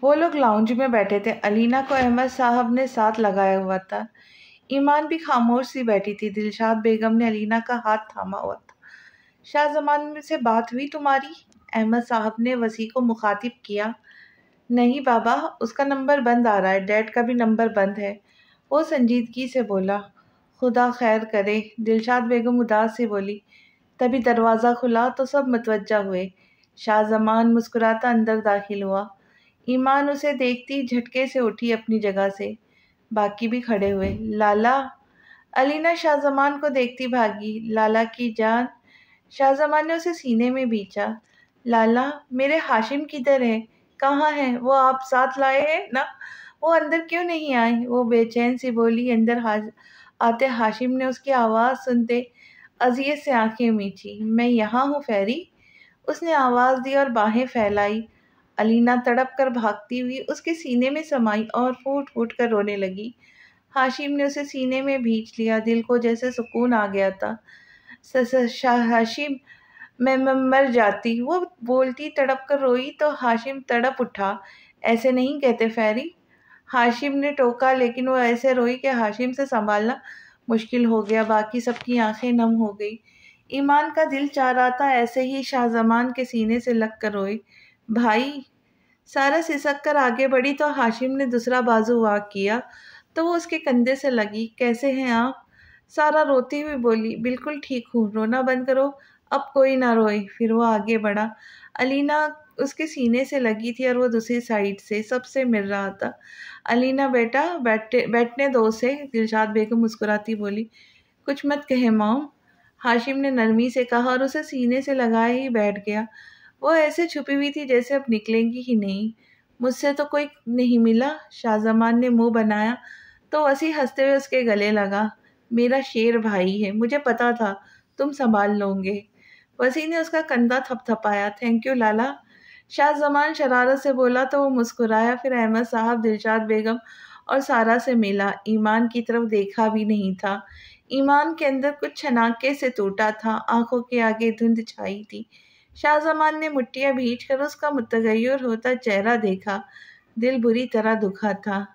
وہ لوگ لاؤنج میں بیٹھے تھے۔ علینا کو احمد صاحب نے ساتھ لگایا ہوا تھا۔ ایمان بھی خاموش سی بیٹھی تھی۔ دلشاد بیگم نے علینا کا ہاتھ تھاما ہوا تھا۔ شاہ زمان سے بات ہوئی تمہاری؟ احمد صاحب نے وسیع کو مخاطب کیا۔ نہیں بابا، اس کا نمبر بند آ رہا ہے، ڈیڈ کا بھی نمبر بند ہے، وہ سنجیدگی سے بولا۔ خدا خیر کرے، دلشاد بیگم اداس سے بولی۔ تبھی دروازہ کھلا تو سب متوجہ ہوئے۔ شاہ زمان مسکراتا اندر داخل ہوا۔ ایمان اسے دیکھتی جھٹکے سے اٹھی اپنی جگہ سے۔ باقی بھی کھڑے ہوئے۔ لالا، علینا شاہ زمان کو دیکھتی بھاگی۔ لالا کی جان؟ شاہ زمان نے اسے سینے میں بھینچا۔ لالا، میرے ہاشم کدھر ہے؟ کہاں ہے وہ؟ آپ ساتھ لائے ہیں نا؟ وہ اندر کیوں نہیں آئے؟ وہ بے چین سی بولی۔ اندر آتے ہاشم نے اس کی آواز سنتے اذیت سے آنکھیں میچی۔ میں یہاں ہوں فیری، اس نے آواز دی اور باہیں پھیلائی۔ علینا تڑپ کر بھاگتی ہوئی اس کے سینے میں سمائی اور پھوٹ پھوٹ کر رونے لگی۔ ہاشم نے اسے سینے میں بھینچ لیا۔ دل کو جیسے سکون آ گیا تھا۔ ہاشم، میں مر جاتی، وہ بولتی تڑپ کر روئی تو ہاشم تڑپ اٹھا۔ ایسے نہیں کہتے فیری، ہاشم نے ٹوکا، لیکن وہ ایسے روئی کہ ہاشم سے سنبھالنا مشکل ہو گیا۔ باقی سب کی آنکھیں نم ہو گئی۔ ایمان کا دل چاہ رہا تھا ایسے ہی شاہ زمان کے سینے سے لگ کر روئے۔ بھائی، سارا سسک کر آگے بڑھی تو ہاشم نے دوسرا بازو واک کیا تو وہ اس کے کندھے سے لگی۔ کیسے ہیں آپ؟ سارا روتی ہوئی بولی۔ بالکل ٹھیک ہوں، رونا بند کرو، اب کوئی نہ روئے۔ پھر وہ آگے بڑھا۔ علینا اس کے سینے سے لگی تھی اور وہ دوسری سائیڈ سے سب سے مل رہا تھا۔ علینا بیٹا، بیٹھنے دو اسے، دلشاد بیگم مسکراتی بولی۔ کچھ مت کہے مام، ہاشم نے نرمی سے کہا اور اسے سینے سے لگائے ہی بیٹھ گیا۔ وہ ایسے چھپی ہوئی تھی جیسے اب نکلیں گی ہی نہیں۔ مجھ سے تو کوئی نہیں ملا؟ شاہ زمان نے منہ بنایا تو وسیع ہنستے ہوئے اس کے گلے لگا۔ میرا شیر بھائی ہے، مجھے پتا تھا تم سنبھال لو گے۔ وسیع نے اس کا کندھا تھپ تھپایا۔ تھینک یو لالا، شاہ زمان شرارت سے بولا تو وہ مسکرایا۔ پھر احمد صاحب، دلشاد بیگم اور سارا سے ملا۔ ایمان کی طرف دیکھا بھی نہیں تھا۔ ایمان کے اندر کچھ چھناکے سے ٹوٹا تھا، آنکھوں کے آگے دھند چھائی تھی۔ شاہ زمان نے مٹھیاں بھینچ کر اس کا متغیر ہوتا چہرہ دیکھا۔ دل بری طرح دکھا تھا۔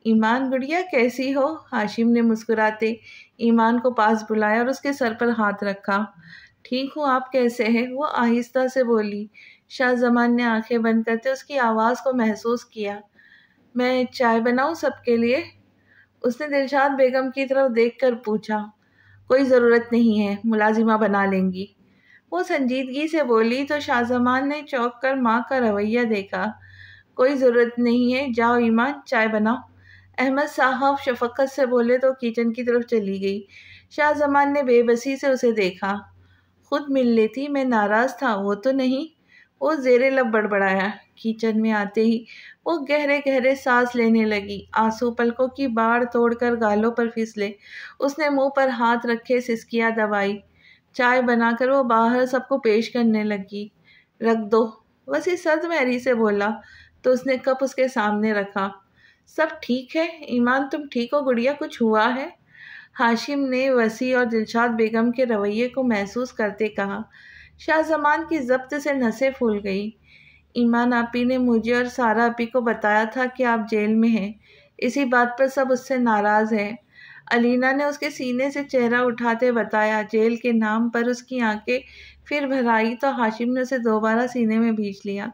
ایمان گڑیا کیسی ہو؟ ہاشم نے مسکراتے ایمان کو پاس بلایا اور اس کے سر پر ہاتھ رکھا۔ ٹھیک ہوں، آپ کیسے ہیں؟ وہ آہستہ سے بولی۔ شاہ زمان نے آنکھیں بند کرتے اس کی آواز کو محسوس کیا۔ میں چائے بناؤں سب کے لیے؟ اس نے دلشاد بیگم کی طرف دیکھ کر پوچھا۔ کوئی ضرورت نہیں ہے، ملازمہ بنا لیں گی، وہ سنجیدگی سے بولی تو شاہ زمان نے چونک کر ماں کا رویہ دیکھا۔ کوئی ضرورت نہیں ہے، جاؤ ایمان چائے بناؤ، احمد صاحب شفقت سے بولے تو کچن کی طرف چلی گئی۔ شاہ زمان نے بے بسی سے اسے دیکھا۔ خود مل لیتی، میں ناراض تھا، وہ تو نہیں، وہ زیر لب بڑبڑایا۔ کچن میں آتے ہی وہ گہرے گہرے سانس لینے لگی۔ آنسو پلکوں کی باڑ توڑ کر گالوں پر پھسلے۔ اس نے منہ پر ہاتھ رکھے سسکیاں دبائی۔ چائے بنا کر وہ باہر سب کو پیش کرنے لگی۔ رکھ دو، وسیع سرد مہری سے بولا تو اس نے کپ اس کے سامنے رکھا۔ سب ٹھیک ہے؟ ایمان تم ٹھیک ہو گڑیا، کچھ ہوا ہے؟ ہاشم نے وسیع اور دلشاد بیگم کے رویے کو محسوس کرتے کہا۔ شاہ زمان کی ضبط سے نسیں پھول گئی۔ ایمان آپی نے مجھے اور سارا آپی کو بتایا تھا کہ آپ جیل میں ہیں، اسی بات پر سب اس سے ناراض ہیں۔ علینا نے اس کے سینے سے چہرہ اٹھاتے بتایا۔ جیل کے نام پر اس کی آنکھیں پھر بھر آئی تو ہاشم نے اسے دوبارہ سینے میں بھینچ لیا۔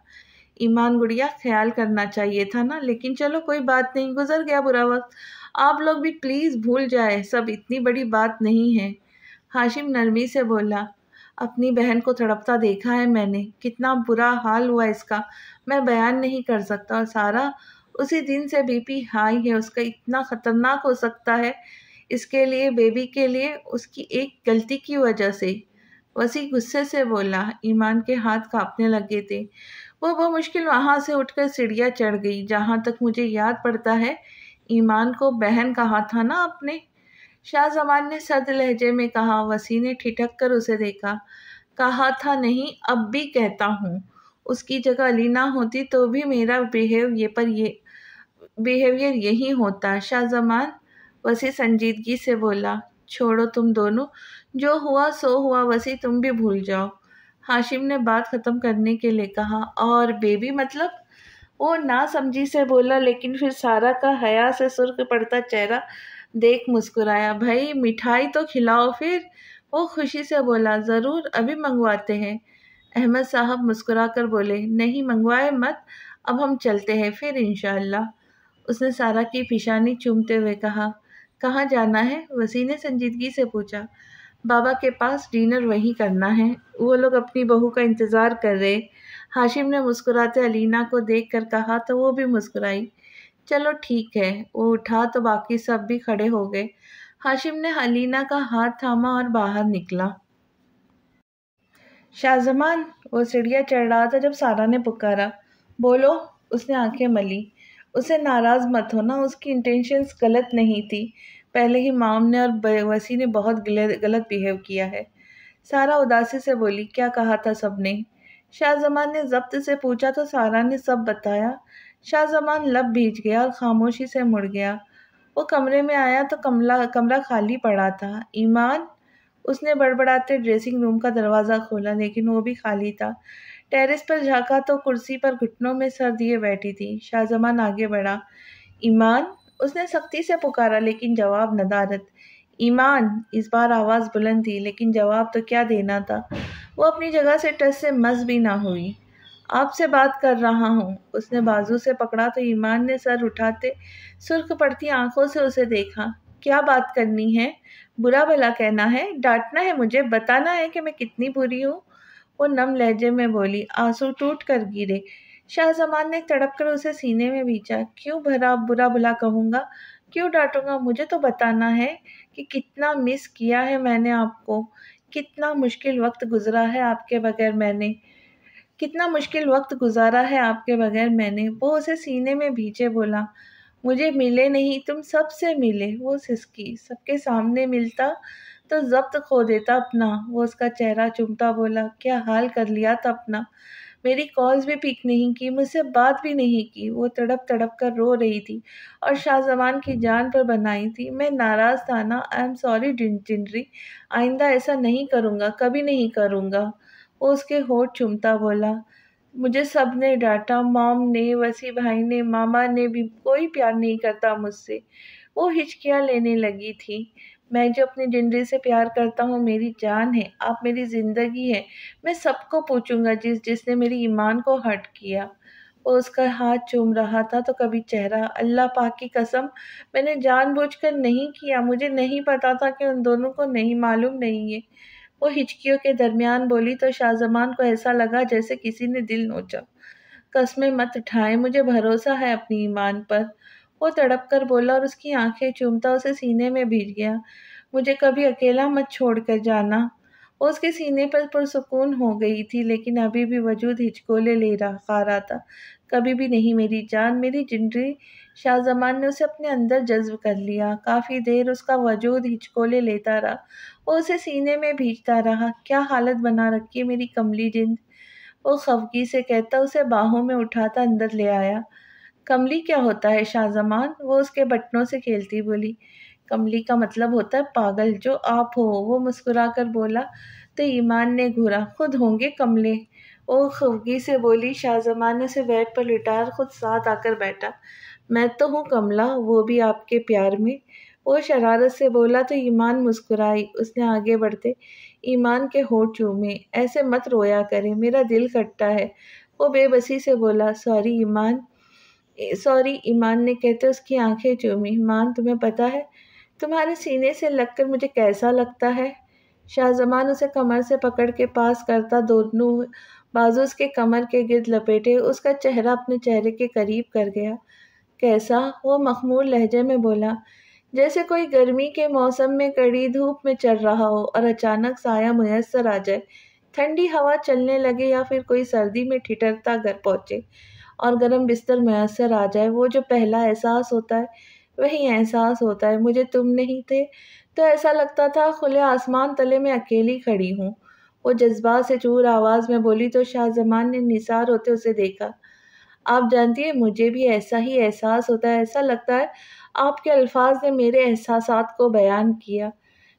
ایمان گڑیا، خیال کرنا چاہیے تھا نا، لیکن چلو کوئی بات نہیں، گزر گیا برا وقت، آپ لوگ بھی پلیز بھول جائے، سب اتنی بڑی بات نہیں ہے۔ ہاشم نرمی سے بولا۔ اپنی بہن کو تڑپتا دیکھا ہے میں نے، کتنا برا حال ہوا اس کا، میں بیان نہیں کر سکتا۔ اور سارا، اسی دن سے بی پی ہائی ہے اس کا، اتنا خطرناک ہو سکتا ہے اس کے لیے، بیبی کے لیے، اس کی ایک غلطی کی وجہ سے۔ وسیع غصے سے بولا۔ ایمان کے ہاتھ کانپنے لگے تھے۔ وہ بمشکل وہاں سے اٹھ کر سیڑھیاں چڑھ گئی۔ جہاں تک مجھے یاد پڑتا ہے ایمان کو بہن کہا تھا نا آپ نے؟ شاہ زمان نے سرد لہجے میں کہا۔ وسیع نے ٹھٹک کر اسے دیکھا۔ کہا تھا نہیں، اب بھی کہتا ہوں، اس کی جگہ علینا ہوتی تو بھی میرا بیہیویئر یہی ہوتا۔ شاہ زمان، وسیع سنجیدگی سے بولا۔ چھوڑو تم دونوں، جو ہوا سو ہوا، وسیع تم بھی بھول جاؤ، ہاشم نے بات ختم کرنے کے لیے کہا۔ اور بیبی مطلب؟ وہ نا سمجھی سے بولا، لیکن پھر سارا کا حیا سے سرخ پڑتا چہرہ دیکھ مسکرایا۔ بھائی مٹھائی تو کھلاؤ پھر۔ وہ خوشی سے بولا، ضرور ابھی منگواتے ہیں۔ احمد صاحب مسکرا کر بولے، نہیں منگوائے مت، اب ہم چلتے ہیں پھر انشاءاللہ۔ اس نے سارا کی پیشانی چومتے ہوئے کہا، کہاں جانا ہے؟ وسیع نے سنجیدگی سے پوچھا۔ بابا کے پاس، ڈنر وہیں کرنا ہے، وہ لوگ اپنی بہو کا انتظار کر رہے۔ ہاشم نے مسکراتے علینا کو دیکھ کر کہا تو وہ بھی مسکرائی۔ چلو ٹھیک ہے۔ وہ اٹھا تو باقی سب بھی کھڑے ہو گئے۔ ہاشم نے علینا کا ہاتھ تھاما اور باہر نکلا۔ شاہ زمان، وہ سیڑھیاں چڑھ رہا تھا جب سارا نے پکارا۔ بولو۔ اس نے آنکھیں ملی۔ اسے ناراض مت ہونا، اس کی انٹینشنز غلط نہیں تھی، پہلے ہی مام نے اور وسیع نے بہت غلط بیہیو کیا ہے۔ سارا اداسی سے بولی، کیا کہا تھا سب نے؟ شاہ زمان نے ضبط سے پوچھا تو سارا نے سب بتایا۔ شاہ زمان لب بھیج گیا اور خاموشی سے مڑ گیا۔ وہ کمرے میں آیا تو کمرہ خالی پڑا تھا۔ ایمان؟ اس نے بڑبڑاتے ڈریسنگ روم کا دروازہ کھولا، لیکن وہ بھی خالی تھا۔ ٹیرس پر جھانکا تو کرسی پر گھٹنوں میں سر دیے بیٹھی تھی۔ شاہ زمان آگے بڑھا۔ ایمان؟ اس نے سختی سے پکارا، لیکن جواب ندارت۔ ایمان! اس بار آواز بلند تھی، لیکن جواب تو کیا دینا تھا۔ وہ اپنی جگہ سے ٹس سے مس بھی نہ ہوئی۔ آپ سے بات کر رہا ہوں۔ اس نے بازو سے پکڑا تو ایمان نے سر اٹھاتے سرخ پڑتی آنکھوں سے اسے دیکھا۔ کیا بات کرنی ہے؟ برا بھلا کہنا ہے؟ ڈانٹنا ہے مجھے؟ بتانا ہے کہ میں کتنی بری ہوں؟ وہ نم لہجے میں بولی۔ آنسو ٹوٹ کر گرے۔ شاہ زمان نے تڑپ کر اسے سینے میں بھینچا۔ کیوں برا بھلا کہوں گا؟ کیوں ڈانٹوں گا؟ مجھے تو بتانا ہے کہ کتنا مس کیا ہے میں نے آپ کو، کتنا مشکل وقت گزرا ہے آپ کے بغیر میں نے، کتنا مشکل وقت گزارا ہے آپ کے بغیر میں نے۔ وہ اسے سینے میں بھینچے بولا، مجھے ملے نہیں، تم سب سے ملے۔ وہ سسکی، سب کے سامنے ملتا تو ضبط کھو دیتا اپنا۔ وہ اس کا چہرہ چومتا بولا، کیا حال کر لیا تھا اپنا، میری کالز بھی پک نہیں کی، مجھ سے بات بھی نہیں کی۔ وہ تڑپ تڑپ کر رو رہی تھی اور شاہ زمان کی جان پر بنائی تھی۔ میں ناراض تھا نا، آئی ایم سوری جنری، آئندہ ایسا نہیں کروں گا، کبھی نہیں کروں گا۔ وہ اس کے ہونٹ چومتا بولا، مجھے سب نے ڈانٹا، موم نے، وسیع بھائی نے، ماما نے بھی، کوئی پیار نہیں کرتا مجھ سے۔ وہ ہچکیاں لینے لگی تھی۔ میں جو اپنی جنری سے پیار کرتا ہوں، میری جان ہے، آپ میری زندگی ہے، میں سب کو پوچھوں گا جس نے میری ایمان کو ہرٹ کیا۔ وہ اس کا ہاتھ چوم رہا تھا تو کبھی چہرہ۔ اللہ پاک کی قسم، میں نے جان بوجھ کر نہیں کیا، مجھے نہیں پتا تھا کہ ان دونوں کو نہیں معلوم نہیں ہے۔ وہ ہچکیوں کے درمیان بولی تو شاہ زمان کو ایسا لگا جیسے کسی نے دل نوچا۔ قسمیں مت اٹھائیں، مجھے بھروسہ ہے اپنی ایمان پر۔ وہ تڑپ کر بولا اور اس کی آنکھیں چومتا اسے سینے میں بھیج گیا۔ مجھے کبھی اکیلا مت چھوڑ کر جانا۔ وہ اس کے سینے پر پرسکون ہو گئی تھی، لیکن ابھی بھی وجود ہچکولے کھا رہا تھا۔ کبھی بھی نہیں میری جان، میری جنری۔ شاہ زمان نے اسے اپنے اندر جذب کر لیا۔ کافی دیر اس کا وجود ہچکولے لیتا رہا۔ وہ اسے سینے میں بھیجتا رہا۔ کیا حالت بنا رکھی ہے میری کملی جند، وہ خفگی سے کہتا اسے باہوں میں اٹھاتا اندر لے آیا۔ کملی کیا ہوتا ہے شاہ زمان؟ وہ اس کے بٹنوں سے کھیلتی بولی۔ کملی کا مطلب ہوتا ہے پاگل، جو آپ ہو۔ وہ مسکرا کر بولا تو ایمان نے گھورا، خود ہوں گے کملے۔ وہ خفگی سے بولی۔ شاہ زمان نے اسے بیڈ پر لٹایا اور خود ساتھ آ کر بیٹھا۔ میں تو ہوں کملا، وہ بھی آپ کے پیار میں۔ وہ شرارت سے بولا تو ایمان مسکرائی۔ اس نے آگے بڑھتے ایمان کے ہونٹ چومے۔ ایسے مت رویا کرے، میرا دل کٹتا ہے۔ وہ بے بسی سے بولا، سوری ایمان، سوری۔ ایمان نے کہتے اس کی آنکھیں چومی۔ ایمان، تمہیں پتہ ہے تمہارے سینے سے لگ کر مجھے کیسا لگتا ہے؟ شاہ زمان اسے کمر سے پکڑ کے پاس کرتا، دونوں بازو اس کے کمر کے گرد لپیٹے اس کا چہرہ اپنے چہرے کے قریب کر گیا۔ کیسا؟ وہ مخمور لہجے میں بولا، جیسے کوئی گرمی کے موسم میں کڑی دھوپ میں چل رہا ہو اور اچانک سایہ میسر آ جائے، ٹھنڈی ہوا چلنے لگے، یا پھر کوئی سردی میں ٹھٹرتا گھر پہنچے اور گرم بستر میسر آ جائے۔ وہ جو پہلا احساس ہوتا ہے وہی احساس ہوتا ہے۔ مجھے تم نہیں تھے تو ایسا لگتا تھا کھلے آسمان تلے میں اکیلی کھڑی ہوں۔ وہ جذبات سے چور آواز میں بولی تو شاہ زمان نے نثار ہوتے اسے دیکھا۔ آپ جانتی ہیں مجھے بھی ایسا ہی احساس ہوتا ہے، ایسا لگتا ہے آپ کے الفاظ نے میرے احساسات کو بیان کیا۔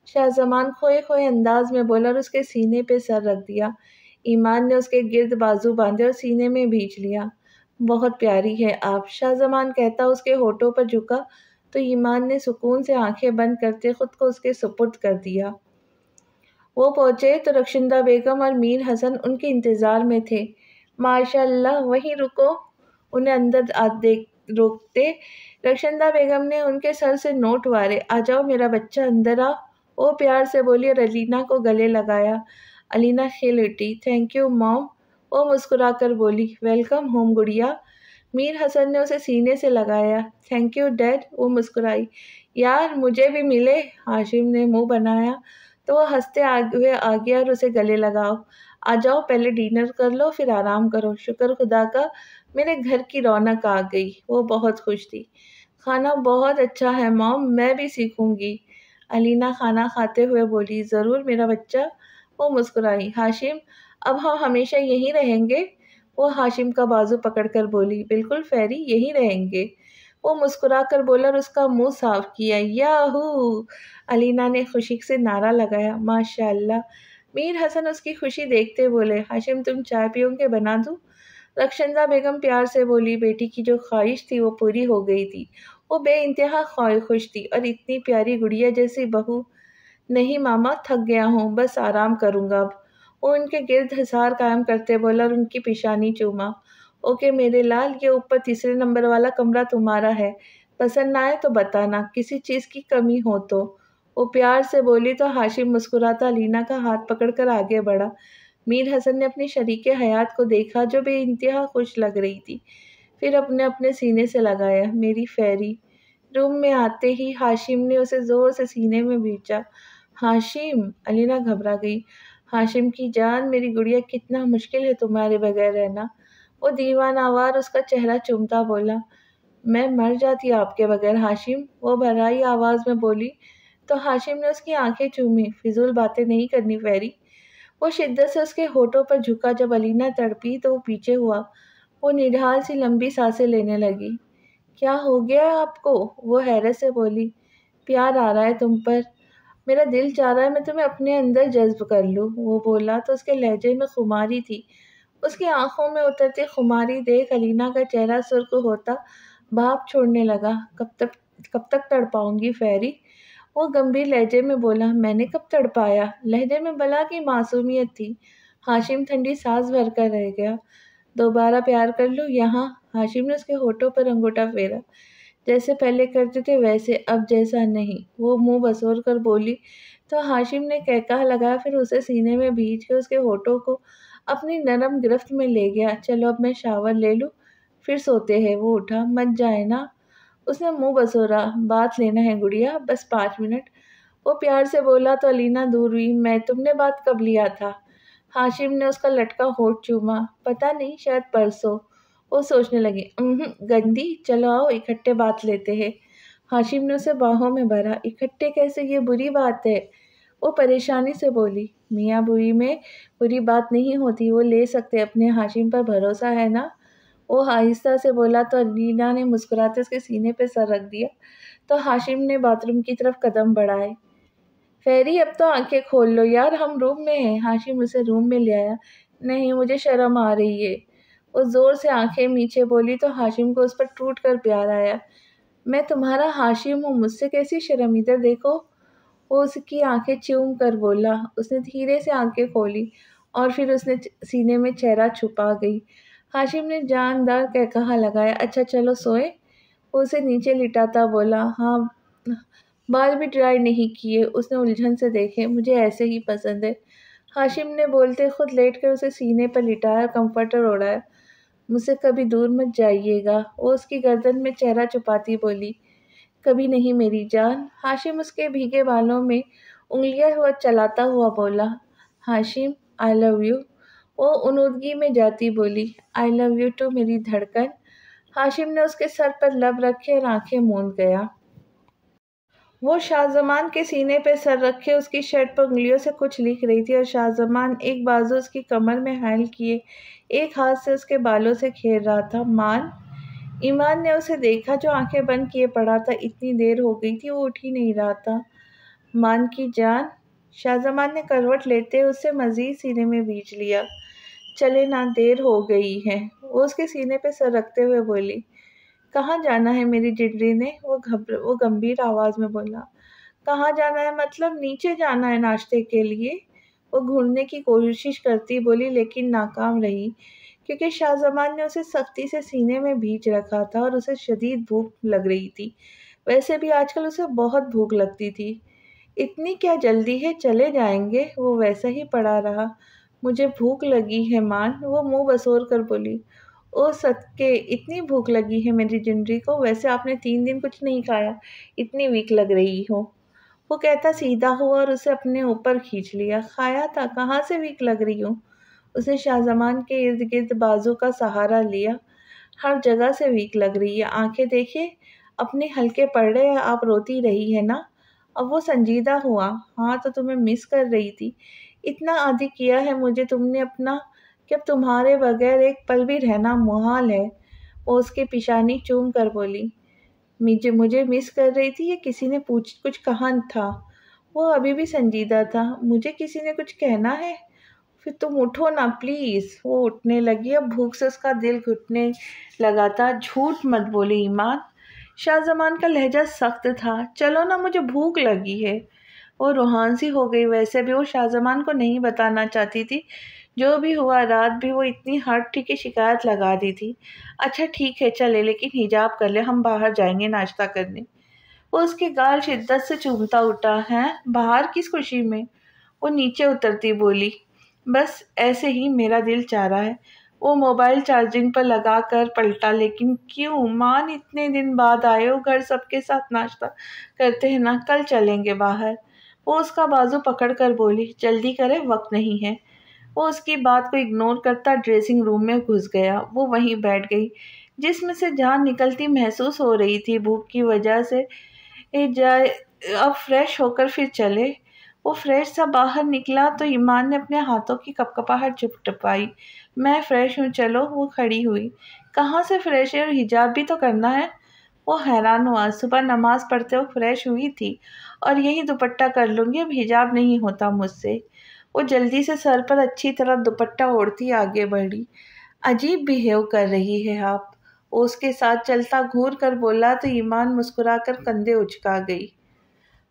شاہ زمان کھوئے کھوئے انداز میں بولا اور اس کے سینے پہ سر رکھ دیا۔ ایمان نے اس کے گرد بازو باندھے اور سینے میں بھینچ لیا۔ بہت پیاری ہے آپ، شاہ زمان کہتا اس کے ہونٹوں پر جھکا تو ایمان نے سکون سے آنکھیں بند کرتے خود کو اس کے سپرد کر دیا۔ وہ پہنچے تو رخشندہ بیگم اور میر حسن ان کے انتظار میں تھے۔ ماشاء اللہ، وہیں رکو، انہیں اندر روکتے رخشندہ بیگم نے ان کے سر سے نوٹ وارے۔ آ جاؤ میرا بچہ، اندر آ، وہ پیار سے بولی اور علینا کو گلے لگایا۔ علینا کھل اٹھی۔ تھینک یو موم، وہ مسکرا کر بولی۔ ویلکم ہوم گڑیا۔ میر حسن نے اسے سینے سے لگایا۔ تھینک یو ڈیڈ، وہ مسکرائی۔ یار مجھے بھی ملے، ہاشم نے منہ بنایا تو وہ ہنستے ہوئے آ گیا اور اسے گلے لگاؤ۔ آ جاؤ پہلے ڈنر کر لو پھر آرام کرو۔ شکر خدا کا میرے گھر کی رونق آ گئی، وہ بہت خوش تھی۔ کھانا بہت اچھا ہے موم، میں بھی سیکھوں گی، علینا کھانا کھاتے ہوئے بولی۔ ضرور میرا بچہ، وہ مسکرائی۔ ہاشم اب ہم ہمیشہ یہیں رہیں گے، وہ ہاشم کا بازو پکڑ کر بولی۔ بالکل فیری، یہیں رہیں گے، وہ مسکرا کر بولا اور اس کا منہ صاف کیا۔ یاہو، علینا نے خوشی سے نعرہ لگایا۔ ماشاء اللہ، میر حسن اس کی خوشی دیکھتے بولے۔ ہاشم تم چائے پیو گے؟ بنا دوں؟ رخشندہ بیگم پیار سے بولی۔ بیٹی کی جو خواہش تھی وہ پوری ہو گئی تھی، وہ بے انتہا خوش تھی، اور اتنی پیاری گڑیا جیسی بہو۔ نہیں ماما، تھک گیا ہوں، بس آرام کروں گا اب، وہ ان کے گرد حصار قائم کرتے بولا اور ان کی پیشانی چوما۔ اوکے میرے لال، یہ اوپر 3 نمبر والا کمرہ تمہارا ہے، پسند نہ آئے تو بتانا، کسی چیز کی کمی ہو تو، وہ پیار سے بولی تو ہاشم مسکراتا علینا کا ہاتھ پکڑ کر آگے بڑھا۔ میر حسن نے اپنی شریک حیات کو دیکھا جو بے انتہا خوش لگ رہی تھی، پھر اپنے سینے سے لگایا۔ میری فیری۔ روم میں آتے ہی ہاشم نے اسے زور سے سینے میں بھینچا۔ ہاشم، علینا گھبرا گئی۔ ہاشم کی جان، میری گڑیا، کتنا مشکل ہے تمہارے بغیر رہنا، وہ دیوانہ وار اس کا چہرہ چومتا بولا۔ میں مر جاتی آپ کے بغیر ہاشم، وہ بھرائی آواز میں بولی تو ہاشم نے اس کی آنکھیں چومی۔ فضول باتیں نہیں کرنی فیری، وہ شدت سے اس کے ہونٹوں پر جھکا۔ جب علینا تڑپی تو وہ پیچھے ہوا، وہ نڈھال سی لمبی سانسیں لینے لگی۔ کیا ہو گیا ہے آپ کو؟ وہ حیرت سے بولی۔ پیار آ رہا ہے تم پر، میرا دل چاہ رہا ہے میں تمہیں اپنے اندر جذب کر لوں، وہ بولا تو اس کے لہجے میں خماری تھی۔ اس کی آنکھوں میں اترتی خماری دیکھ علینا کا چہرہ سرخ ہوتا بھاپ چھوڑنے لگا۔ کب تک تڑپاؤں گی فیری، وہ گمبھیر لہجے میں بولا۔ میں نے کب تڑپایا؟ لہجے میں بلا کی معصومیت تھی۔ ہاشم ٹھنڈی سانس بھر کر رہ گیا۔ دوبارہ پیار کر لوں یہاں، ہاشم نے اس کے ہونٹوں پر انگوٹھا پھیرا۔ جیسے پہلے کرتے تھے ویسے، اب جیسا نہیں، وہ منہ بسور کر بولی تو ہاشم نے کہکہا لگایا، پھر اسے سینے میں بھینچ کے اس کے ہونٹوں کو اپنی نرم گرفت میں لے گیا۔ چلو اب میں شاور لے لوں پھر سوتے ہیں، وہ اٹھا۔ مت جائے نا، اس نے منہ بسورا۔ بات لینا ہے گڑیا، بس 5 منٹ، وہ پیار سے بولا تو علینا دور ہوئی۔ تم نے بات کب لیا تھا؟ ہاشم نے اس کا لٹکا ہونٹ چوما۔ پتہ نہیں، شاید پرسوں، وہ سوچنے لگی۔ گندی، چلو آؤ اکٹھے بات لیتے ہیں، ہاشم نے اسے باہوں میں بھرا۔ اکٹھے کیسے، یہ بری بات ہے، وہ پریشانی سے بولی۔ میاں بیوی میں بری بات نہیں ہوتی، وہ لے سکتے، اپنے ہاشم پر بھروسہ ہے نا، وہ آہستہ سے بولا تو علینا نے مسکراتے اس کے سینے پہ سر رکھ دیا تو ہاشم نے باتھ روم کی طرف قدم بڑھائے۔ فیری اب تو آنکھیں کھول لو یار، ہم روم میں ہیں، ہاشم اسے روم میں لے آیا۔ نہیں، مجھے شرم آ رہی ہے، وہ زور سے آنکھیں میچے بولی تو ہاشم کو اس پر ٹوٹ کر پیار آیا۔ میں تمہارا ہاشم ہوں، مجھ سے کیسی شرم، ادھر دیکھو، وہ اس کی آنکھیں چوم کر بولا۔ اس نے دھیرے سے آنکھیں کھولی اور پھر اس نے سینے میں چہرہ چھپا گئی۔ ہاشم نے جاندار کہکہا لگایا۔ اچھا چلو سوئیں، وہ اسے نیچے لٹاتا بولا۔ ہاں، بال بھی ڈرائی نہیں کیے، اس نے الجھن سے دیکھے۔ مجھے ایسے ہی پسند ہے، ہاشم نے بولتے خود لیٹ کر اسے سینے پر لٹایا اور کمفرٹر اوڑھایا۔ مجھ سے کبھی دور مت جائیے گا، وہ اس کی گردن میں چہرہ چھپاتی بولی۔ کبھی نہیں میری جان، ہاشم اس کے بھیگے بالوں میں انگلیاں چلاتا ہوا بولا۔ ہاشم آئی لو یو، وہ انودگی میں جاتی بولی۔ آئی لو یو ٹو میری دھڑکن، ہاشم نے اس کے سر پر لب رکھے اور آنکھیں موند گیا۔ وہ شاہ زمان کے سینے پہ سر رکھے اس کی شرٹ پر انگلیوں سے کچھ لکھ رہی تھی اور شاہ زمان ایک بازو اس کی کمر میں حائل کیے ایک ہاتھ سے اس کے بالوں سے کھیر رہا تھا۔ مان، ایمان نے اسے دیکھا جو آنکھیں بند کیے پڑا تھا، اتنی دیر ہو گئی تھی وہ اٹھ ہی نہیں رہا تھا۔ مان کی جان، شاہ زمان نے کروٹ لیتے اس سے مزید سینے میں بھینچ لیا۔ چلے نا، دیر ہو گئی ہے۔ وہ اس کے سینے پہ سر رکھتے ہوئے بولی۔ کہاں جانا ہے میری جنری نے؟ وہ گمبھیر آواز میں بولا۔ کہاں جانا ہے مطلب؟ نیچے جانا ہے ناشتے کے لیے۔ وہ گھورنے کی کوشش کرتی بولی لیکن ناکام رہی، کیونکہ شاہ زمان نے اسے سختی سے سینے میں بھیج رکھا تھا اور اسے شدید بھوک لگ رہی تھی۔ ویسے بھی آج کل اسے بہت بھوک لگتی تھی۔ اتنی کیا جلدی ہے، چلے جائیں گے۔ وہ ویسا ہی پڑا رہا۔ مجھے بھوک لگی ہے مان، وہ منہ بسور کر بولی۔ او صدقے، اتنی بھوک لگی ہے میری جنری کو؟ ویسے آپ نے 3 دن کچھ نہیں کھایا، اتنی ویک لگ رہی ہو۔ وہ کہتا سیدھا ہوا اور اسے اپنے اوپر کھینچ لیا۔ کھایا تھا، کہاں سے ویک لگ رہی ہوں؟ اس نے شاہ زمان کے ارد گرد بازو کا سہارا لیا۔ ہر جگہ سے ویک لگ رہی ہے، آنکھیں دیکھے اپنے ہلکے پڑ رہے ہیں، آپ روتی رہی ہے نا؟ اب وہ سنجیدہ ہوا۔ ہاں تو تمہیں مس کر رہی تھی، اتنا عادی کیا ہے مجھے تم نے اپنا کہ اب تمہارے بغیر ایک پل بھی رہنا محال ہے۔ وہ اس کی پیشانی چوم کر بولی۔ مجھے مس کر رہی تھی، یہ کسی نے کچھ کہا تھا؟ وہ ابھی بھی سنجیدہ تھا۔ مجھے کسی نے کچھ کہنا ہے؟ پھر تم اٹھو نا پلیز۔ وہ اٹھنے لگی، اب بھوک سے اس کا دل گھٹنے لگا تھا۔ جھوٹ مت بولے ایمان۔ شاہ زمان کا لہجہ سخت تھا۔ چلو نا، مجھے بھوک لگی ہے۔ وہ روحان سی ہو گئی۔ ویسے بھی وہ شاہ زمان کو نہیں بتانا چاہتی تھی۔ جو بھی ہوا، رات بھی وہ اتنی ہارٹ تھی کہ شکایت لگا دی تھی۔ اچھا ٹھیک ہے چلے، لیکن حجاب کر لے، ہم باہر جائیں گے ناشتہ کرنے۔ وہ اس کے گال شدت سے چومتا اٹھا۔ ہیں باہر کس خوشی میں؟ وہ نیچے اترتی بولی۔ بس ایسے ہی، میرا دل چاہ رہا ہے۔ وہ موبائل چارجنگ پر لگا کر پلٹا۔ لیکن کیوں مان، اتنے دن بعد آئے ہو گھر، سب کے ساتھ ناشتہ کرتے ہیں نا، کل چلیں گے باہر۔ وہ اس کا بازو پکڑ کر بولی۔ جلدی کرے، وقت نہیں ہے۔ وہ اس کی بات کو اگنور کرتا ڈریسنگ روم میں گھس گیا۔ وہ وہیں بیٹھ گئی، جسم سے جان نکلتی محسوس ہو رہی تھی بھوک کی وجہ سے۔ اب فریش ہو کر پھر چلے۔ وہ فریش سا باہر نکلا تو ایمان نے اپنے ہاتھوں کی کپکپاہٹ ٹپائی۔ میں فریش ہوں، چلو۔ وہ کھڑی ہوئی۔ کہاں سے فریش ہے، اور حجاب بھی تو کرنا ہے۔ وہ حیران ہوا۔ صبح نماز پڑھتے وقت فریش ہوئی تھی، اور یہی دوپٹہ کر لوں گی، اب حجاب نہیں ہوتا مجھ سے۔ وہ جلدی سے سر پر اچھی طرح دوپٹہ اوڑھتی آگے بڑھی۔ عجیب بیہیو کر رہی ہے آپ، وہ اس کے ساتھ چلتا گھور کر بولا تو ایمان مسکرا کر کندھے اچکا گئی۔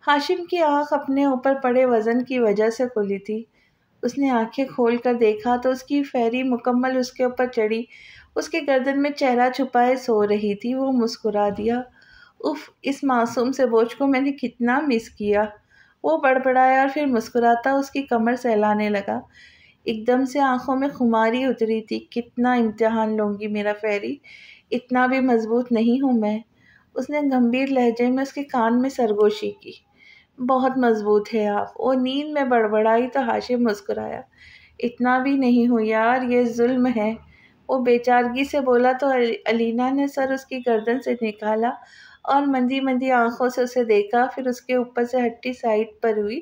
ہاشم کی آنکھ اپنے اوپر پڑے وزن کی وجہ سے کھلی تھی۔ اس نے آنکھیں کھول کر دیکھا تو اس کی پھیری مکمل اس کے اوپر چڑھی، اس کے گردن میں چہرہ چھپائے سو رہی تھی۔ وہ مسکرا دیا۔ اف، اس معصوم سے بوجھ کو میں نے کتنا مس کیا۔ وہ بڑبڑایا اور پھر مسکراتا اس کی کمر سہلانے لگا۔ ایک دم سے آنکھوں میں خماری اتری تھی۔ کتنا امتحان لوں گی میرا فیری، اتنا بھی مضبوط نہیں ہوں میں۔ اس نے گمبھیر لہجے میں اس کے کان میں سرگوشی کی۔ بہت مضبوط ہے آپ، وہ نیند میں بڑبڑائی تو ہاشم مسکرایا۔ اتنا بھی نہیں ہوں یار، یہ ظلم ہے، وہ بے چارگی سے بولا تو علینا نے سر اس کی گردن سے نکالا اور مندی مندی آنکھوں سے اسے دیکھا، پھر اس کے اوپر سے ہٹی سائڈ پر ہوئی۔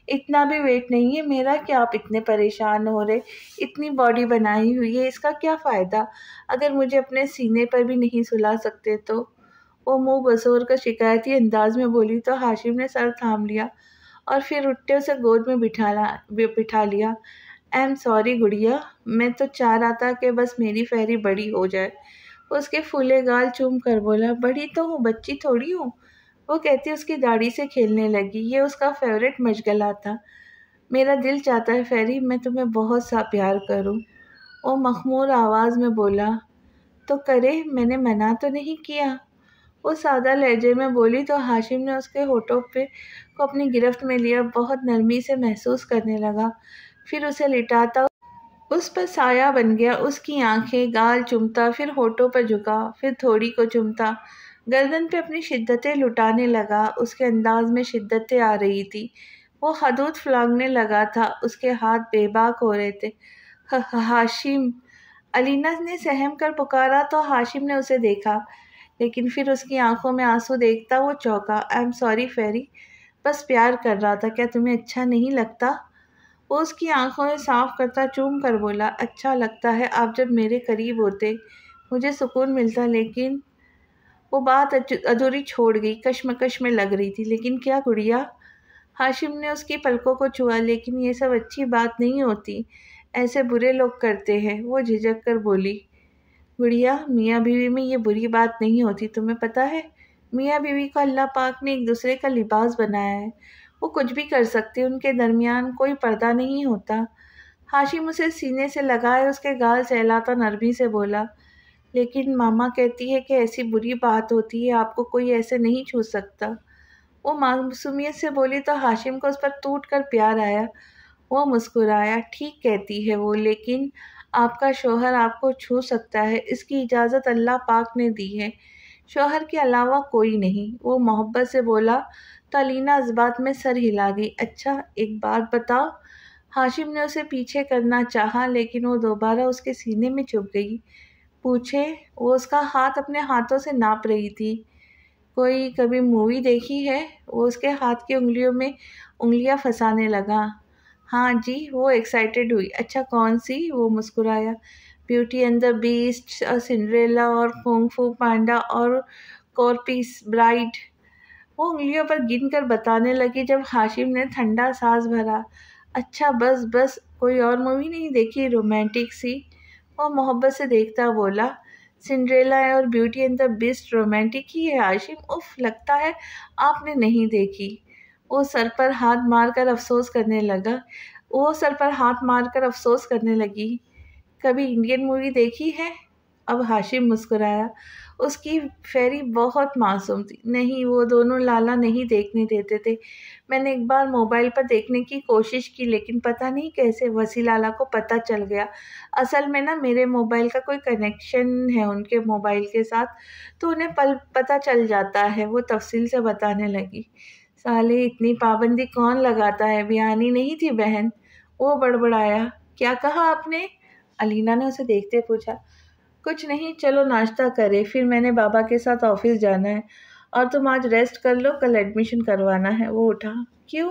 اتنا بھی ویٹ نہیں ہے میرا کہ آپ اتنے پریشان ہو رہے، اتنی باڈی بنائی ہوئی ہے، اس کا کیا فائدہ اگر مجھے اپنے سینے پر بھی نہیں سلا سکتے تو؟ وہ منہ بسور کر شکایتی انداز میں بولی تو ہاشم نے سر تھام لیا اور پھر اٹھتے اسے گود میں بٹھا لیا۔ ایم سوری گڑیا، میں تو چاہ رہا تھا کہ بس میری فیری بڑی ہو جائے۔ وہ اس کے پھولے گال چوم کر بولا۔ بڑی تو ہوں، بچی تھوڑی ہوں، وہ کہتی اس کی داڑھی سے کھیلنے لگی۔ یہ اس کا فیورٹ مشغلہ تھا۔ میرا دل چاہتا ہے فیری، میں تمہیں بہت سا پیار کروں، وہ مخمور آواز میں بولا۔ تو کرے، میں نے منع تو نہیں کیا، وہ سادہ لہجے میں بولی تو ہاشم نے اس کے ہونٹوں کو اپنی گرفت میں لیا، بہت نرمی سے محسوس کرنے لگا، پھر اسے لٹاتا اس پر سایہ بن گیا۔ اس کی آنکھیں، گال چومتا، پھر ہونٹوں پر جھکا، پھر تھوڑی کو چومتا، گردن پہ اپنی شدتیں لٹانے لگا۔ اس کے انداز میں شدتیں آ رہی تھی، وہ حدود پھلانگنے لگا تھا، اس کے ہاتھ بے باک ہو رہے تھے۔ ہاشم، علینا نے سہم کر پکارا تو ہاشم نے اسے دیکھا، لیکن پھر اس کی آنکھوں میں آنسو دیکھتا وہ چونکا۔ ایم سوری فیری، بس پیار کر رہا تھا، کیا تمہیں اچھا نہیں لگتا؟ وہ اس کی آنکھوں میں صاف کرتا چوم کر بولا۔ اچھا لگتا ہے، آپ جب میرے قریب ہوتے مجھے سکون ملتا، لیکن وہ بات ادھوری چھوڑ گئی، کشمکش میں لگ رہی تھی۔ لیکن کیا گڑیا؟ ہاشم نے اس کی پلکوں کو چھوا۔ لیکن یہ سب اچھی بات نہیں ہوتی، ایسے برے لوگ کرتے ہیں، وہ جھجک کر بولی۔ گڑیا، میاں بیوی میں یہ بری بات نہیں ہوتی، تمہیں پتہ ہے؟ میاں بیوی کو اللہ پاک نے ایک دوسرے کا لباس بنایا ہے، وہ کچھ بھی کر سکتے، ان کے درمیان کوئی پردہ نہیں ہوتا۔ ہاشم اسے سینے سے لگائے اس کے گال سہلاتا نرمی سے بولا، لیکن ماما کہتی ہے کہ ایسی بری بات ہوتی ہے، آپ کو کوئی ایسے نہیں چھو سکتا۔ وہ معصومیت سے بولی تو ہاشم کو اس پر ٹوٹ کر پیار آیا۔ وہ مسکرایا۔ ٹھیک کہتی ہے وہ، لیکن آپ کا شوہر آپ کو چھو سکتا ہے، اس کی اجازت اللہ پاک نے دی ہے، شوہر کے علاوہ کوئی نہیں۔ وہ محبت سے بولا تو الینا اس بات میں سر ہلا گئی۔ اچھا ایک بات بتاؤ۔ ہاشم نے اسے پیچھے کرنا چاہا لیکن وہ دوبارہ اس کے سینے میں چھپ گئی۔ پوچھے۔ وہ اس کا ہاتھ اپنے ہاتھوں سے ناپ رہی تھی۔ کوئی کبھی مووی دیکھی ہے؟ وہ اس کے ہاتھ کی انگلیوں میں انگلیاں پھنسانے لگا۔ ہاں جی، وہ ایکسائٹیڈ ہوئی۔ اچھا کون سی؟ وہ مسکرایا۔ بیوٹی اینڈ دا بیسٹ اور سنڈریلا اور کنگ فو پانڈا اور کورپس برائڈ۔ وہ انگلیوں پر گن کر بتانے لگی جب ہاشم نے ٹھنڈا سانس بھرا۔ اچھا بس بس، کوئی اور مووی نہیں دیکھی رومانٹک سی؟ وہ محبت سے دیکھتا بولا۔ سنڈریلا اور beauty and the beast romantic ہی ہے ہاشم۔ اف، لگتا ہے آپ نے نہیں دیکھی۔ وہ سر پر ہاتھ مار کر افسوس کرنے لگی۔ کبھی انڈین مووی دیکھی ہے؟ اب ہاشم مسکرایا۔ اس کی فیری بہت معصوم تھی۔ نہیں، وہ دونوں لالا نہیں دیکھنے دیتے تھے۔ میں نے ایک بار موبائل پر دیکھنے کی کوشش کی لیکن پتہ نہیں کیسے وسیع لالا کو پتہ چل گیا۔ اصل میں میرے موبائل کا کوئی کنیکشن ہے ان کے موبائل کے ساتھ، تو انہیں پتہ چل جاتا ہے، وہ تفصیل سے بتانے لگی۔ سالے، اتنی پابندی کون لگاتا ہے، بیانی نہیں تھی بہن؟ وہ بڑبڑایا۔ کیا کہا آپ نے؟ الینا نے اسے دیکھتے پوچھا۔ کچھ نہیں، چلو ناشتہ کرے، پھر میں نے بابا کے ساتھ آفس جانا ہے، اور تم آج ریسٹ کر لو، کل ایڈمیشن کروانا ہے۔ وہ اٹھا۔ کیوں؟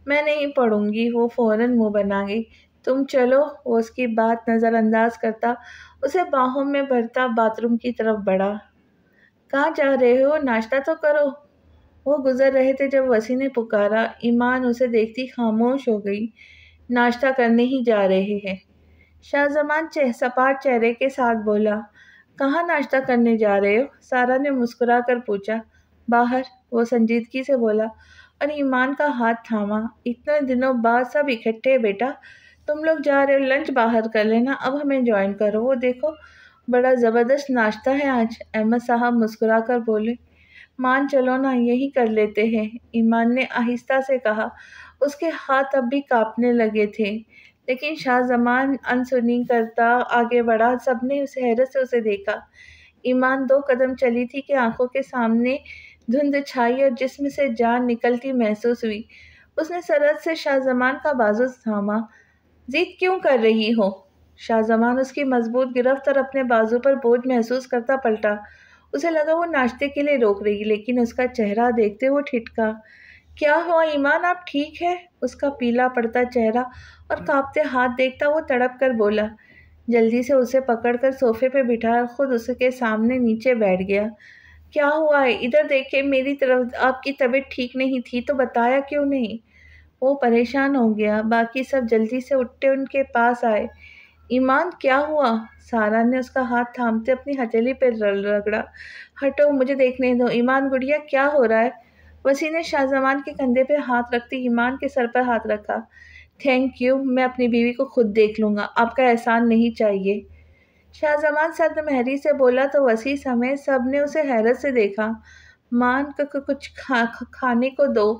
میں نہیں پڑھوں گی۔ وہ فوراً منہ بنا گئی۔ تم چلو۔ وہ اس کی بات نظر انداز کرتا اسے باہوں میں بھرتا باتھ روم کی طرف بڑھا۔ کہاں جا رہے ہو؟ ناشتہ تو کرو۔ وہ گزر رہے تھے جب وسیع نے پکارا۔ ایمان اسے دیکھتی خاموش ہو گئی۔ ناشتہ کرنے ہی جا رہے ہیں، شاہ زمان سپاٹ چہرے کے ساتھ بولا۔ کہاں ناشتہ کرنے جا رہے ہو؟ سارا نے مسکرا کر پوچھا۔ باہر، وہ سنجیدگی سے بولا اور ایمان کا ہاتھ تھاما۔ اتنے دنوں بعد سب اکٹھے بیٹا، تم لوگ جا رہے ہو، لنچ باہر کر لینا، اب ہمیں جوائن کرو۔ وہ دیکھو، بڑا زبردست ناشتہ ہے آج، احمد صاحب مسکرا کر بولے۔ مان چلو نا، یہی کر لیتے ہیں، ایمان نے آہستہ سے کہا۔ اس کے ہاتھ اب بھی کانپنے لگے تھے، لیکن شاہ زمان انسنی کرتا آگے بڑھا۔ سب نے حیرت سے اسے دیکھا۔ ایمان 2 قدم چلی تھی کہ آنکھوں کے سامنے دھند چھائی اور جسم سے جان نکلتی محسوس ہوئی۔ اس نے سرعت سے شاہ زمان کا بازو تھاما۔ ضد کیوں کر رہی ہو؟ شاہ زمان اس کی مضبوط گرفت اور اپنے بازو پر بوجھ محسوس کرتا پلٹا۔ اسے لگا وہ ناشتے کے لیے روک رہی، لیکن اس کا چہرہ دیکھتے وہ ٹھٹکا۔ کیا ہوا ایمان، آپ ٹھیک ہے؟ اس کا پیلا پڑتا چہرہ اور کانپتے ہاتھ دیکھتا وہ تڑپ کر بولا۔ جلدی سے اسے پکڑ کر صوفے پہ بٹھا اور خود اس کے سامنے نیچے بیٹھ گیا۔ کیا ہوا ہے؟ ادھر دیکھیں میری طرف، آپ کی طبیعت ٹھیک نہیں تھی تو بتایا کیوں نہیں؟ وہ پریشان ہو گیا۔ باقی سب جلدی سے اٹھتے ان کے پاس آئے۔ ایمان کیا ہوا؟ سارا نے اس کا ہاتھ تھامتے اپنی ہتھیلی پہ رگڑا۔ ہٹو، مجھے دیکھنے دو۔ ایمان گڑیا، کیا ہو رہا ہے؟ وسیع نے شاہ زمان کے کندھے پہ ہاتھ رکھتی ایمان کے سر پر ہاتھ رکھا۔ تھینک یو، میں اپنی بیوی کو خود دیکھ لوں گا، آپ کا احسان نہیں چاہیے۔ شاہ زمان سرد مہری سے بولا تو وسیع سمیت سب نے اسے حیرت سے دیکھا۔ مان کچھ کھانے کو دو،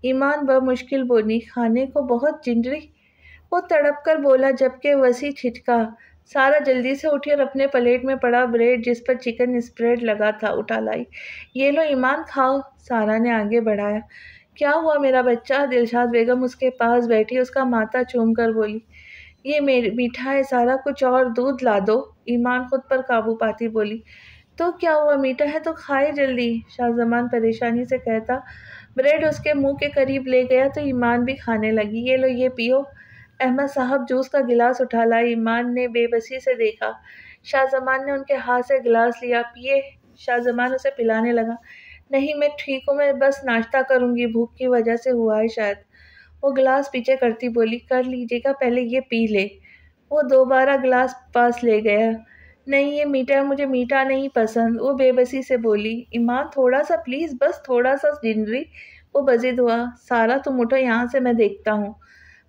ایمان بمشکل بولی۔ کھانے کو؟ بہت جنجری، وہ تڑپ کر بولا جبکہ وسیع ٹھٹکا۔ سارا جلدی سے اٹھی اور اپنے پلیٹ میں پڑا بریڈ جس پر چکن اسپریڈ لگا تھا اٹھا لائی۔ یہ لو ایمان، کھاؤ۔ سارا نے آگے بڑھایا۔ کیا ہوا میرا بچہ؟ دلشاد بیگم اس کے پاس بیٹھی اس کا ماتھا چوم کر بولی۔ یہ میٹھا ہے سارا، کچھ اور دودھ لا دو۔ ایمان خود پر قابو پاتی بولی۔ تو کیا ہوا، میٹھا ہے تو کھائے جلدی، شاہ زمان پریشانی سے کہتا۔ بریڈ اس کے منہ کے قریب لے گیا تو ایمان بھی کھانے لگی۔ یہ لو، یہ پیو۔ احمد صاحب جوس کا گلاس اٹھا لایا۔ ایمان نے بے بسی سے دیکھا۔ شاہ زمان نے ان کے ہاتھ سے گلاس لیا۔ پیے؟ شاہ زمان اسے پلانے لگا۔ نہیں، میں ٹھیک ہوں، میں بس ناشتہ کروں گی، بھوک کی وجہ سے ہوا ہے شاید۔ وہ گلاس پیچھے کرتی بولی۔ کر لیجیے گا، پہلے یہ پی لے۔ وہ دوبارہ گلاس پاس لے گیا۔ نہیں یہ میٹھا ہے، مجھے میٹھا نہیں پسند، وہ بے بسی سے بولی۔ ایمان تھوڑا سا پلیز، بس تھوڑا سا جنری۔ وہ بزد ہوا۔ سارا تم اٹھو یہاں سے، میں دیکھتا ہوں۔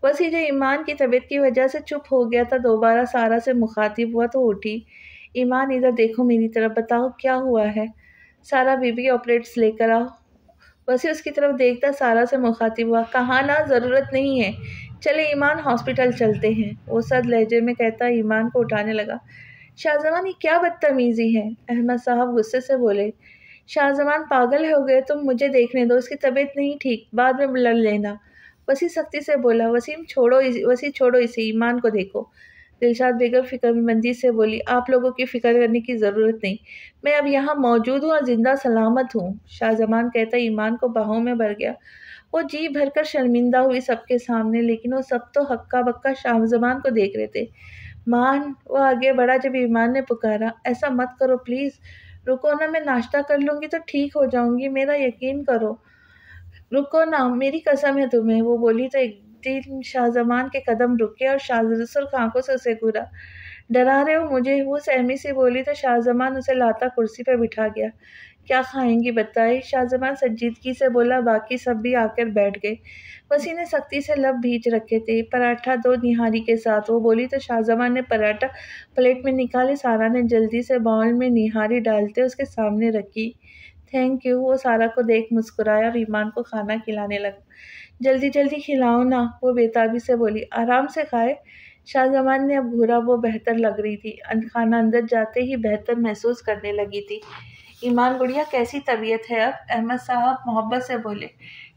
وسی جو ایمان کی طبیعت کی وجہ سے چپ ہو گیا تھا دوبارہ سارا سے مخاطب ہوا تو اٹھی۔ ایمان ادھر دیکھو میری طرف، بتاؤ کیا ہوا ہے؟ سارا بی بی آپریٹس لے کر آؤ۔ وسی اس کی طرف دیکھتا سارا سے مخاطب ہوا۔ کہاں نا، ضرورت نہیں ہے، چلے ایمان ہاسپٹل چلتے ہیں۔ وہ سرد لہجے میں کہتا ایمان کو اٹھانے لگا۔ شاہزمان یہ کیا بدتمیزی ہے؟ احمد صاحب غصے سے بولے۔ شاہزمان پاگل ہو گئے تم، مجھے دیکھنے دو، اس کی طبیعت نہیں ٹھیک، بعد میں لڑ لینا۔ وسی سختی سے بولا۔ وسیم چھوڑو اسے، ایمان کو دیکھو۔ دلشاد بیگم فکر مندی سے بولی۔ آپ لوگوں کی فکر کرنے کی ضرورت نہیں، میں اب یہاں موجود ہوں اور زندہ سلامت ہوں۔ شاہزمان کہتا ایمان کو باہوں میں بھر گیا۔ وہ جی بھر کر شرمندہ ہوئی سب کے سامنے، لیکن وہ سب تو ہکا بکا شاہزمان کو دیکھ رہے تھے۔ مان، وہ آگے بڑھا جب ایمان نے پکارا۔ ایسا مت کرو پلیز، رکو نا، میں ناشتہ کر لوں گی تو ٹھیک ہو جاؤں گی، میرا یقین کرو، رکو نا، میری قسم ہے تمہیں۔ وہ بولی تو ایک دن شاہزمان کے قدم رکے اور سرخ آنکھوں سے اسے گھورا۔ ڈرا رہے ہو مجھے؟ وہ سہمی سے بولی تو شاہزمان اسے لاتا کرسی پہ بٹھا گیا۔ کیا کھائیں گی بتائے؟ شاہزمان سنجیدگی سے بولا۔ باقی سب بھی آ کر بیٹھ گئے۔ وسی نے سختی سے لب بھیج رکھے تھے۔ پراٹھا دو نہاری کے ساتھ، وہ بولی تو شاہزمان نے پراٹھا پلیٹ میں نکالے۔ سارا نے جلدی سے باؤل میں نہاری ڈالتے اس کے سامنے رکھی۔ Thank you. وہ سارا کو دیکھ مسکرایا اور ایمان کو کھانا کھلانے لگا۔ جلدی جلدی کھلاؤ نا، وہ بےتابی سے بولی۔ آرام سے کھائے۔ شاہزمان نے اب گھورا۔ وہ بہتر لگ رہی تھی، کھانا اندر جاتے ہی بہتر محسوس کرنے لگی تھی۔ ایمان گڑیا کیسی طبیعت ہے اب؟ احمد صاحب محبت سے بولے۔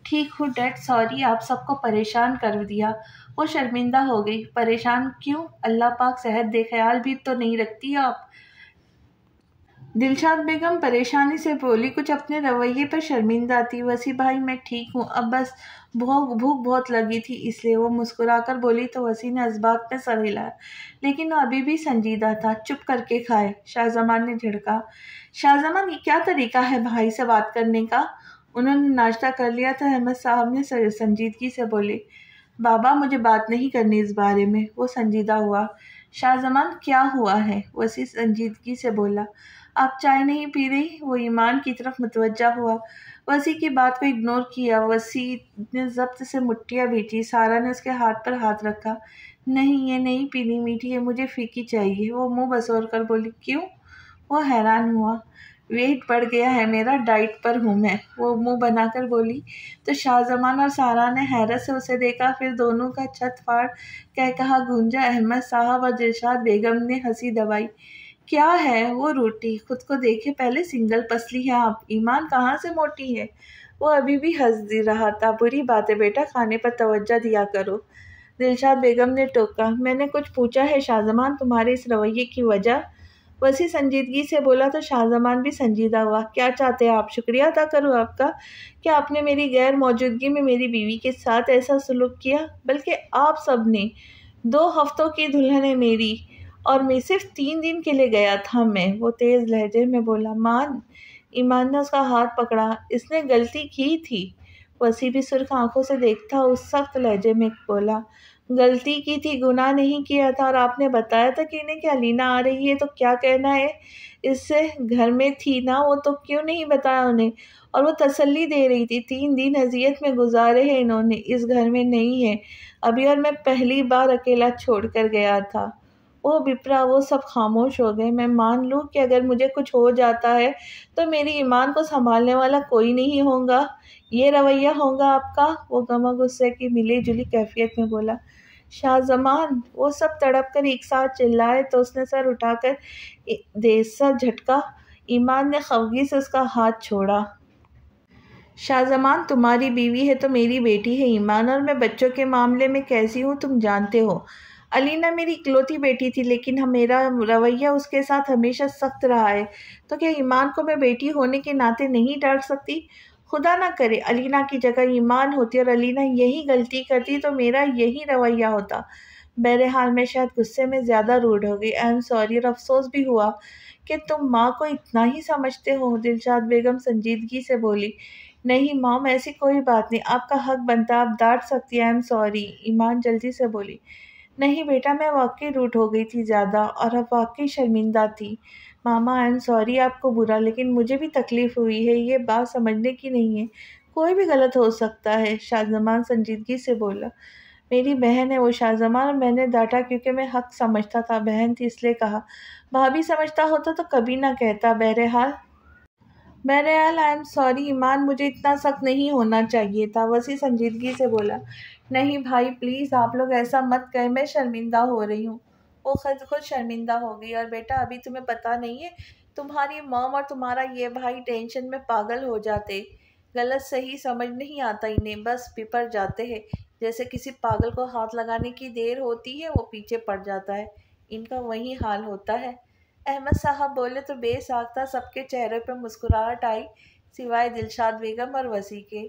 ٹھیک ہوں ڈیڈ، سوری آپ سب کو پریشان کر دیا۔ وہ شرمندہ ہو گئی۔ پریشان کیوں؟ اللہ پاک صحت دے، خیال بھی تو نہیں رکھتی آپ؟ دلشاد بیگم پریشانی سے بولی، کچھ اپنے رویے پر شرمندہ تھی۔ وسی بھائی میں ٹھیک ہوں، اب بس بھوک بہت لگی تھی اس لیے۔ وہ مسکرا کر بولی تو وسی نے اسباق میں سر ہلایا، لیکن وہ ابھی بھی سنجیدہ تھا۔ چپ کر کے کھائے، شاہزمان نے جھڑکا۔ شاہزمان یہ کیا طریقہ ہے بھائی سے بات کرنے کا؟ انہوں نے ناشتہ کر لیا تھا، احمد صاحب نے سنجیدگی سے بولے۔ بابا مجھے بات نہیں کرنی اس بارے میں۔ وہ سنجیدہ ہوا۔ شاہزمان کیا ہوا ہے؟ وسی سنجیدگی سے بولا۔ آپ چائے نہیں پی رہی؟ وہ ایمان کی طرف متوجہ ہوا۔ وسی کی بات کو اگنور کیا۔ وسی نے ضبط سے مٹھیاں بھیجی۔ سارا نے اس کے ہاتھ پر ہاتھ رکھا۔ نہیں یہ نہیں پینی میٹھی ہے، مجھے پھیکی چاہیے۔ وہ منہ بسور کر بولی۔ کیوں؟ وہ حیران ہوا۔ ویٹ بڑھ گیا ہے میرا، ڈائٹ پر ہوں میں، وہ منہ بنا کر بولی تو شاہزمان اور سارا نے حیرت سے اسے دیکھا۔ پھر دونوں کا چھت پھاڑ کہا گونجا۔ احمد صاحب اور دلشاد بیگم نے ہنسی دبائی۔ کیا ہے؟ وہ روٹی، خود کو دیکھے پہلے، سنگل پسلی ہے آپ، ایمان کہاں سے موٹی ہے؟ وہ ابھی بھی ہنس رہا تھا۔ بری بات ہے بیٹا، کھانے پر توجہ دیا کرو، دلشاد بیگم نے ٹوکا۔ میں نے کچھ پوچھا ہے شاہزمان تمہارے اس رویے کی وجہ؟ وسی سنجیدگی سے بولا تو شاہزمان بھی سنجیدہ ہوا۔ کیا چاہتے ہیں آپ؟ شکریہ ادا کروں آپ کا؟ کیا آپ نے میری غیر موجودگی میں میری بیوی کے ساتھ ایسا سلوک کیا؟ بلکہ آپ سب نے۔ 2 ہفتوں کی دلہن ہے میری، اور میں صرف 3 دن کے لیے گیا تھا میں، وہ تیز لہجے میں بولا۔ مان، ایمان نے اس کا ہاتھ پکڑا۔ اس نے غلطی کی تھی۔ وسی بھی سرخ آنکھوں سے دیکھتا اس سخت لہجے میں بولا۔ غلطی کی تھی، گناہ نہیں کیا تھا، اور آپ نے بتایا تھا کہ انہیں کہ علینا آ رہی ہے، تو کیا کہنا ہے اس سے؟ گھر میں تھی نا وہ، تو کیوں نہیں بتایا انہیں؟ اور وہ تسلی دے رہی تھی۔ 3 دن اذیت میں گزارے ہیں انہوں نے، اس گھر میں نہیں ہے ابھی، اور میں پہلی بار اکیلا چھوڑ کر گیا تھا۔ وہ بپرا، وہ سب خاموش ہو گئے۔ میں مان لوں کہ اگر مجھے کچھ ہو جاتا ہے تو میری ایمان کو سنبھالنے والا کوئی نہیں ہوگا، یہ رویہ ہوگا آپ کا؟ وہ غم غصے کی ملی جلی کیفیت میں بولا۔ شاہزمان، وہ سب تڑپ کر ایک ساتھ چلائے تو اس نے سر اٹھا کر تیز سا جھٹکا۔ ایمان نے خفگی سے اس کا ہاتھ چھوڑا۔ شاہزمان تمہاری بیوی ہے تو میری بیٹی ہے ایمان، اور میں بچوں کے معاملے میں کیسی ہوں تم جانتے ہو۔ علینا میری اکلوتی بیٹی تھی، لیکن میرا رویہ اس کے ساتھ ہمیشہ سخت رہا ہے، تو کیا ایمان کو میں بیٹی ہونے کے ناطے نہیں ڈانٹ سکتی؟ خدا نہ کرے علینا کی جگہ ایمان ہوتی اور علینا یہی غلطی کرتی تو میرا یہی رویہ ہوتا۔ بہرحال میں شاید غصے میں زیادہ روڈ ہو گئی۔ ایم سوری، اور افسوس بھی ہوا کہ تم ماں کو اتنا ہی سمجھتے ہو، دلشاد بیگم سنجیدگی سے بولی۔ نہیں مام، ایسی کوئی بات نہیں، آپ کا حق بنتا، آپ ڈانٹ سکتی ہیں۔ ایم سوری، ایمان جلدی سے بولی۔ نہیں بیٹا، میں واقعی روٹ ہو گئی تھی زیادہ، اور اب واقعی شرمندہ تھی۔ ماما آئی ایم سوری آپ کو برا، لیکن مجھے بھی تکلیف ہوئی ہے، یہ بات سمجھنے کی نہیں ہے، کوئی بھی غلط ہو سکتا ہے۔ شاہ زمان سنجیدگی سے بولا، میری بہن ہے وہ شاہ زمان، اور میں نے ڈانٹا کیونکہ میں حق سمجھتا تھا، بہن تھی اس لیے کہا، بھابھی سمجھتا ہوتا تو کبھی نہ کہتا۔ بہرحال آئی ایم سوری ایمان، مجھے اتنا سخت نہیں ہونا چاہیے تھا۔ وسیع سنجیدگی سے بولا، نہیں بھائی پلیز آپ لوگ ایسا مت کہیں، میں شرمندہ ہو رہی ہوں۔ وہ خود شرمندہ ہو گئی۔ اور بیٹا ابھی تمہیں پتہ نہیں ہے، تمہاری مام اور تمہارا یہ بھائی ٹینشن میں پاگل ہو جاتے، غلط صحیح سمجھ نہیں آتا انہیں، بس بپر جاتے ہیں، جیسے کسی پاگل کو ہاتھ لگانے کی دیر ہوتی ہے وہ پیچھے پڑ جاتا ہے، ان کا وہی حال ہوتا ہے۔ احمد صاحب بولے تو بے ساختہ سب کے چہرے پہ مسکراہٹ آئی، سوائے دلشاد بیگم اور وسیع کے۔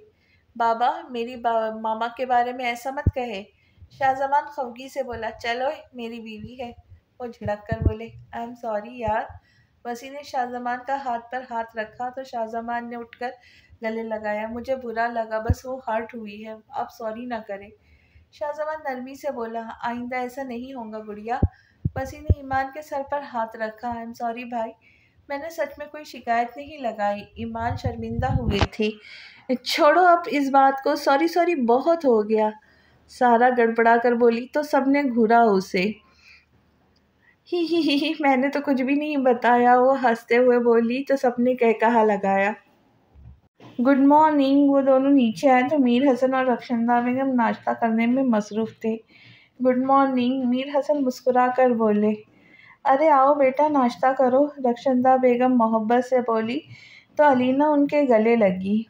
بابا میری ماما کے بارے میں ایسا مت کہے، شاہ زمان خفگی سے بولا، چلو میری بیوی ہے۔ وہ جھڑک کر بولے، آئی ایم سوری یار۔ وسیع نے شاہ زمان کا ہاتھ پر ہاتھ رکھا تو شاہ زمان نے اٹھ کر گلے لگایا، مجھے برا لگا، بس وہ ہرٹ ہوئی ہے، آپ سوری نہ کریں۔ شاہ زمان نرمی سے بولا، آئندہ ایسا نہیں ہوگا گڑیا۔ وسیع نے ایمان کے سر پر ہاتھ رکھا، آئی ایم سوری بھائی، میں نے سچ میں کوئی شکایت نہیں لگائی، ایمان شرمندہ ہوئی تھی۔ چھوڑو اب اس بات کو، سوری بہت ہو گیا، سارا گڑبڑا کر بولی تو سب نے گھورا اسے۔ ہی میں نے تو کچھ بھی نہیں بتایا، وہ ہنستے ہوئے بولی تو سب نے کہا لگایا۔ Good morning. وہ دونوں نیچے آئے تو میر حسن اور رخشندہ بیگم ناشتہ کرنے میں مصروف تھے۔ گڈ مارننگ، میر حسن مسکرا کر بولے۔ ارے آؤ بیٹا ناشتہ کرو، رخشندہ بیگم محبت سے بولی تو علینا ان کے گلے لگی۔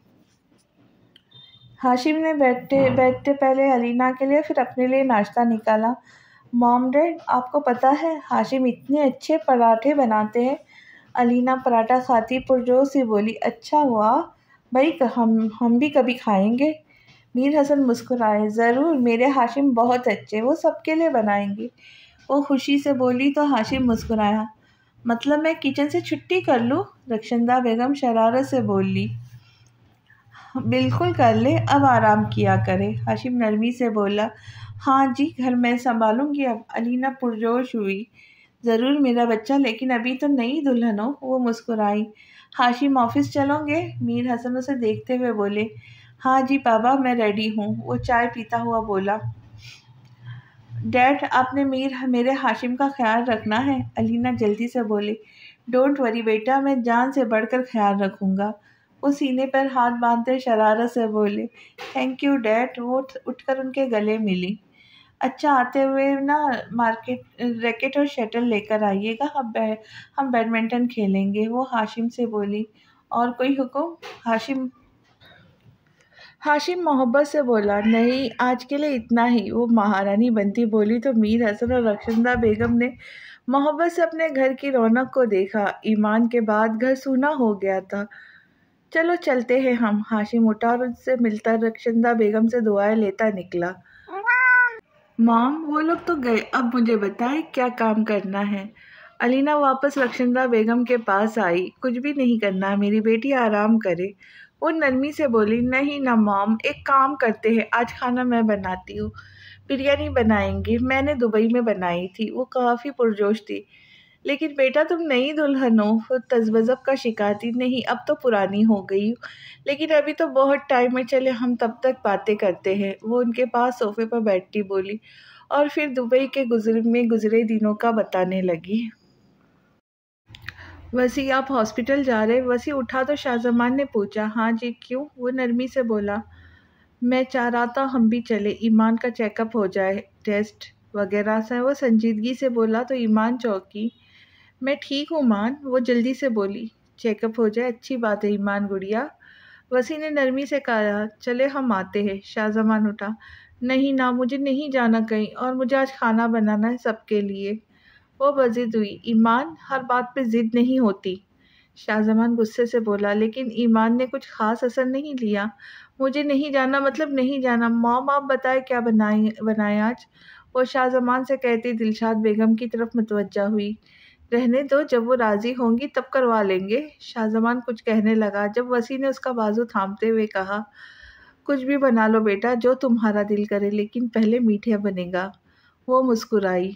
ہاشم نے بیٹھتے پہلے علینا کے لیے پھر اپنے لیے ناشتہ نکالا۔ مام ڈیڈ آپ کو پتہ ہے ہاشم اتنے اچھے پراٹھے بناتے ہیں۔ علینا پراٹھا کھاتی پرجوش سی بولی، اچھا واہ بھائی، ہم بھی کبھی کھائیں گے۔ میر حسن مسکرائے، ضرور، میرے ہاشم بہت اچھے، وہ سب کے لیے بنائیں گے۔ وہ خوشی سے بولی تو ہاشم مسکرایا۔ مطلب میں کچن سے چھٹی کر لوں؟ رخشندہ بیگم شرارت سے بولی۔ بالکل کر لے، اب آرام کیا کرے۔ ہاشم نرمی سے بولا، ہاں جی گھر میں سنبھالوں گی اب۔ علینا پرجوش ہوئی، ضرور میرا بچہ، لیکن ابھی تو نئی دلہن ہو۔ وہ مسکرائی۔ ہاشم آفس چلو گے؟ میر حسن اسے دیکھتے ہوئے بولے۔ ہاں جی بابا میں ریڈی ہوں، وہ چائے پیتا ہوا بولا۔ ڈیڈ آپ نے میرے ہاشم کا خیال رکھنا ہے، علینا جلدی سے بولے۔ ڈونٹ وری بیٹا، میں جان سے بڑھ کر خیال رکھوں گا۔ وہ سینے پر ہاتھ باندھتے شرارت سے بولے، تھینک یو ڈیڈ۔ وہ اٹھ کر ان کے گلے ملی۔ اچھا آتے ہوئے نا ریکٹ اور شٹل لے کر آئیے گا، ہم بیڈمنٹن کھیلیں گے۔ وہ ہاشم سے بولی، اور کوئی حکم؟ ہاشم محبت سے بولا، نہیں آج کے لیے اتنا ہی۔ وہ مہارانی بنتی بولی تو میر حسن اور رخشندہ بیگم نے محبت سے اپنے گھر کی رونق کو دیکھا۔ ایمان کے بعد گھر سونا ہو گیا تھا۔ چلو چلتے ہیں ہم۔ ہاشم اٹھا اور ان سے ملتا رخشندہ بیگم سے دعائیں لیتا نکلا۔ مام وہ لوگ تو گئے، اب مجھے بتائیں کیا کام کرنا ہے؟ علینا واپس رخشندہ بیگم کے پاس آئی۔ کچھ بھی نہیں کرنا، میری بیٹی آرام کرے۔ وہ نرمی سے بولی، نہیں نہ مام، ایک کام کرتے ہیں، آج کھانا میں بناتی ہوں، بریانی بنائیں گے، میں نے دبئی میں بنائی تھی۔ وہ کافی پرجوش تھی۔ لیکن بیٹا تم نئی دلہن ہو، وہ تذبذب کا شکار تھی، نہیں اب تو پرانی ہو گئی ہوں، لیکن ابھی تو بہت ٹائم ہے، چلے ہم تب تک باتیں کرتے ہیں۔ وہ ان کے پاس صوفے پر بیٹھتی بولی اور پھر دبئی کے گزرے دنوں کا بتانے لگی۔ وسیع آپ ہاسپٹل جا رہے؟ وسیع اٹھا تو شاہ زمان نے پوچھا، ہاں جی کیوں؟ وہ نرمی سے بولا، میں چاہ رہا تھا ہم بھی چلے، ایمان کا چیک اپ ہو جائے، ٹیسٹ وغیرہ سے۔ وہ سنجیدگی سے بولا تو ایمان چونکی۔ میں ٹھیک ہوں مان، وہ جلدی سے بولی، چیک اپ ہو جائے اچھی بات ہے ایمان گڑیا۔ وسیع نے نرمی سے کہا، چلے ہم آتے ہیں۔ شاہ زمان اٹھا، نہیں نہ، مجھے نہیں جانا کہیں، اور مجھے آج کھانا بنانا ہے سب کے لیے۔ وہ بضد ہوئی، ایمان ہر بات پہ ضد نہیں ہوتی۔ شاہ زمان غصے سے بولا، لیکن ایمان نے کچھ خاص اثر نہیں لیا۔ مجھے نہیں جانا مطلب نہیں جانا۔ مام آپ بتائیں کیا بنائیں آج؟ وہ شاہ زمان سے کہتی دلشاد بیگم کی طرف متوجہ ہوئی۔ رہنے دو، جب وہ راضی ہوں گی تب کروا لیں گے۔ شاہ زمان کچھ کہنے لگا جب وسیع نے اس کا بازو تھامتے ہوئے کہا، کچھ بھی بنا لو بیٹا، جو تمہارا دل کرے، لیکن پہلے میٹھا بنے گا۔ وہ مسکرائی۔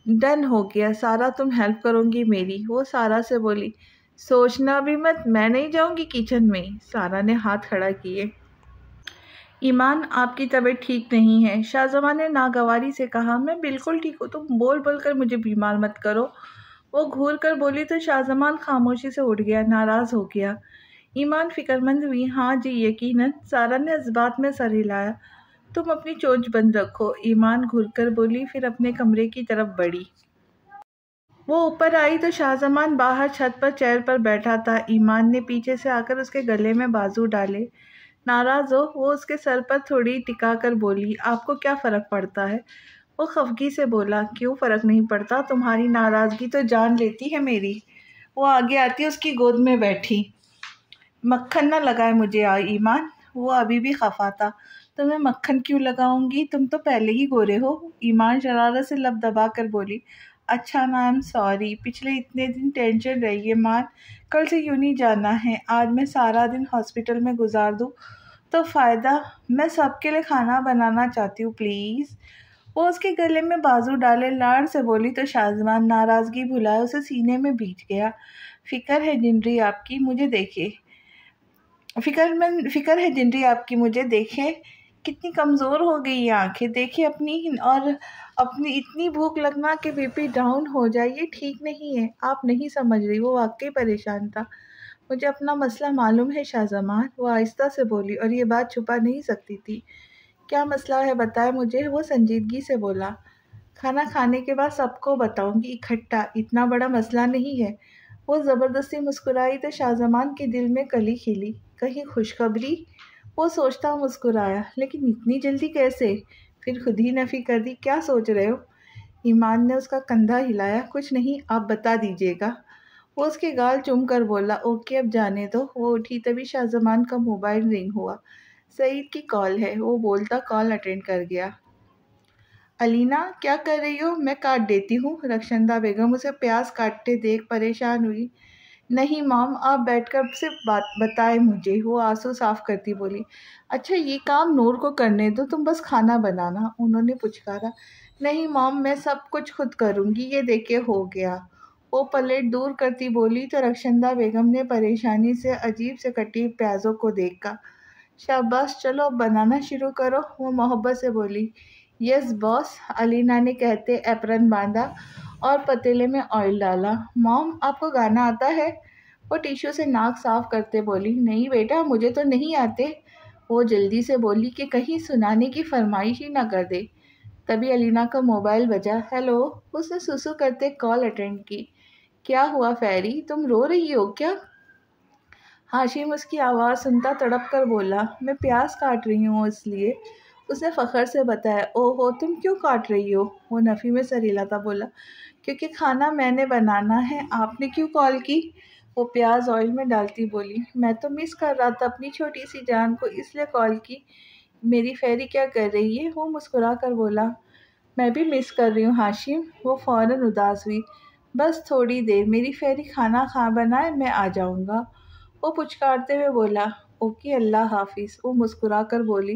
ڈن ہو گیا سارا، تم ہیلپ کرو گی میری؟ وہ سارا سے بولی۔ سوچنا بھی مت، میں نہیں جاؤں گی کچن میں۔ سارا نے ہاتھ کھڑا کیے۔ ایمان آپ کی طبیعت ٹھیک نہیں ہے، شاہزمان نے ناگواری سے کہا۔ میں بالکل ٹھیک ہوں، تم بول بول کر مجھے بیمار مت کرو۔ وہ گھور کر بولی تو شاہزمان خاموشی سے اٹھ گیا، ناراض ہو گیا۔ ایمان فکر مند ہوئی۔ ہاں جی یقیناً، سارا نے اس بات میں سر ہلایا۔ تم اپنی چونچ بند رکھو، ایمان گھر کر بولی، پھر اپنے کمرے کی طرف بڑھی۔ وہ اوپر آئی تو شاہزمان باہر چھت پر چیئر پر بیٹھا تھا۔ ایمان نے پیچھے سے آ کر اس کے گلے میں بازو ڈالے۔ ناراض ہو؟ وہ اس کے سر پر تھوڑی ٹکا کر بولی۔ آپ کو کیا فرق پڑتا ہے؟ وہ خفگی سے بولا۔ کیوں فرق نہیں پڑتا؟ تمہاری ناراضگی تو جان لیتی ہے میری۔ وہ آگے آتی اس کی گود میں بیٹھی۔ مکھن نہ لگائے مجھے ایمان۔ وہ ابھی بھی خفا تھا۔ تمہیں مکھن کیوں لگاؤں گی؟ تم تو پہلے ہی گورے ہو۔ ایمان شرارت سے لب دبا کر بولی۔ اچھا نا، آئی ایم سوری، پچھلے اتنے دن ٹینشن رہی ہے مان، کل سے یوں نہیں جانا ہے۔ آج میں سارا دن ہاسپٹل میں گزار دوں تو فائدہ؟ میں سب کے لیے کھانا بنانا چاہتی ہوں پلیز۔ وہ اس کے گلے میں بازو ڈالے لاڑ سے بولی تو شاہزمان ناراضگی بھلائے اسے سینے میں بھیج گیا۔ فکر ہے جنری آپ کی، مجھے دیکھے۔ فکر ہے جنری آپ کی، مجھے دیکھے کتنی کمزور ہو گئی یہ آنکھیں، دیکھے اپنی، اور اپنی اتنی بھوک لگنا کہ بی پی ڈاؤن ہو جائے، یہ ٹھیک نہیں ہے۔ آپ نہیں سمجھ رہی۔ وہ واقعی پریشان تھا۔ مجھے اپنا مسئلہ معلوم ہے شاہزمان، وہ آہستہ سے بولی، اور یہ بات چھپا نہیں سکتی تھی۔ کیا مسئلہ ہے بتائے مجھے، وہ سنجیدگی سے بولا۔ کھانا کھانے کے بعد سب کو بتاؤں گی اکٹھا، اتنا بڑا مسئلہ نہیں ہے۔ وہ زبردستی مسکرائی تو شاہزمان کے دل میں کلی کھلی، کہیں خوشخبری؟ وہ سوچتا مسکرایا، لیکن اتنی جلدی کیسے؟ پھر خود ہی نفی کر دی۔ کیا سوچ رہے ہو؟ ایمان نے اس کا کندھا ہلایا۔ کچھ نہیں، آپ بتا دیجیے گا۔ وہ اس کے گال چوم کر بولا۔ اوکے اب جانے دو۔ وہ اٹھی تبھی شاہزمان کا موبائل رنگ ہوا۔ سعید کی کال ہے، وہ بولتا کال اٹینڈ کر گیا۔ علینا کیا کر رہی ہو؟ میں کاٹ دیتی ہوں۔ رخشندہ بیگم اسے پیاز کاٹتے دیکھ پریشان ہوئی۔ نہیں مام، آپ بیٹھ کر صرف بات بتائے مجھے، وہ آنسو صاف کرتی بولی۔ اچھا یہ کام نور کو کرنے دو، تم بس کھانا بنانا، انہوں نے پچکارا۔ نہیں مام، میں سب کچھ خود کروں گی، یہ دیکھے ہو گیا۔ وہ پلیٹ دور کرتی بولی تو رخشندہ بیگم نے پریشانی سے عجیب سے کٹی پیازوں کو دیکھا۔ شاباش، چلو اب بنانا شروع کرو، وہ محبت سے بولی۔ یس باس، علینا نے کہتے ایپرن باندھا اور پتیلے میں آئل ڈالا۔ مام آپ کو گانا آتا ہے؟ وہ ٹیشو سے ناک صاف کرتے بولی۔ نہیں بیٹا، مجھے تو نہیں آتے۔ وہ جلدی سے بولی کہ کہیں سنانے کی فرمائش ہی نہ کر دے۔ تبھی علینا کا موبائل بجا۔ ہیلو، اس نے سسو کرتے کال اٹینڈ کی۔ کیا ہوا فیری، تم رو رہی ہو کیا؟ ہاشم اس کی آواز سنتا تڑپ کر بولا۔ میں پیاز کاٹ رہی ہوں اس لیے، اس نے فخر سے بتایا۔ او ہو، تم کیوں کاٹ رہی ہو؟ وہ نفی میں سر ہلاتا بولا۔ کیونکہ کھانا میں نے بنانا ہے، آپ نے کیوں کال کی؟ وہ پیاز آئل میں ڈالتی بولی۔ میں تو مس کر رہا تھا اپنی چھوٹی سی جان کو، اس لیے کال کی۔ میری فیری کیا کر رہی ہے؟ وہ مسکرا کر بولا۔ میں بھی مس کر رہی ہوں ہاشم۔ وہ فوراً اداس ہوئی۔ بس تھوڑی دیر، میری فیری کھانا بنائے، میں آ جاؤں گا۔ وہ پچکارتے ہوئے بولا۔ اوکے، اللہ حافظ، وہ مسکرا کر بولی۔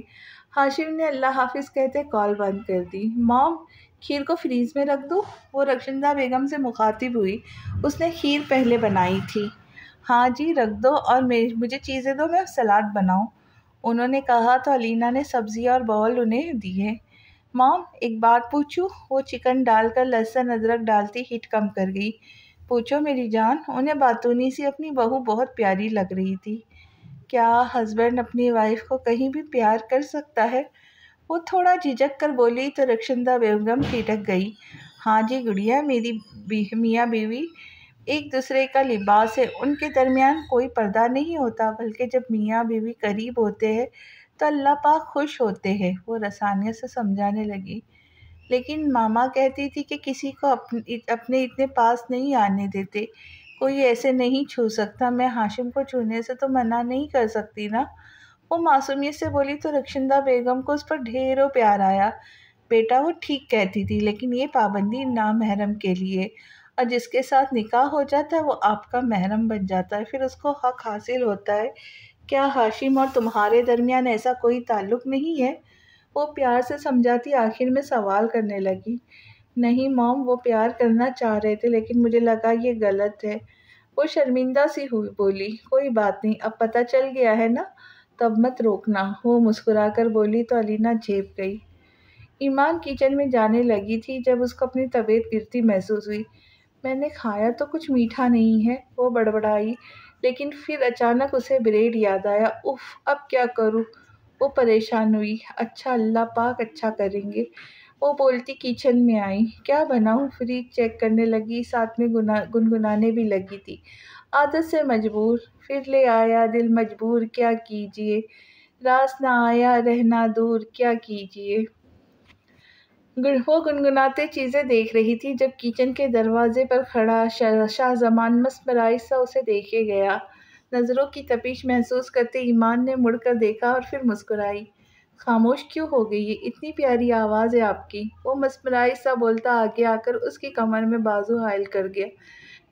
ہاشم نے اللہ حافظ کہتے کال بند کر دی۔ مام، کھیر کو فریز میں رکھ دو؟ وہ رخشندہ بیگم سے مخاطب ہوئی۔ اس نے کھیر پہلے بنائی تھی۔ ہاں جی رکھ دو، اور مجھے چیزیں دو، میں سلاد بناؤں، انہوں نے کہا تو علینا نے سبزیاں اور باؤل انہیں دیے۔ مام ایک بات پوچھوں؟ وہ چکن ڈال کر لہسن ادرک ڈالتی ہٹ کم کر گئی۔ پوچھو میری جان۔ انہیں باتونی سی اپنی بہو بہت پیاری لگ رہی تھی۔ کیا ہسبینڈ اپنی وائف کو کہیں بھی پیار کر سکتا ہے؟ وہ تھوڑا جھجک کر بولی تو رخشندہ بیگم ٹھٹک گئی۔ ہاں جی گڑیا، میری میاں بیوی ایک دوسرے کا لباس ہے، ان کے درمیان کوئی پردہ نہیں ہوتا، بلکہ جب میاں بیوی قریب ہوتے ہیں تو اللہ پاک خوش ہوتے ہیں، وہ رسانیت سے سمجھانے لگی۔ لیکن ماما کہتی تھی کہ کسی کو اپنے اتنے پاس نہیں آنے دیتے، کوئی ایسے نہیں چھو سکتا، میں ہاشم کو چھونے سے تو منع نہیں کر سکتی نا، وہ معصومیت سے بولی تو رخشندہ بیگم کو اس پر ڈھیروں پیار آیا۔ بیٹا وہ ٹھیک کہتی تھی، لیکن یہ پابندی نامحرم کے لیے، اور جس کے ساتھ نکاح ہو جاتا ہے وہ آپ کا محرم بن جاتا ہے، پھر اس کو حق حاصل ہوتا ہے۔ کیا ہاشم اور تمہارے درمیان ایسا کوئی تعلق نہیں ہے؟ وہ پیار سے سمجھاتی آخر میں سوال کرنے لگی، نہیں موم، وہ پیار کرنا چاہ رہے تھے لیکن مجھے لگا یہ غلط ہے۔ وہ شرمندہ سی ہوئی بولی، کوئی بات نہیں، اب پتہ چل گیا ہے نا، تب مت روکنا۔ وہ مسکرا کر بولی تو علینا جھیپ گئی۔ ایمان کچن میں جانے لگی تھی جب اس کو اپنی طبیعت گرتی محسوس ہوئی۔ میں نے کھایا تو کچھ میٹھا نہیں ہے، وہ بڑبڑائی، لیکن پھر اچانک اسے بریڈ یاد آیا۔ اف، اب کیا کروں؟ وہ پریشان ہوئی۔ اچھا، اللہ پاک اچھا کریں گے، وہ بولتی کچن میں آئی۔ کیا بناؤں؟ فریج چیک کرنے لگی، ساتھ میں گنگنانے بھی لگی تھی، عادت سے مجبور۔ پھر لے آیا دل مجبور، کیا کیجیے، راس نہ آیا رہنا دور، کیا کیجیے۔ وہ گنگناتے چیزیں دیکھ رہی تھی جب کچن کے دروازے پر کھڑا شاہ زمان مسمرائی سا اسے دیکھے گیا۔ نظروں کی تپش محسوس کرتے ایمان نے مڑ کر دیکھا اور پھر مسکرائی۔ خاموش کیوں ہو گئی ہے؟ اتنی پیاری آواز ہے آپ کی، وہ مسمرائی سا بولتا آگے آ کر اس کی کمر میں بازو حائل کر گیا۔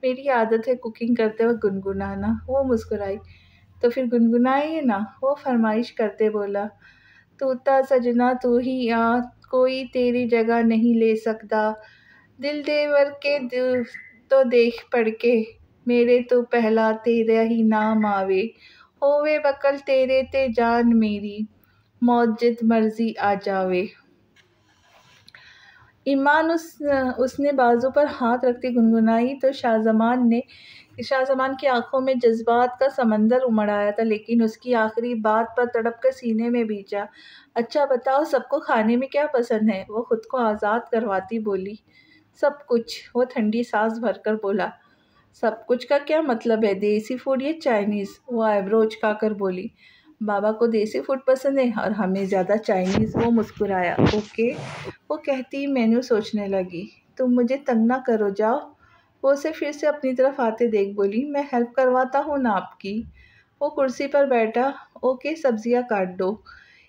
میری عادت ہے کوکنگ کرتے وقت گنگنانا، وہ مسکرائی۔ تو پھر گنگنائیے نا، وہ فرمائش کرتے بولا۔ توتا سجنا تو ہی آ، کوئی تیری جگہ نہیں لے سکتا، دل دیور کے تو دیکھ پڑھ کے، میرے تو پہلا تیرا ہی نام آوے، ہووے بکل تیرے تے جان میری، موت جت مرضی آ جاوے۔ ایمان اس نے بازو پر ہاتھ رکھتے گنگنائی تو شاہ زمان کی آنکھوں میں جذبات کا سمندر امڑ آیا تھا، لیکن اس کی آخری بات پر تڑپ کر سینے میں بھیجا۔ اچھا بتاؤ، سب کو کھانے میں کیا پسند ہے؟ وہ خود کو آزاد کرواتی بولی۔ سب کچھ، وہ ٹھنڈی سانس بھر کر بولا۔ سب کچھ کا کیا مطلب ہے، دیسی فوڈ یا چائنیز؟ وہ آئیبرو اچکا کر بولی۔ بابا کو دیسی فوڈ پسند ہے اور ہمیں زیادہ چائنیز، وہ مسکرایا۔ اوکے، وہ کہتی مینو سوچنے لگی۔ تم مجھے تنگ نہ کرو، جاؤ۔ وہ اسے پھر سے اپنی طرف آتے دیکھ بولی، میں ہیلپ کرواتا ہوں نا آپ کی۔ وہ کرسی پر بیٹھا۔ اوکے، سبزیاں کاٹ دو۔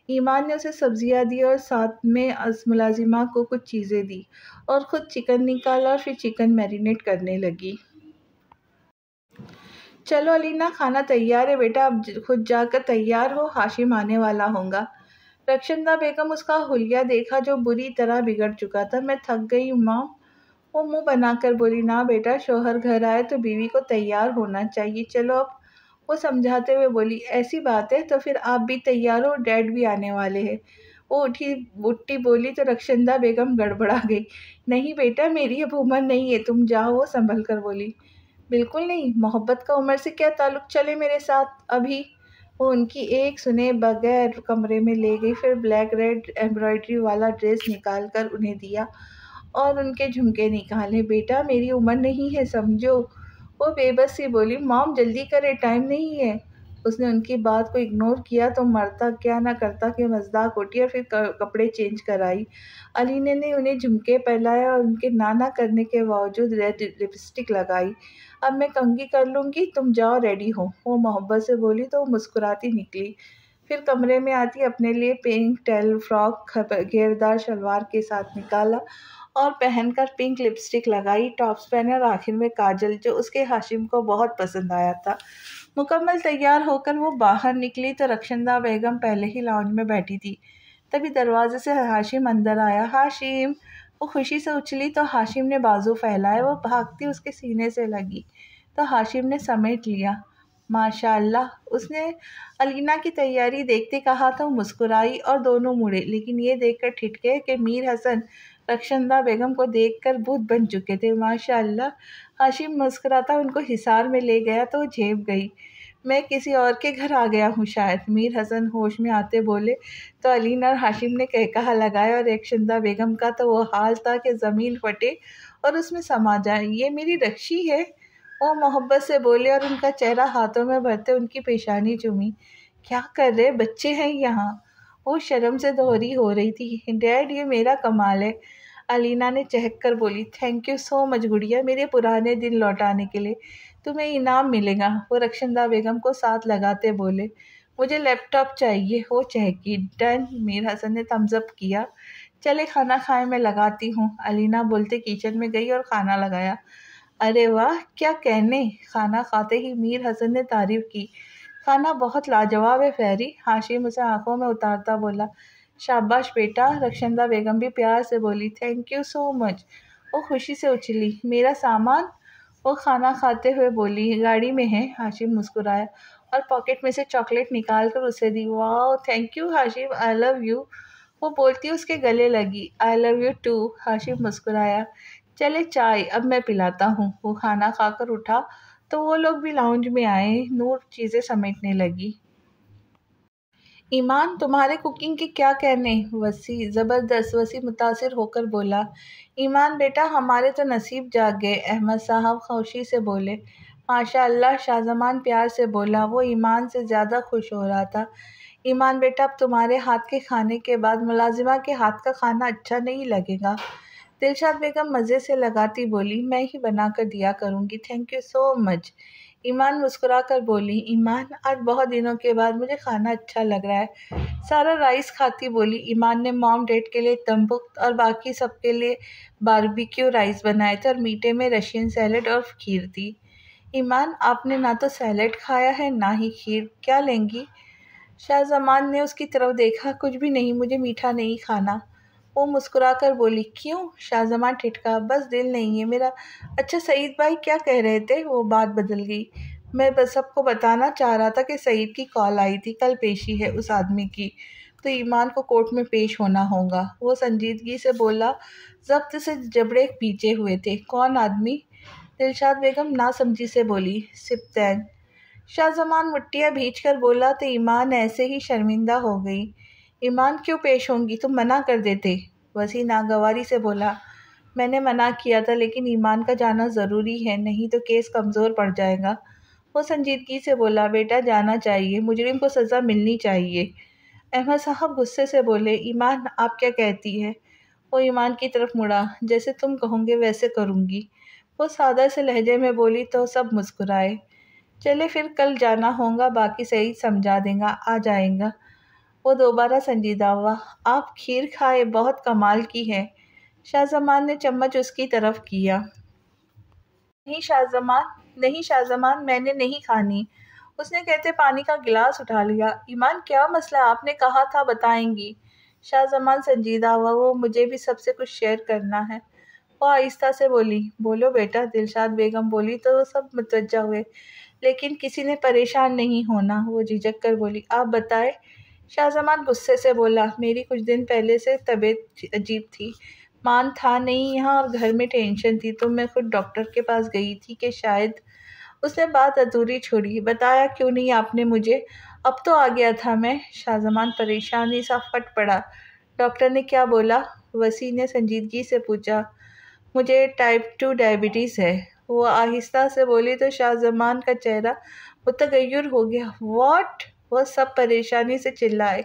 ایمان نے اسے سبزیاں دی اور ساتھ میں ملازمہ کو کچھ چیزیں دی اور خود چکن نکالا اور پھر چکن میرینیٹ کرنے لگی۔ چلو علینا، کھانا تیار ہے بیٹا، اب خود جا کر تیار ہو، ہاشم آنے والا ہوگا۔ رخشندہ بیگم اس کا حلیہ دیکھا جو بری طرح بگڑ چکا تھا۔ میں تھک گئی ہوں ماں، وہ منہ بنا کر بولی۔ نہ بیٹا، شوہر گھر آئے تو بیوی کو تیار ہونا چاہیے، چلو اب، وہ سمجھاتے ہوئے بولی۔ ایسی بات ہے تو پھر آپ بھی تیار ہو، ڈیڈ بھی آنے والے ہیں۔ وہ اٹھی بولی تو رخشندہ بیگم گڑبڑا گئی۔ نہیں بیٹا، میری اب عمر نہیں ہے، تم جاؤ، وہ سنبھل کر بولی۔ بالکل نہیں، محبت کا عمر سے کیا تعلق، چلے میرے ساتھ ابھی۔ وہ ان کی ایک سنے بغیر کمرے میں لے گئی، پھر بلیک ریڈ ایمبرائڈری والا ڈریس نکال کر انہیں دیا اور ان کے جھمکے نکالے۔ بیٹا، میری عمر نہیں ہے، سمجھو، وہ بے بس سی بولی۔ مام جلدی کرے، ٹائم نہیں ہے۔ اس نے ان کی بات کو اگنور کیا تو مرتا کیا نہ کرتا کہ مذاق اٹھی اور پھر کپڑے چینج کرائی۔ علینا نے انہیں جھمکے پہنائے اور ان کے نانا کرنے کے باوجود ریڈ لپسٹک لگائی۔ اب میں کنگھی کر لوں گی، تم جاؤ ریڈی ہو، وہ محبت سے بولی تو وہ مسکراتی نکلی۔ پھر کمرے میں آتی اپنے لیے پنک ٹیل فراک گھیردار شلوار کے ساتھ نکالا اور پہن کر پنک لپسٹک لگائی، ٹاپس پہنے اور آخر میں کاجل، جو اس کے ہاشم کو بہت پسند آیا تھا۔ مکمل تیار ہو کر وہ باہر نکلی تو رخشندہ بیگم پہلے ہی لاؤنج میں بیٹھی تھی۔ تبھی دروازے سے ہاشم اندر آیا۔ ہاشم، وہ خوشی سے اچھلی تو ہاشم نے بازو پھیلائے، وہ بھاگتی اس کے سینے سے لگی تو ہاشم نے سمیٹ لیا۔ ماشاء اللہ، اس نے علینا کی تیاری دیکھتے کہا تو مسکرائی اور دونوں مڑے، لیکن یہ دیکھ کر ٹھٹکے کہ میر حسن رخشندہ بیگم کو دیکھ کر بت بن چکے تھے۔ ماشاء اللہ، ہاشم مسکراتا ان کو حصار میں لے گیا تو وہ جھیپ گئی۔ میں کسی اور کے گھر آ گیا ہوں شاید، میر حسن ہوش میں آتے بولے تو علینا اور ہاشم نے قہقہہ لگایا اور رخشندہ بیگم کا تو وہ حال تھا کہ زمین پھٹے اور اس میں سما جائے۔ یہ میری رخشی ہے، وہ محبت سے بولے اور ان کا چہرہ ہاتھوں میں بھرتے ان کی پیشانی چومی۔ کیا کر رہے بچے ہیں یہاں؟ وہ شرم سے دوہری ہو رہی تھی۔ ڈیڈ، یہ میرا کمال ہے، علینا نے چہک کر بولی۔ تھینک یو سو مچ گڑیا، میرے پرانے دن لوٹانے کے لیے، تمہیں انعام ملے گا، وہ رخشندہ بیگم کو ساتھ لگاتے بولے۔ مجھے لیپ ٹاپ چاہیے، وہ چہکی۔ ڈن، میر حسن نے تھمز اپ کیا۔ چلے کھانا کھائیں، میں لگاتی ہوں، علینا بولتے کچن میں گئی اور کھانا لگایا۔ ارے واہ، کیا کہنے، کھانا کھاتے ہی میر حسن نے تعریف کی۔ کھانا بہت لاجواب ہے فہری، ہاشم اسے آنکھوں میں اتارتا بولا۔ شاباش بیٹا، رخشندہ بیگم بھی پیار سے بولی۔ تھینک یو سو مچ۔ وہ خوشی سے اچھلی۔ میرا سامان؟ وہ کھانا کھاتے ہوئے بولی۔ گاڑی میں ہے۔ ہاشم مسکرایا اور پاکٹ میں سے چاکلیٹ نکال کر اسے دی۔ Wow, thank you Hashim, I love you, وہ بولتی اس کے گلے لگی۔ I love you too, Hashim مسکرایا۔ چلے چائے اب میں پلاتا ہوں۔ وہ کھانا کھا کر اٹھا تو وہ لوگ بھی لاؤنج میں آئے۔ نور چیزیں سمیٹنے لگی۔ ایمان، تمہارے کوکنگ کے کیا کہنے؟ وسیع زبردست، وسیع متاثر ہو کر بولا۔ ایمان بیٹا، ہمارے تو نصیب جاگ گئے، احمد صاحب خوشی سے بولے۔ ماشاء اللہ، شاہ زمان پیار سے بولا۔ وہ ایمان سے زیادہ خوش ہو رہا تھا۔ ایمان بیٹا، اب تمہارے ہاتھ کے کھانے کے بعد ملازمہ کے ہاتھ کا کھانا اچھا نہیں لگے گا، دلشاد بیگم مزے سے لگاتی بولی۔ میں ہی بنا کر دیا کروں گی، تھینک یو سو مچ، ایمان مسکرا کر بولی۔ ایمان، آج بہت دنوں کے بعد مجھے کھانا اچھا لگ رہا ہے، سارا رائس کھاتی بولی۔ ایمان نے مام ڈیڈ کے لیے تمبکت اور باقی سب کے لیے باربیکیو رائس بنائے تھے اور میٹھے میں رشین سیلڈ اور کھیر تھی۔ ایمان، آپ نے نہ تو سیلڈ کھایا ہے نہ ہی کھیر، کیا لیں گی؟ شاہ زمان نے اس کی طرف دیکھا۔ کچھ بھی نہیں، مجھے میٹھا نہیں کھانا، وہ مسکرا کر بولی۔ کیوں؟ شاہ زمان ٹھٹکا۔ بس دل نہیں ہے میرا۔ اچھا سعید بھائی کیا کہہ رہے تھے؟ وہ بات بدل گئی۔ میں بس سب کو بتانا چاہ رہا تھا کہ سعید کی کال آئی تھی، کل پیشی ہے اس آدمی کی، تو ایمان کو کورٹ میں پیش ہونا ہوگا۔ وہ سنجیدگی سے بولا، ضبط سے جبڑے بھیجے ہوئے تھے۔ کون آدمی؟ دلشاد بیگم ناسمجھی سے بولی۔ سبطین۔ شاہ زمان مٹھیاں بھیج کر بولا تو ایمان ایسے ہی شرمندہ ہو گئی۔ ایمان، کیوں پیش ہوں گی؟ تم منع کر دیتے۔ وسیع ناگواری سے بولا۔ میں نے منع کیا تھا لیکن ایمان کا جانا ضروری ہے، نہیں تو کیس کمزور پڑ جائے گا۔ وہ سنجیدگی سے بولا۔ بیٹا جانا چاہیے، مجرم کو سزا ملنی چاہیے۔ احمد صاحب غصے سے بولے۔ ایمان، آپ کیا کہتی ہے؟ وہ ایمان کی طرف مڑا۔ جیسے تم کہوں گے ویسے کروں گی، وہ سادہ سے لہجے میں بولی تو سب مسکرائے۔ چلے پھر کل جانا ہوگا، باقی سعید سمجھا دے گا، آ جائے گا۔ وہ دوبارہ سنجیدہ ہوا۔ آپ کھیر کھائے، بہت کمال کی ہے۔ شاہ زمان نے چمچ اس کی طرف کیا۔ نہیں شاہ زمان، میں نے نہیں کھانی، اس نے کہتے پانی کا گلاس اٹھا لیا۔ ایمان، کیا مسئلہ؟ آپ نے کہا تھا بتائیں گی۔ شاہ زمان سنجیدہ ہوا۔ وہ مجھے بھی سب سے کچھ شیئر کرنا ہے، وہ آہستہ سے بولی۔ بولو بیٹا، دلشاد بیگم بولی تو وہ سب متوجہ ہوئے۔ لیکن کسی نے پریشان نہیں ہونا، وہ جھجک کر بولی۔ آپ بتائیں۔ شاہ زمان غصے سے بولا۔ میری کچھ دن پہلے سے طبیعت عجیب تھی، مان تھا نہیں یہاں اور گھر میں ٹینشن تھی، تو میں خود ڈاکٹر کے پاس گئی تھی کہ شاید، اس نے بات ادھوری چھوڑی۔ بتایا کیوں نہیں آپ نے مجھے؟ اب تو آ گیا تھا میں۔ شاہ زمان پریشانی سا پھٹ پڑا۔ ڈاکٹر نے کیا بولا؟ وسیع نے سنجیدگی سے پوچھا۔ مجھے ٹائپ 2 ڈائبٹیز ہے، وہ آہستہ سے بولی تو شاہ زمان کا چہرہ متغیر ہو گیا۔ واٹ؟ وہ سب پریشانی سے چلائے۔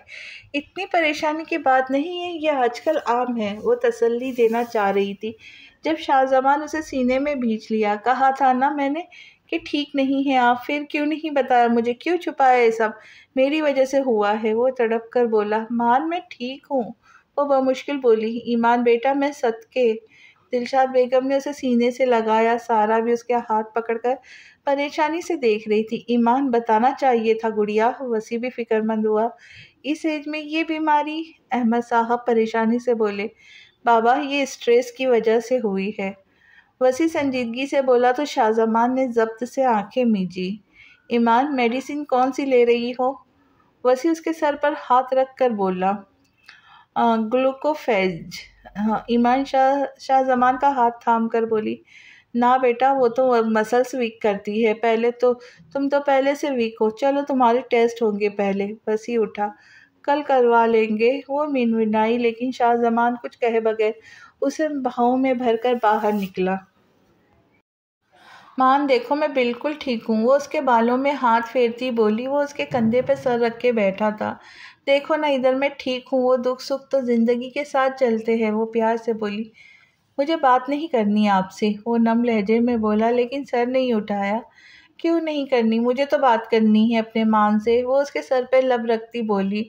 اتنی پریشانی کی بات نہیں ہے، یہ آج کل عام ہے، وہ تسلی دینا چاہ رہی تھی جب شاہ زمان اسے سینے میں بھینچ لیا۔ کہا تھا نا میں نے کہ ٹھیک نہیں ہے آپ، پھر کیوں نہیں بتایا مجھے؟ کیوں چھپایا یہ سب؟ میری وجہ سے ہوا ہے، وہ تڑپ کر بولا۔ مان، میں ٹھیک ہوں، وہ بمشکل بولی۔ ایمان بیٹا، میں صدقے۔ دلشاد بیگم نے اسے سینے سے لگایا۔ سارا بھی اس کے ہاتھ پکڑ کر پریشانی سے دیکھ رہی تھی۔ ایمان، بتانا چاہیے تھا گڑیا، وسیع بھی فکر مند ہوا۔ اس ایج میں یہ بیماری؟ احمد صاحب پریشانی سے بولے۔ بابا، یہ اسٹریس کی وجہ سے ہوئی ہے، وسیع سنجیدگی سے بولا تو شاہ زمان نے ضبط سے آنکھیں میجی۔ ایمان، میڈیسن کون سی لے رہی ہو؟ وسیع اس کے سر پر ہاتھ رکھ کر بولا۔ گلوکوفیج۔ ایمان شاہ زمان کا ہاتھ تھام کر بولی۔ نہ بیٹا، وہ تو مسلس ویک کرتی ہے، تم تو پہلے سے ویک ہو، چلو تمہارے ٹیسٹ ہوں گے پہلے۔ وسیع اٹھا۔ کل کروا لیں گے، وہ منمنائی، لیکن شاہ زمان کچھ کہے بغیر اسے بہاؤں میں بھر کر باہر نکلا۔ مان دیکھو، میں بالکل ٹھیک ہوں، وہ اس کے بالوں میں ہاتھ پھیرتی بولی۔ وہ اس کے کندھے پہ سر رکھ کے بیٹھا تھا۔ دیکھو نا ادھر، میں ٹھیک ہوں، وہ دکھ سکھ تو زندگی کے ساتھ چلتے ہیں، وہ پیار سے بولی۔ مجھے بات نہیں کرنی آپ سے، وہ نم لہجے میں بولا، لیکن سر نہیں اٹھایا۔ کیوں نہیں کرنی؟ مجھے تو بات کرنی ہے اپنے مان سے، وہ اس کے سر پہ لب رکھتی بولی۔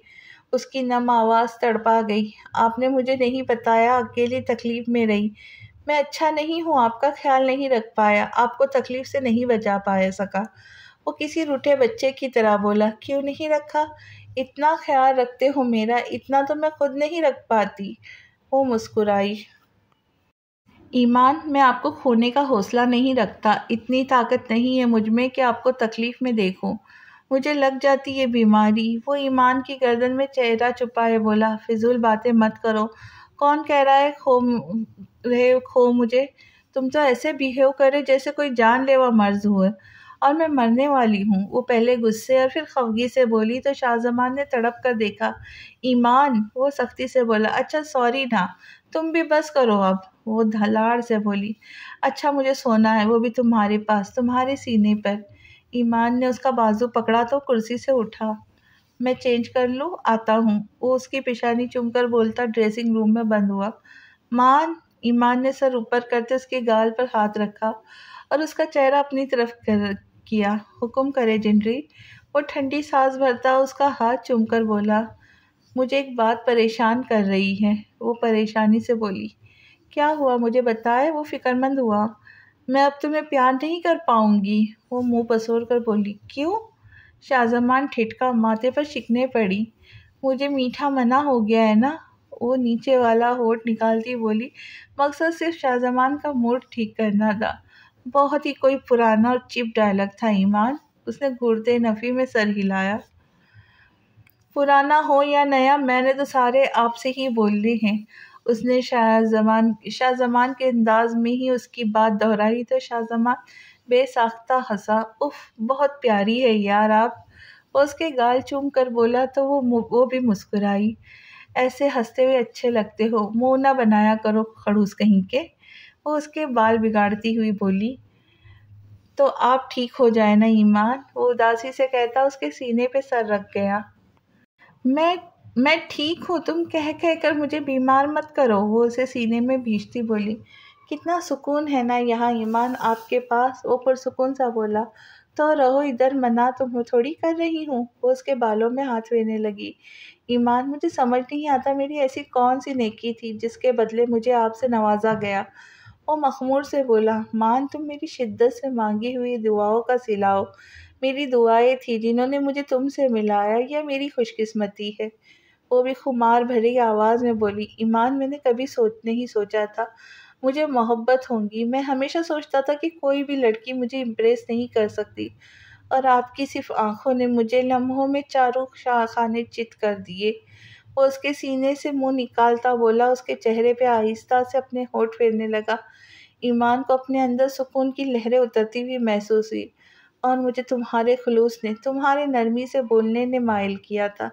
اس کی نم آواز تڑپا گئی۔ آپ نے مجھے نہیں بتایا، اکیلی تکلیف میں رہی، میں اچھا نہیں ہوں، آپ کا خیال نہیں رکھ پایا، آپ کو تکلیف سے نہیں بچا پایا سکا۔ وہ کسی روٹھے بچے کی طرح بولا، کیوں نہیں رکھا؟ اتنا خیال رکھتے ہو میرا، اتنا تو میں خود نہیں رکھ پاتی۔ وہ مسکرائی۔ ایمان، میں آپ کو کھونے کا حوصلہ نہیں رکھتا، اتنی طاقت نہیں ہے مجھ میں کہ آپ کو تکلیف میں دیکھوں، مجھے لگ جاتی یہ بیماری۔ وہ ایمان کی گردن میں چہرہ چھپائے بولا، فضول باتیں مت کرو، کون کہہ رہا ہے کھو مجھے؟ تم تو ایسے بیہیو کرے جیسے کوئی جان لیوا مرض ہوئے، اور میں مرنے والی ہوں۔ وہ پہلے غصے اور پھر خفگی سے بولی تو شاہ زمان نے تڑپ کر دیکھا۔ ایمان، وہ سختی سے بولا، اچھا سوری نا، تم بھی بس کرو اب۔ وہ دھلاڑ سے بولی، اچھا مجھے سونا ہے، وہ بھی تمہارے پاس، تمہارے سینے پر۔ ایمان نے اس کا بازو پکڑا تو کرسی سے اٹھا۔ میں چینج کر لوں، آتا ہوں۔ وہ اس کی پیشانی چوم کر بولتا ڈریسنگ روم میں بند ہوا۔ مان! ایمان نے سر اوپر کرتے اس کے گال پر ہاتھ رکھا اور اس کا چہرہ اپنی طرف کیا۔ حکم کرے جنری۔ وہ ٹھنڈی سانس بھرتا اس کا ہاتھ چوم کر بولا، مجھے ایک بات پریشان کر رہی ہے۔ وہ پریشانی سے بولی، کیا ہوا مجھے بتائے؟ وہ فکر مند ہوا۔ میں اب تمہیں پیار نہیں کر پاؤں گی۔ وہ منہ پسور کر بولی، کیوں؟ شاہ زمان ٹھٹکا، ماتھے پر شکنیں پڑی۔ مجھے میٹھا منع ہو گیا ہے نا؟ وہ نیچے والا ہونٹ نکالتی بولی، مقصد صرف شاہ زمان کا موڈ ٹھیک کرنا تھا۔ بہت ہی کوئی پرانا اور چپ ڈائلاگ تھا ایمان۔ اس نے گھردے نفی میں سر ہلایا۔ پرانا ہو یا نیا، میں نے تو سارے آپ سے ہی بولنے ہیں۔ اس نے شاہ زمان کے انداز میں ہی اس کی بات دہرائی تو شاہ زمان بے ساختہ ہنسا۔ اف، بہت پیاری ہے یار آپ۔ وہ اس کے گال چوم کر بولا تو وہ بھی مسکرائی۔ ایسے ہنستے ہوئے اچھے لگتے ہو، منہ نہ بنایا کرو خڑوس کہیں کے۔ وہ اس کے بال بگاڑتی ہوئی بولی، تو آپ ٹھیک ہو جائے نا ایمان؟ وہ اداسی سے کہتا اس کے سینے پہ سر رکھ گیا۔ میں ٹھیک ہوں، تم کہہ کر مجھے بیمار مت کرو۔ وہ اسے سینے میں بھیجتی بولی، کتنا سکون ہے نا یہاں ایمان آپ کے پاس۔ وہ پرسکون سا بولا، تو رہو ادھر، منع تو تھوڑی کر رہی ہوں۔ وہ اس کے بالوں میں ہاتھ پھیرنے لگی۔ ایمان، مجھے سمجھ نہیں آتا میری ایسی کون سی نیکی تھی جس کے بدلے مجھے آپ سے نوازا گیا۔ وہ مخمور سے بولا، مان تم میری شدت سے مانگی ہوئی دعاؤں کا صلہ ہو۔ میری دعائیں تھی جنہوں نے مجھے تم سے ملایا، یا میری خوش قسمتی ہے؟ وہ بھی خمار بھری آواز میں بولی، ایمان میں نے کبھی نہیں سوچا تھا مجھے محبت ہوگی۔ میں ہمیشہ سوچتا تھا کہ کوئی بھی لڑکی مجھے امپریس نہیں کر سکتی، اور آپ کی صرف آنکھوں نے مجھے لمحوں میں چاروں خانے چت کر دیے۔ وہ اس کے سینے سے منہ نکالتا بولا، اس کے چہرے پہ آہستہ سے اپنے ہونٹ پھیرنے لگا۔ ایمان کو اپنے اندر سکون کی لہریں اترتی ہوئی محسوس ہوئی، اور مجھے تمہارے خلوص نے، تمہاری نرمی سے بولنے نے مائل کیا تھا۔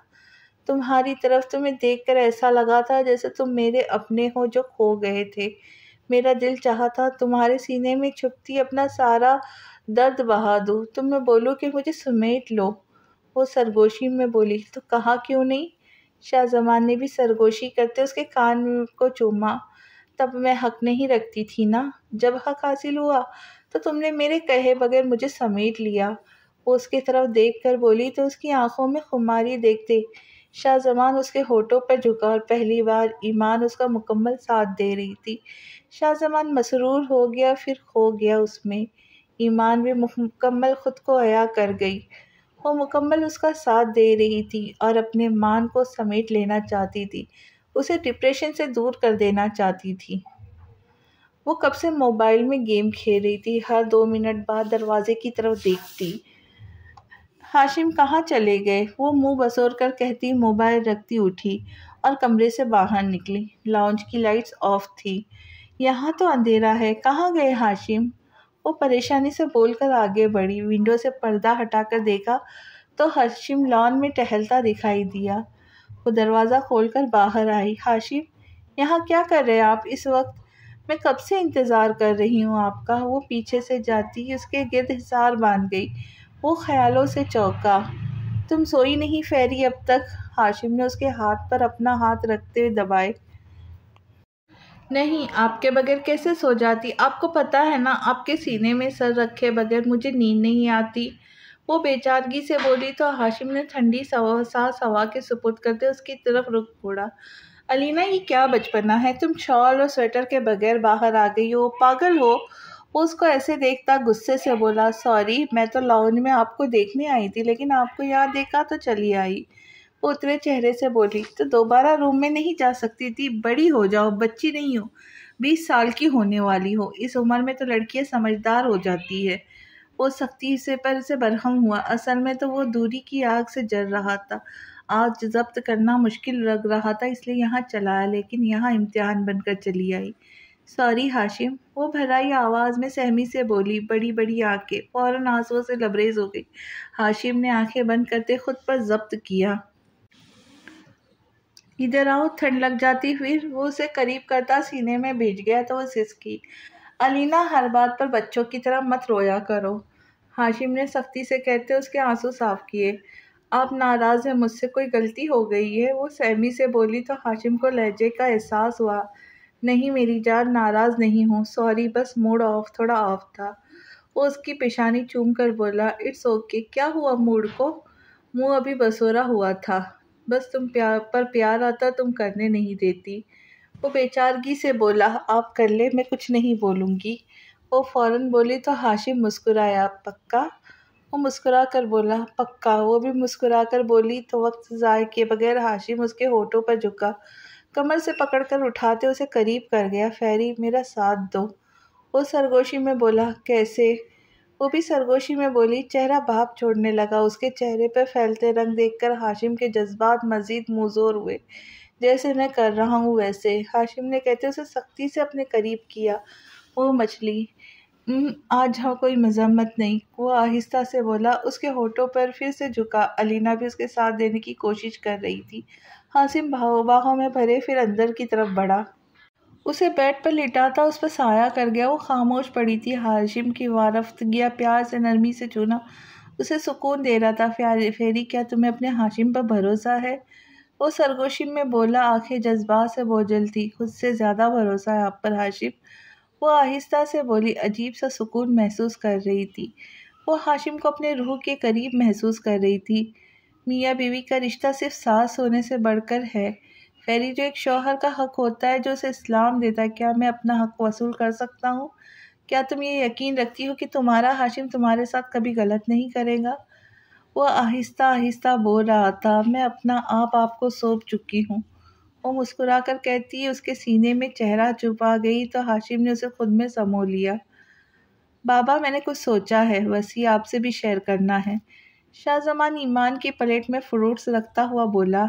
تمہاری طرف تمہیں دیکھ کر ایسا لگا تھا جیسے تم میرے اپنے ہو جو کھو گئے تھے۔ میرا دل چاہا تھا تمہارے سینے میں چھپتی اپنا سارا درد بہا دوں، تمہیں بولوں کہ مجھے سمیٹ لو۔ وہ سرگوشی میں بولی، تو کہا کیوں نہیں؟ شاہ زمان نے بھی سرگوشی کرتے اس کے کان کو چوما۔ تب میں حق نہیں رکھتی تھی نا، جب حق حاصل ہوا تو تم نے میرے کہے بغیر مجھے سمیٹ لیا۔ وہ اس کی طرف دیکھ کر بولی تو اس کی آنکھوں میں خماری دیکھتے شاہ زمان اس کے ہونٹوں پر جھکا، اور پہلی بار ایمان اس کا مکمل ساتھ دے رہی تھی۔ شاہ زمان مسرور ہو گیا، پھر کھو گیا اس میں۔ ایمان بھی مکمل خود کو عیاں کر گئی۔ وہ مکمل اس کا ساتھ دے رہی تھی اور اپنے مان کو سمیٹ لینا چاہتی تھی، اسے ڈپریشن سے دور کر دینا چاہتی تھی۔ وہ کب سے موبائل میں گیم کھیل رہی تھی، ہر 2 منٹ بعد دروازے کی طرف دیکھتی۔ ہاشم کہاں چلے گئے؟ وہ منہ بسور کر کہتی موبائل رکھتی اٹھی اور کمرے سے باہر نکلی۔ لاؤنج کی لائٹس آف تھی۔ یہاں تو اندھیرا ہے، کہاں گئے ہاشم؟ وہ پریشانی سے بول کر آگے بڑھی، ونڈو سے پردہ ہٹا کر دیکھا تو ہاشم لان میں ٹہلتا دکھائی دیا۔ وہ دروازہ کھول کر باہر آئی۔ ہاشم، یہاں کیا کر رہے آپ اس وقت؟ میں کب سے انتظار کر رہی ہوں آپ کا۔ وہ پیچھے سے جاتی اس کے گرد حصار باندھ گئی۔ وہ خیالوں سے چونکا۔ تم سوئی نہیں فیری اب تک؟ ہاشم نے اس کے ہاتھ پر اپنا ہاتھ رکھتے ہوئے دبائے۔ نہیں، آپ کے بغیر کیسے سو جاتی؟ آپ کو پتہ ہے نا، آپ کے سینے میں سر رکھے بغیر مجھے نیند نہیں آتی۔ وہ بے چارگی سے بولی تو ہاشم نے ٹھنڈی سانس ہوا کے سپرد کرتے اس کی طرف رخ موڑا۔ الینا، یہ کیا بچپنا ہے؟ تم شال اور سویٹر کے بغیر باہر آ گئی ہو، پاگل ہو؟ وہ اس کو ایسے دیکھتا غصے سے بولا، سوری، میں تو لاؤنج میں آپ کو دیکھنے آئی تھی، لیکن آپ کو یہاں دیکھا تو چلی آئی۔ وہ اترے چہرے سے بولی، تو دوبارہ روم میں نہیں جا سکتی تھی؟ بڑی ہو جاؤ، بچی نہیں ہو، 20 سال کی ہونے والی ہو، اس عمر میں تو لڑکیاں سمجھدار ہو جاتی ہے۔ وہ سختی سے برہم ہوا، اصل میں تو وہ دوری کی آگ سے جل رہا تھا۔ آج ضبط کرنا مشکل لگ رہا تھا، اس لیے یہاں چلایا، لیکن یہاں امتحان بن کر چلی آئی۔ سوری ہاشم، وہ بھرائی آواز میں سہمی سے بولی، بڑی بڑی آنکھیں فوراً آنسوؤں سے لبریز ہو گئی۔ ہاشم نے آنکھیں بند کرتے خود پر ضبط کیا۔ ادھر آؤ، ٹھنڈ لگ جاتی، پھر وہ اسے قریب کرتا سینے میں بھیج گیا تو وہ سسکی، الینا، ہر بات پر بچوں کی طرح مت رویا کرو۔ ہاشم نے سختی سے کہتے اس کے آنسو صاف کیے۔ آپ ناراض ہیں مجھ سے؟ کوئی غلطی ہو گئی ہے؟ وہ سہمی سے بولی تو ہاشم کو لہجے کا احساس ہوا۔ نہیں میری جان، ناراض نہیں ہوں، سوری، بس موڈ تھوڑا آف تھا۔ وہ اس کی پیشانی چوم کر بولا، اٹس اوکے، کیا ہوا موڈ کو؟ منہ ابھی بسورا ہوا تھا، بس تم پر پیار آتا تم کرنے نہیں دیتی۔ وہ بیچارگی سے بولا، آپ کر لیں، میں کچھ نہیں بولوں گی۔ وہ فوراً بولی تو ہاشم مسکرایا، پکا؟ وہ مسکرا کر بولا، پکا۔ وہ بھی مسکرا کر بولی تو وقت ضائع کیے بغیر ہاشم اس کے ہونٹوں پر جھکا، کمر سے پکڑ کر اٹھاتے اسے قریب کر گیا۔ فیری، میرا ساتھ دو۔ وہ سرگوشی میں بولا، کیسے؟ وہ بھی سرگوشی میں بولی۔ چہرہ بھاپ چھوڑنے لگا۔ اس کے چہرے پہ پھیلتے رنگ دیکھ کر ہاشم کے جذبات مزید منظور ہوئے۔ جیسے میں کر رہا ہوں ویسے، ہاشم نے کہتے اسے سختی سے اپنے قریب کیا۔ وہ مچلی، آج ہاں کوئی مذمت نہیں، وہ آہستہ سے بولا۔ اس کے ہونٹوں پر پھر سے جھکا۔ الینا بھی اس کے ساتھ دینے کی کوشش کر رہی تھی۔ ہاشم باہوں میں بھرے پھر اندر کی طرف بڑھا، اسے بیڈ پر لٹاتا اس پر سایہ کر گیا۔ وہ خاموش پڑی تھی۔ ہاشم کی وارفتگیاں پیار سے نرمی سے چھونا اسے سکون دے رہا تھا۔ فیری، کیا تمہیں اپنے ہاشم پر بھروسہ ہے؟ وہ سرگوشی میں بولا، آنکھیں جذبات سے بوجھل تھی۔ خود سے زیادہ بھروسہ ہے آپ پر ہاشم، وہ آہستہ سے بولی، عجیب سا سکون محسوس کر رہی تھی۔ وہ ہاشم کو اپنے روح کے قریب محسوس کر رہی تھی۔ میاں بیوی کا رشتہ صرف ساس ہونے سے بڑھ کر ہے فیری، جو ایک شوہر کا حق ہوتا ہے جو اسے اسلام دیتا ہے۔ کیا میں اپنا حق وصول کر سکتا ہوں؟ کیا تم یہ یقین رکھتی ہو کہ تمہارا ہاشم تمہارے ساتھ کبھی غلط نہیں کرے گا؟ وہ آہستہ آہستہ بول رہا تھا، میں اپنا آپ کو سونپ چکی ہوں۔ وہ مسکرا کر کہتی، اس کے سینے میں چہرہ چھپا گئی تو ہاشم نے اسے خود میں سمو لیا۔ بابا، میں نے کچھ سوچا ہے، وسیع آپ سے بھی شیئر کرنا ہے۔ شاہ زمان ایمان کی پلیٹ میں فروٹس رکھتا ہوا بولا،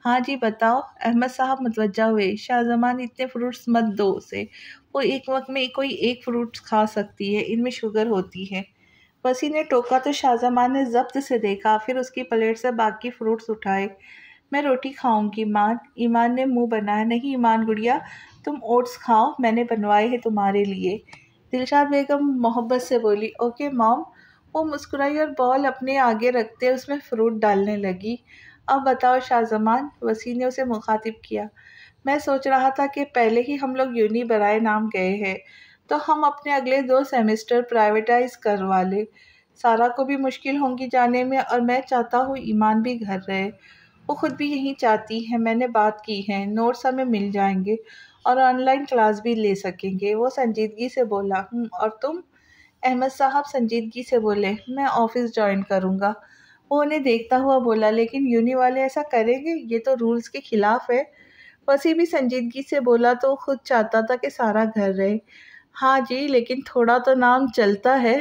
ہاں جی بتاؤ۔ احمد صاحب متوجہ ہوئے، شاہ زمان اتنے فروٹس مت دو اسے، وہ ایک وقت میں کوئی ایک فروٹ کھا سکتی ہے، ان میں شوگر ہوتی ہے۔ وسیع نے ٹوکا تو شاہ زمان نے ضبط سے دیکھا، پھر اس کی پلیٹ سے باقی فروٹس اٹھائے۔ میں روٹی کھاؤں گی مان، ایمان نے منہ بنایا۔ نہیں ایمان گڑیا، تم اوٹس کھاؤ، میں نے بنوائے ہیں تمہارے لیے۔ دلشاد بیگم محبت سے بولی، اوکے مام۔ وہ مسکرائی اور بال اپنے آگے رکھتے اس میں فروٹ ڈالنے لگی۔ اب بتاؤ شاہ زمان، وسیع نے اسے مخاطب کیا، میں سوچ رہا تھا کہ پہلے ہی ہم لوگ یونی برائے نام گئے ہیں تو ہم اپنے اگلے 2 سیمسٹر پرائیویٹائز کروا لیں۔ سارا کو بھی مشکل ہوں گی جانے میں، اور میں چاہتا ہوں ایمان بھی گھر رہے، وہ خود بھی یہی چاہتی ہے۔ میں نے بات کی ہے، نوٹس ہمیں مل جائیں گے اور آن لائن کلاس بھی لے سکیں گے۔ وہ سنجیدگی سے بولا، اور تم؟ احمد صاحب سنجیدگی سے بولے، میں آفس جوائن کروں گا۔ وہ انہیں دیکھتا ہوا بولا، لیکن یونی والے ایسا کریں گے؟ یہ تو رولز کے خلاف ہے۔ وسیع بھی سنجیدگی سے بولا، تو وہ خود چاہتا تھا کہ سارا گھر رہے۔ ہاں جی، لیکن تھوڑا تو نام چلتا ہے۔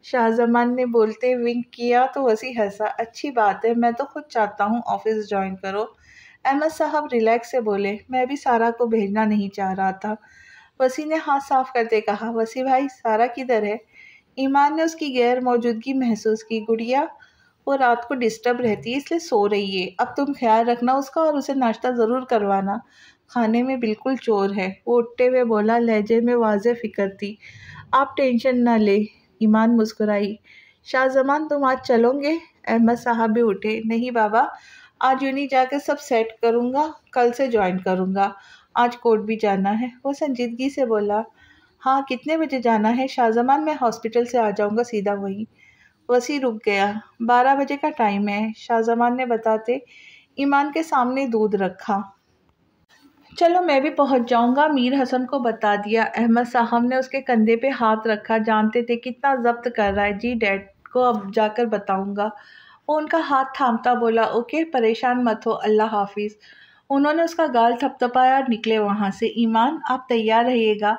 شاہ زمان نے بولتے ونک کیا تو وسیع ہنسا، اچھی بات ہے، میں تو خود چاہتا ہوں آفس جوائن کرو۔ احمد صاحب ریلیکس سے بولے، میں بھی سارا کو بھیجنا نہیں چاہ رہا تھا۔ وسیع نے ہاتھ صاف کرتے کہا، وسیع بھائی، سارا کدھر ہے؟ ایمان نے اس کی غیر موجودگی محسوس کی۔ گڑیا، وہ رات کو ڈسٹرب رہتی ہے اس لیے سو رہی ہے، اب تم خیال رکھنا اس کا اور اسے ناشتہ ضرور کروانا، کھانے میں بالکل چور ہے۔ وہ اٹھتے ہوئے بولا، لہجے میں واضح فکر تھی۔ آپ ٹینشن نہ لیں۔ ایمان مسکرائی۔ شاہ زمان، تم آج چلو گے؟ احمد صاحب بھی اٹھے، نہیں بابا، آج یونی جا کے سب سیٹ کروں گا، کل سے جوائن کروں گا، آج کورٹ بھی جانا ہے۔ وہ سنجیدگی سے بولا، ہاں کتنے بجے جانا ہے؟ شاہ زمان، میں ہاسپٹل سے آ جاؤں گا سیدھا وہیں۔ وسیع رک گیا۔ 12 بجے کا ٹائم ہے، شاہ زمان نے بتاتے ایمان کے سامنے دودھ رکھا۔ چلو میں بھی پہنچ جاؤں گا، میر حسن کو بتا دیا۔ احمد صاحب نے اس کے کندھے پہ ہاتھ رکھا، جانتے تھے کتنا ضبط کر رہا ہے۔ جی ڈیڈ کو اب جا کر بتاؤں گا۔ وہ ان کا ہاتھ تھامتا بولا، اوکے پریشان مت ہو، اللہ حافظ۔ انہوں نے اس کا گال تھپ تھپایا اور نکلے وہاں سے۔ ایمان آپ تیار رہیے گا،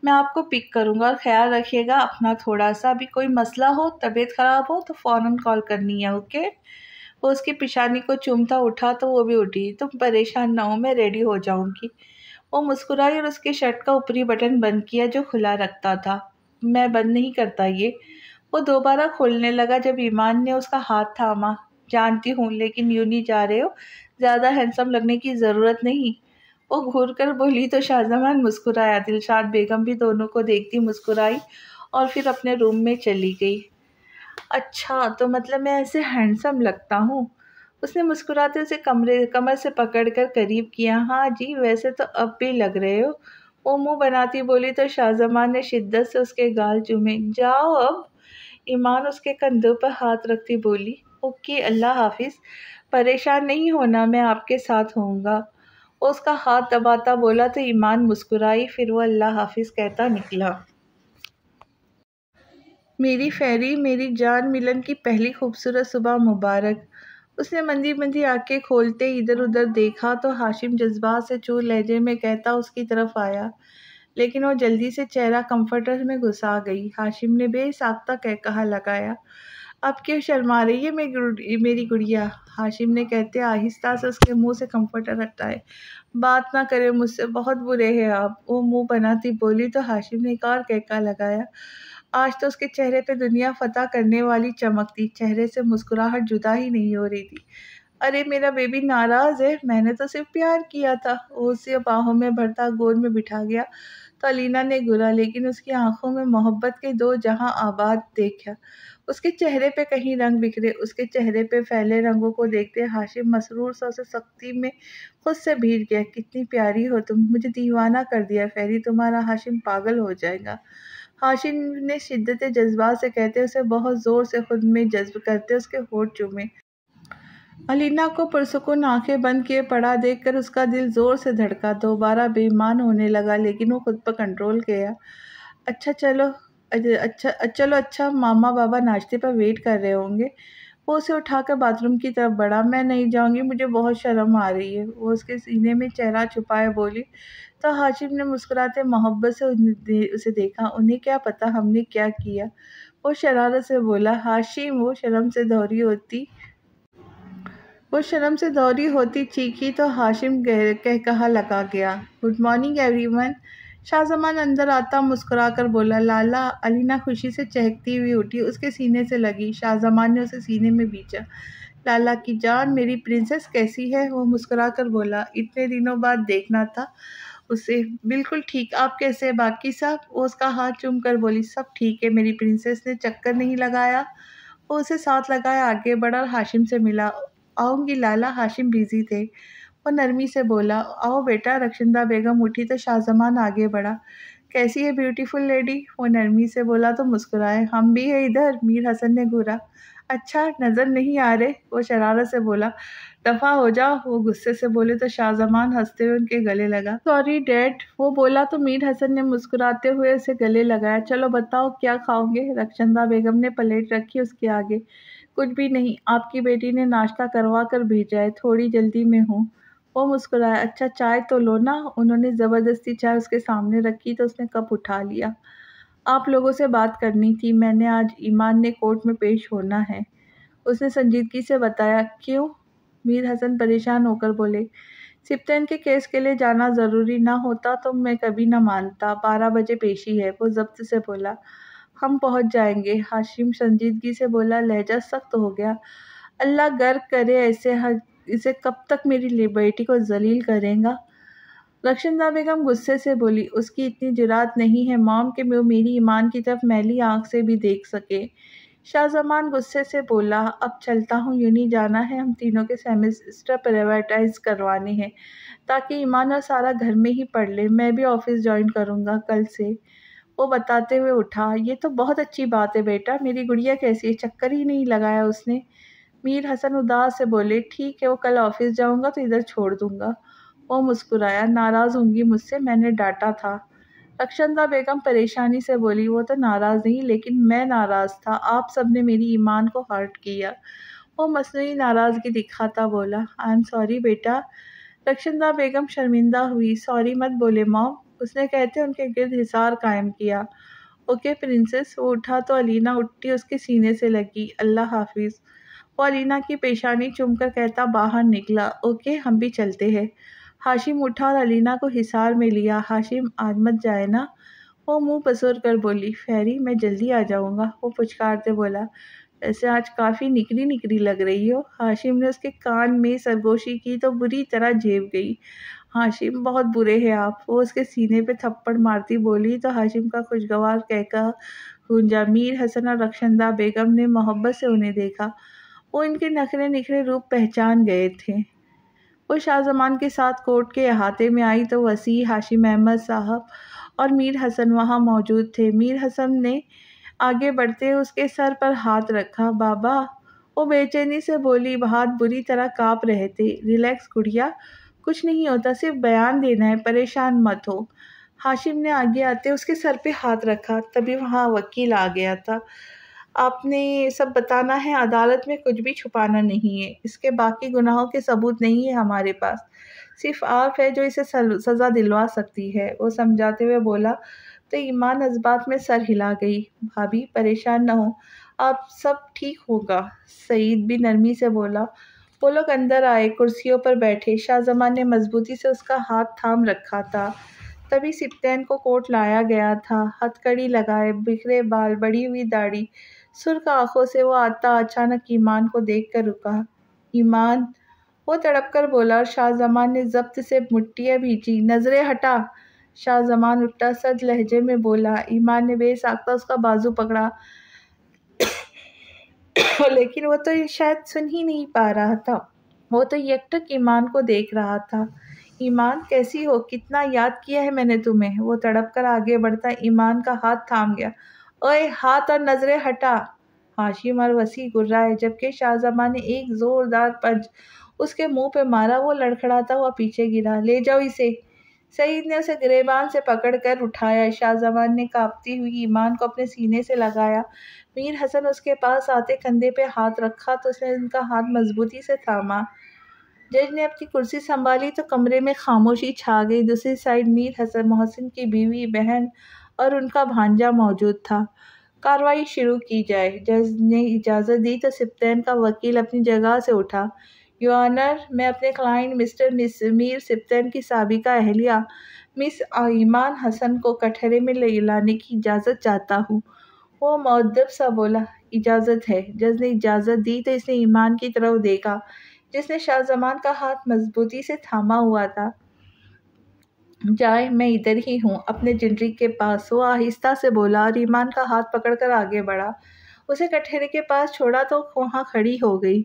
میں آپ کو پک کروں گا، اور خیال رکھیے گا اپنا تھوڑا سا، بھی کوئی مسئلہ ہو، طبیعت خراب ہو تو فوراً کال کرنی ہے، اوکے؟ وہ اس کی پیشانی کو چومتا اٹھا تو وہ بھی اٹھی۔ تم پریشان نہ ہو، میں ریڈی ہو جاؤں گی۔ وہ مسکرائی اور اس کے شرٹ کا اوپری بٹن بند کیا جو کھلا رکھتا تھا۔ میں بند نہیں کرتا یہ۔ وہ دوبارہ کھولنے لگا جب ایمان نے اس کا ہاتھ تھاما۔ جانتی ہوں، لیکن یوں نہیں جا رہے ہو، زیادہ ہینڈسم لگنے کی ضرورت نہیں۔ وہ گھور کر بولی تو شاہزمان مسکرایا۔ دلشاد بیگم بھی دونوں کو دیکھتی مسکرائی اور پھر اپنے روم میں چلی گئی۔ اچھا تو مطلب میں ایسے ہینڈسم لگتا ہوں؟ اس نے مسکراتے اسے کمر سے پکڑ کر قریب کیا۔ ہاں جی، ویسے تو اب بھی لگ رہے ہو، وہ منہ بناتی بولی تو شاہزمان نے شدت سے اس کے گال چومے۔ جاؤ اب، ایمان اس کے کندھوں پر ہاتھ رکھتی بولی۔ اوکے اللہ حافظ، پریشان نہیں ہونا، میں آپ کے ساتھ ہوں گا۔ وہ اس کا ہاتھ دباتا بولا تو ایمان مسکرائی، پھر وہ اللہ حافظ کہتا نکلا۔ میری فیری، میری جان، ملن کی پہلی خوبصورت صبح مبارک۔ اس نے مندی مندی آنکھیں کھولتے ادھر ادھر دیکھا تو ہاشم جذبات سے چور لہجے میں کہتا اس کی طرف آیا، لیکن وہ جلدی سے چہرہ کمفرٹر میں گھسا گئی۔ ہاشم نے بے ساختہ کہا لگایا، اب کیوں شرما رہی ہے میری گڑیا؟ ہاشم نے کہتے آہستہ سے اس کے منہ سے کمفرٹر ہٹائے۔ بات نہ کرے مجھ سے، بہت برے ہیں آپ، وہ منہ بناتی بولی تو ہاشم نے ایک اور کہا لگایا۔ آج تو اس کے چہرے پہ دنیا فتح کرنے والی چمک تھی، چہرے سے مسکراہٹ جدا ہی نہیں ہو رہی تھی۔ ارے میرا بیبی ناراض ہے، میں نے تو صرف پیار کیا تھا۔ وہ اسے باہوں میں بھرتا گود میں بٹھا گیا تو علینا نے گرا، لیکن اس کی آنکھوں میں محبت کے دو جہاں آباد دیکھا۔ اس کے چہرے پہ کہیں رنگ بکھرے، اس کے چہرے پہ پھیلے رنگوں کو دیکھتے ہاشم مسرور سا اسے سختی میں خود سے بھیڑ گیا۔ کتنی پیاری ہو تم، مجھے دیوانہ کر دیا فیری، تمہارا ہاشم پاگل ہو جائے گا۔ ہاشم نے شدت جذبات سے کہتے اسے بہت زور سے خود میں جذب کرتے اس کے ہونٹ چومے۔ علینا کو پرسکون آنکھیں بند کیے پڑا دیکھ کر اس کا دل زور سے دھڑکا، دوبارہ بے ایمان ہونے لگا، لیکن وہ خود پر کنٹرول کیا۔ اچھا ماما بابا ناشتے پر ویٹ کر رہے ہوں گے۔ وہ اسے اٹھا کر باتھ روم کی طرف بڑھا۔ میں نہیں جاؤں گی، مجھے بہت شرم آ رہی ہے، وہ اس کے سینے میں چہرہ چھپائے بولی تو ہاشم نے مسکراتے محبت سے اسے دیکھا۔ انہیں کیا پتا ہم نے کیا کیا، وہ شرارت سے بولا۔ ہاشم وہ شرم سے دوری ہوتی چیخی تو ہاشم کہا لگا گیا، گڈ مارننگ ایوری ون۔ شاہزمان اندر آتا مسکرا کر بولا، لالا۔ علینا خوشی سے چہکتی ہوئی اٹھی، اس کے سینے سے لگی۔ شاہزمان نے اسے سینے میں بھینچا۔ لالا کی جان، میری پرنسس کیسی ہے؟ وہ مسکرا کر بولا، اتنے دنوں بعد دیکھنا تھا اسے۔ بالکل ٹھیک، آپ کیسے ہیں باقی سب؟ وہ اس کا ہاتھ چوم کر بولی، سب ٹھیک ہے میری پرنسس نے چکر نہیں لگایا؟ وہ اسے ساتھ لگائے آگے بڑھا اور ہاشم سے ملا۔ آؤں گی لالا، ہاشم بزی تھے۔ وہ نرمی سے بولا، آؤ بیٹا۔ رخشندہ بیگم اٹھی تو شاہزمان آگے بڑھا۔ کیسی ہے بیوٹیفل لیڈی؟ وہ نرمی سے بولا تو مسکرائے۔ ہم بھی ہیں ادھر، میر حسن نے گھورا۔ اچھا نظر نہیں آ رہے، وہ شرارت سے بولا۔ دفع ہو جاؤ، وہ غصے سے بولے تو شاہزمان ہنستے ہوئے ان کے گلے لگا۔ سوری ڈیڈ، وہ بولا تو میر حسن نے مسکراتے ہوئے اسے گلے لگایا۔ چلو بتاؤ کیا کھاؤ گے؟ رخشندہ بیگم نے پلیٹ رکھی اس کے آگے۔ کچھ بھی نہیں، آپ کی بیٹی نے ناشتہ کروا کر بھیجا ہے، تھوڑی جلدی میں ہوں۔ وہ مسکرایا۔ اچھا چائے تو لو نا۔ انہوں نے زبردستی چائے اس کے سامنے رکھی تو اس نے کپ اٹھا لیا۔ آپ لوگوں سے بات کرنی تھی، میں نے آج ایمان نے کورٹ میں پیش ہونا ہے، اس نے سنجیدگی سے بتایا۔ کیوں؟ میر حسن پریشان ہو کر بولے، سپتین کے کیس کے لیے جانا ضروری نہ ہوتا تو میں کبھی نہ مانتا، 12 بجے پیشی ہے۔ وہ ضبط سے بولا، ہم پہنچ جائیں گے۔ ہاشم سنجیدگی سے بولا، لہجہ سخت ہو گیا۔ اللہ غرق کرے اسے کب تک میری بیٹی کو ذلیل کرے گا؟ رخشندہ بیگم غصے سے بولی، اس کی اتنی جرات نہیں ہے مام کہ وہ میری ایمان کی طرف میلی آنکھ سے بھی دیکھ سکے۔ شاہزمان غصے سے بولا، اب چلتا ہوں، یوں نہیں جانا ہے، ہم تینوں کے سیمسٹر پرائیویٹائز کروانے ہیں تاکہ ایمان اور سارا گھر میں ہی پڑھ لے۔ میں بھی آفس جوائن کروں گا کل سے، وہ بتاتے ہوئے اٹھا۔ یہ تو بہت اچھی بات ہے بیٹا، میری گڑیا کیسی ہے؟ چکر ہی نہیں لگایا اس نے۔ میر حسن اداس سے بولے، ٹھیک ہے، وہ کل آفس جاؤں گا تو ادھر چھوڑ دوں گا۔ وہ مسکرایا۔ ناراض ہوں گی مجھ سے، میں نے ڈانٹا تھا۔ رخشندہ بیگم پریشانی سے بولی۔ وہ تو ناراض نہیں، لیکن میں ناراض تھا، آپ سب نے میری ایمان کو ہرٹ کیا۔ وہ مصنوعی ناراضگی دکھاتا بولا۔ آئی ایم سوری بیٹا۔ رخشندہ بیگم شرمندہ ہوئی۔ سوری مت بولے موم، اس نے کہتے ان کے گرد حصار قائم کیا۔ Okay princess. وہ اٹھا تو علینا اٹھی اس کے سینے سے لگی۔ اللہ حافظ۔ وہ علینا کی پیشانی چوم کر کہتا باہر نکلا۔ اوکے ہم بھی چلتے ہیں۔ ہاشم اٹھا اور علینا کو حصار میں لیا۔ ہاشم آج مت جائے نا؟ وہ منہ پسور کر بولی۔ فیری میں جلدی آ جاؤں گا۔ وہ پچکارتے بولا۔ ویسے آج کافی نکری نکری لگ رہی ہو۔ ہاشم نے اس کے کان میں سرگوشی کی تو بری طرح جھیپ گئی۔ ہاشم بہت برے ہیں آپ۔ وہ اس کے سینے پہ تھپڑ مارتی بولی تو ہاشم کا خوشگوار کہکہا گونجا۔ میر حسن اور رخشندہ بیگم نے محبت سے انہیں دیکھا۔ وہ ان کے نخرے نکھرے روپ پہچان گئے تھے۔ وہ شاہ زمان کے ساتھ کورٹ کے احاطے میں آئی تو وسیع، ہاشم احمد صاحب اور میر حسن وہاں موجود تھے۔ میر حسن نے آگے بڑھتے اس کے سر پر ہاتھ رکھا۔ بابا، وہ بے چینی سے بولی۔ ہاتھ بری طرح کانپ رہے تھے۔ ریلیکس گڑیا، کچھ نہیں ہوتا، صرف بیان دینا ہے، پریشان مت ہو۔ ہاشم نے آگے آتے اس کے سر پہ ہاتھ رکھا۔ تبھی وہاں وکیل آ گیا تھا۔ آپ نے سب بتانا ہے، عدالت میں کچھ بھی چھپانا نہیں ہے، اس کے باقی گناہوں کے ثبوت نہیں ہے ہمارے پاس، صرف آپ ہے جو اسے سزا دلوا سکتی ہے۔ وہ سمجھاتے ہوئے بولا تو ایمان اس بات میں سر ہلا گئی۔ بھابھی پریشان نہ ہو، آپ سب ٹھیک ہوگا۔ سعید بھی نرمی سے بولا۔ وہ لوگ اندر آئے، کرسیوں پر بیٹھے۔ شاہ زمان نے مضبوطی سے اس کا ہاتھ تھام رکھا تھا۔ تبھی سپتین کو کوٹ لایا گیا تھا۔ ہتھ کڑی لگائے، بکھرے بال، بڑھی ہوئی داڑھی، سرخ آنکھوں سے وہ آتا اچانک ایمان کو دیکھ کر رکا۔ ایمان، وہ تڑپ کر بولا اور شاہ زمان نے ضبط سے مٹھیاں بھینچی۔ نظریں ہٹا۔ شاہ زمان اٹھا، سرد لہجے میں بولا۔ ایمان نے بے ساختہ اس کا بازو پکڑا لیکن وہ تو شاید سن ہی نہیں پا رہا تھا، وہ تو یکٹک ایمان کو دیکھ رہا تھا۔ ایمان کیسی ہو، کتنا یاد کیا ہے میں نے تمہیں۔ وہ تڑپ کر آگے بڑھتا ایمان کا ہاتھ تھام گیا۔ اوئے، ہاتھ اور نظریں ہٹا۔ ہاشم اور وسیع گرائے، جبکہ شاہ زمان نے ایک زوردار پنچ اس کے منہ پہ مارا۔ وہ لڑکھڑاتا ہوا پیچھے گرا۔ لے جاؤ اسے۔ سعید نے اسے گریبان سے پکڑ کر اٹھایا۔ شاہ زمان نے کانپتی ہوئی ایمان کو اپنے سینے سے لگایا۔ میر حسن اس کے پاس آتے کندھے پہ ہاتھ رکھا تو اس نے ان کا ہاتھ مضبوطی سے تھاما۔ جج نے اپنی کرسی سنبھالی تو کمرے میں خاموشی چھا گئی۔ دوسری سائڈ میر حسن، محسن کی بیوی، بہن اور ان کا بھانجا موجود تھا۔ کارروائی شروع کی جائے۔ جج نے اجازت دی تو سپتین کا وکیل اپنی جگہ سے اٹھا۔ یور آنر، میں اپنے کلائنٹ مسٹر میر سپتین کی سابقہ اہلیہ مس ایمان حسن کو کٹہرے میں لانے کی اجازت چاہتا ہوں۔ وہ مؤدب سا بولا۔ اجازت ہے۔ جج نے اجازت دی تو اس نے ایمان کی طرف دیکھا جس نے شاہ زمان کا ہاتھ مضبوطی سے تھاما ہوا تھا۔ جائے، میں ادھر ہی ہوں، اپنے جنریک کے پاس، وہ آہستہ سے بولا اور ایمان کا ہاتھ پکڑ کر آگے بڑھا۔ اسے کٹہرے کے پاس چھوڑا تو وہاں کھڑی ہو گئی۔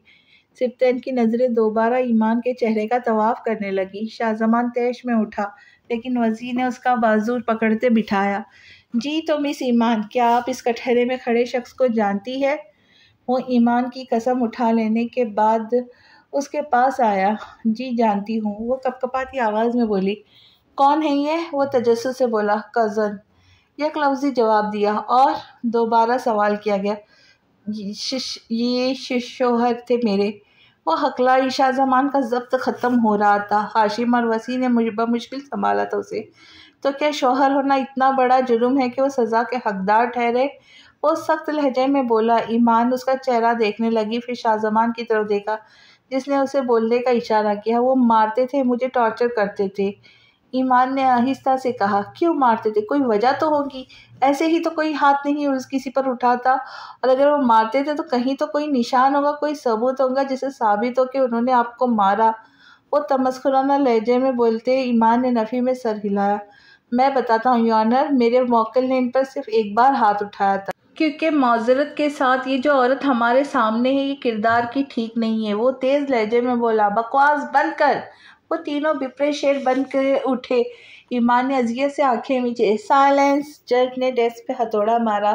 سپتین کی نظریں دوبارہ ایمان کے چہرے کا طواف کرنے لگی۔ شاہ زمان طیش میں اٹھا، لیکن وزیر نے اس کا بازو پکڑتے بٹھایا۔ جی تو مس ایمان، کیا آپ اس کٹہرے میں کھڑے شخص کو جانتی ہے؟ وہ ایمان کی قسم اٹھا لینے کے بعد اس کے پاس آیا۔ جی جانتی ہوں، وہ کپکپاتی آواز میں بولی۔ کون ہے یہ؟ وہ تجسس سے بولا۔ کزن، یک لفظی جواب دیا اور دوبارہ سوال کیا گیا۔ یہ شوہر تھے میرے۔ وہ ہکلائی۔ شاہ زمان کا ضبط ختم ہو رہا تھا۔ ہاشم اور وسیع نے بمشکل سنبھالا تھا اسے۔ تو کیا شوہر ہونا اتنا بڑا جرم ہے کہ وہ سزا کے حقدار ٹھہرے؟ وہ سخت لہجے میں بولا۔ ایمان اس کا چہرہ دیکھنے لگی، پھر شاہ زمان کی طرف دیکھا جس نے اسے بولنے کا اشارہ کیا۔ وہ مارتے تھے، مجھے ٹارچر کرتے تھے، ایمان نے آہستہ سے کہا۔ کیوں مارتے تھے؟ کوئی وجہ تو ہوگی، ایسے ہی تو کوئی ہاتھ نہیں کسی پر اٹھاتا، اور اگر وہ مارتے تھے تو کہیں تو کوئی نشان ہوگا، کوئی ثبوت ہوگا جسے ثابت ہو کہ انہوں نے آپ کو مارا۔ وہ تمسخرانہ لہجے میں بولتے ایمان نے نفی میں سر ہلایا۔ میں بتاتا ہوں یور آنر، میرے موکل نے ان پر صرف ایک بار ہاتھ اٹھایا تھا، کیونکہ معذرت کے ساتھ یہ جو عورت ہمارے سامنے ہے یہ کردار کی ٹھیک نہیں ہے۔ وہ تیز لہجے میں بولا۔ بکواس بند کر۔ وہ تینوں بپرے شیر بن کے اٹھے۔ ایمان نے اذیت سے آنکھیں میچے۔ سائلنس۔ جج نے ڈیسک پہ ہتھوڑا مارا۔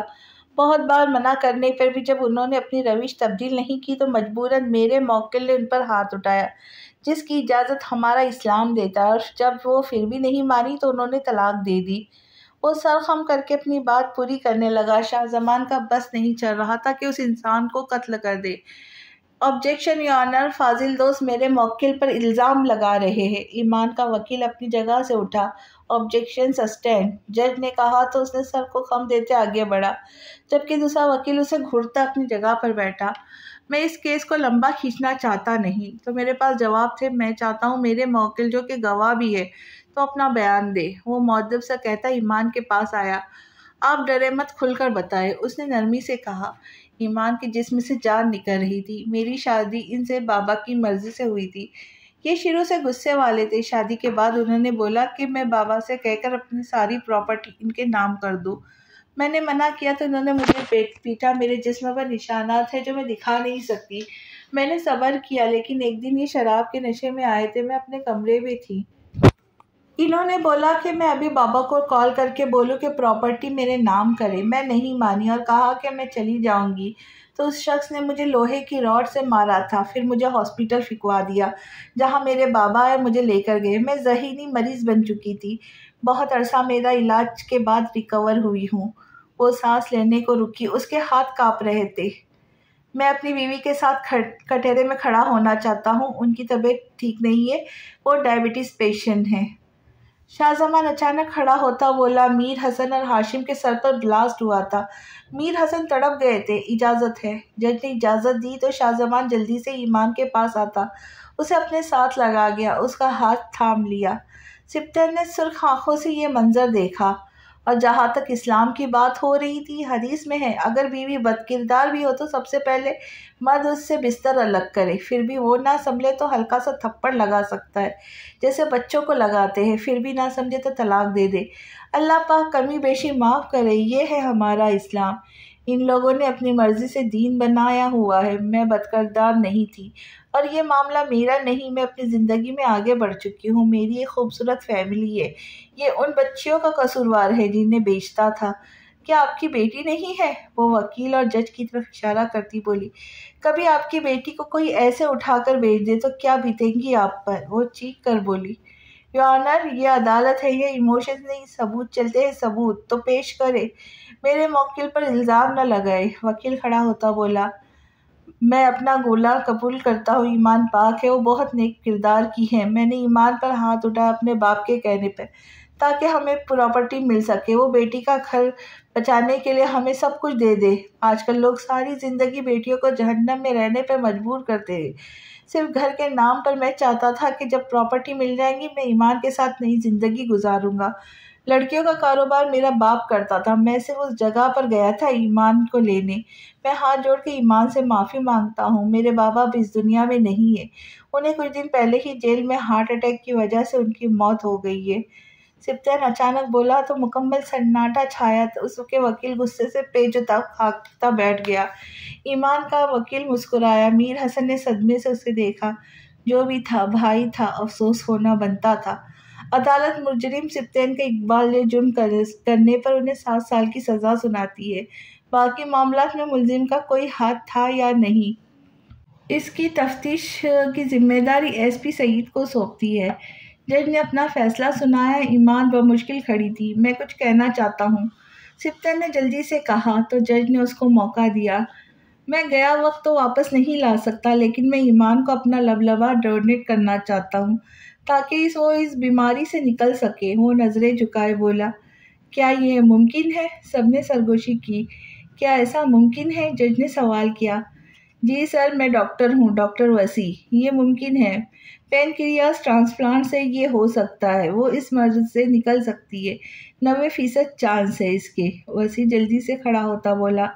بہت بار منع کرنے پر بھی جب انہوں نے اپنی روش تبدیل نہیں کی تو مجبوراً میرے موکل نے ان پر ہاتھ اٹھایا، جس کی اجازت ہمارا اسلام دیتا ہے، اور جب وہ پھر بھی نہیں مانی تو انہوں نے طلاق دے دی۔ وہ سر خم کر کے اپنی بات پوری کرنے لگا۔ شاہ زمان کا بس نہیں چل رہا تھا کہ اس انسان کو قتل کر دے۔ آبجیکشن یور آنر، فاضل دوست میرے موکل پر الزام لگا رہے ہیں۔ ایمان کا وکیل اپنی جگہ سے اٹھا۔ آبجیکشن سسٹینڈ، جج نے کہا تو اس نے سر کو خم دیتے آگے بڑھا، جبکہ دوسرا وکیل اسے گھورتا اپنی جگہ پر بیٹھا۔ میں اس کیس کو لمبا کھینچنا چاہتا نہیں، تو میرے پاس جواب تھے۔ میں چاہتا ہوں میرے موکل جو کہ گواہ بھی ہے تو اپنا بیان دے۔ وہ مؤدب سا کہتا ایمان کے پاس آیا۔ آپ ڈرے مت، کھل کر بتائے، اس نے نرمی سے کہا۔ ایمان کے جسم سے جان نکل رہی تھی۔ میری شادی ان سے بابا کی مرضی سے ہوئی تھی۔ یہ شروع سے غصے والے تھے۔ شادی کے بعد انہوں نے بولا کہ میں بابا سے کہہ کر اپنی ساری پراپرٹی ان کے نام کر دوں۔ میں نے منع کیا تو انہوں نے مجھے پیٹا۔ میرے جسم پر نشانات ہیں جو میں دکھا نہیں سکتی۔ میں نے صبر کیا، لیکن ایک دن یہ شراب کے نشے میں آئے تھے، میں اپنے کمرے میں تھی۔ انہوں نے بولا کہ میں ابھی بابا کو کال کر کے بولوں کہ پراپرٹی میرے نام کرے۔ میں نہیں مانی اور کہا کہ میں چلی جاؤں گی، تو اس شخص نے مجھے لوہے کی راڈ سے مارا تھا، پھر مجھے ہاسپٹل پھینکوا دیا جہاں میرے بابا آئے مجھے لے کر گئے۔ میں ذہنی مریض بن چکی تھی۔ بہت عرصہ میرا علاج کے بعد ریکور ہوئی ہوں۔ وہ سانس لینے کو رکی، اس کے ہاتھ کانپ رہے تھے۔ میں اپنی بیوی کے ساتھ کٹہرے میں کھڑا ہونا چاہتا ہوں۔ ان کی طبیعت ٹھیک نہیں ہے، وہ ڈائبٹیز پیشنٹ ہیں۔ شاہ زمان اچانک کھڑا ہوتا بولا، میر حسن اور ہاشم کے سر پر بلاسٹ ہوا تھا۔ میر حسن تڑپ گئے تھے۔ اجازت ہے۔ جج نے اجازت دی تو شاہ زمان جلدی سے ایمان کے پاس آتا، اسے اپنے ساتھ لگا گیا، اس کا ہاتھ تھام لیا۔ سپتن نے سرخ آنکھوں سے یہ منظر دیکھا، اور جہاں تک اسلام کی بات ہو رہی تھی، حدیث میں ہے اگر بیوی بد کردار بھی ہو تو سب سے پہلے مرد اس سے بستر الگ کرے، پھر بھی وہ نہ سنبھلے تو ہلکا سا تھپڑ لگا سکتا ہے جیسے بچوں کو لگاتے ہیں، پھر بھی نہ سمجھے تو طلاق دے دے۔ اللہ پاک کمی بیشی معاف کرے، یہ ہے ہمارا اسلام۔ ان لوگوں نے اپنی مرضی سے دین بنایا ہوا ہے۔ میں بدکردار نہیں تھی، اور یہ معاملہ میرا نہیں۔ میں اپنی زندگی میں آگے بڑھ چکی ہوں۔ میری ایک خوبصورت فیملی ہے۔ یہ ان بچیوں کا قصوروار ہے جنہیں بیچتا تھا۔ کیا آپ کی بیٹی نہیں ہے؟ وہ وکیل اور جج کی طرف اشارہ کرتی بولی۔ کبھی آپ کی بیٹی کو کوئی ایسے اٹھا کر بیچ دے تو کیا بیتیں گی آپ پر؟ وہ چیخ کر بولی۔ یور آنر، یہ عدالت ہے، یہ ایموشنز نہیں، ثبوت چلتے ہیں، ثبوت تو پیش کرے۔ میرے موکل پر الزام نہ لگائے۔ وکیل کھڑا ہوتا بولا، میں اپنا گناہ قبول کرتا ہوں، ایمان پاک ہے، وہ بہت نیک کردار کی ہے۔ میں نے ایمان پر ہاتھ اٹھایا اپنے باپ کے کہنے پر، تاکہ ہمیں پراپرٹی مل سکے۔ وہ بیٹی کا گھر بچانے کے لیے ہمیں سب کچھ دے دے۔ آج کل لوگ ساری زندگی بیٹیوں کو جہنم میں رہنے پر مجبور کرتے ہیں، صرف گھر کے نام پر۔ میں چاہتا تھا کہ جب پراپرٹی مل جائے گی میں ایمان کے ساتھ نئی زندگی گزاروں گا۔ لڑکیوں کا کاروبار میرا باپ کرتا تھا، میں صرف اس جگہ پر گیا تھا ایمان کو لینے۔ میں ہاتھ جوڑ کے ایمان سے معافی مانگتا ہوں، میرے بابا اب اس دنیا میں نہیں ہیں، انہیں کچھ دن پہلے ہی جیل میں ہارٹ اٹیک کی وجہ سے ان کی موت ہو گئی ہے۔ سپتن اچانک بولا تو مکمل سناٹا چھایا۔ اس کے وکیل غصے سے پیچتا کھاتا بیٹھ گیا۔ ایمان کا وکیل مسکرایا۔ میر حسن نے صدمے سے اسے دیکھا۔ جو بھی تھا بھائی تھا، افسوس ہونا بنتا تھا۔ عدالت مجرم سپتین کے اقبال جرم کرنے پر انہیں 7 سال کی سزا سناتی ہے۔ باقی معاملات میں ملزم کا کوئی ہاتھ تھا یا نہیں، اس کی تفتیش کی ذمہ داری ایس پی سعید کو سونپتی ہے۔ جج نے اپنا فیصلہ سنایا۔ ایمان بمشکل کھڑی تھی۔ میں کچھ کہنا چاہتا ہوں، سپتین نے جلدی سے کہا، تو جج نے اس کو موقع دیا۔ میں گیا وقت تو واپس نہیں لا سکتا، لیکن میں ایمان کو اپنا لبلبا ڈونیٹ کرنا چاہتا ہوں تاکہ وہ اس بیماری سے نکل سکے۔ وہ نظریں جھکائے بولا، کیا یہ ممکن ہے؟ سب نے سرگوشی کی۔ کیا ایسا ممکن ہے؟ جج نے سوال کیا۔ جی سر، میں ڈاکٹر ہوں، ڈاکٹر وسیع۔ یہ ممکن ہے، پینکریاس ٹرانسپلانٹ سے یہ ہو سکتا ہے، وہ اس مرض سے نکل سکتی ہے، 90% چانس ہے اس کے۔ وسیع جلدی سے کھڑا ہوتا بولا،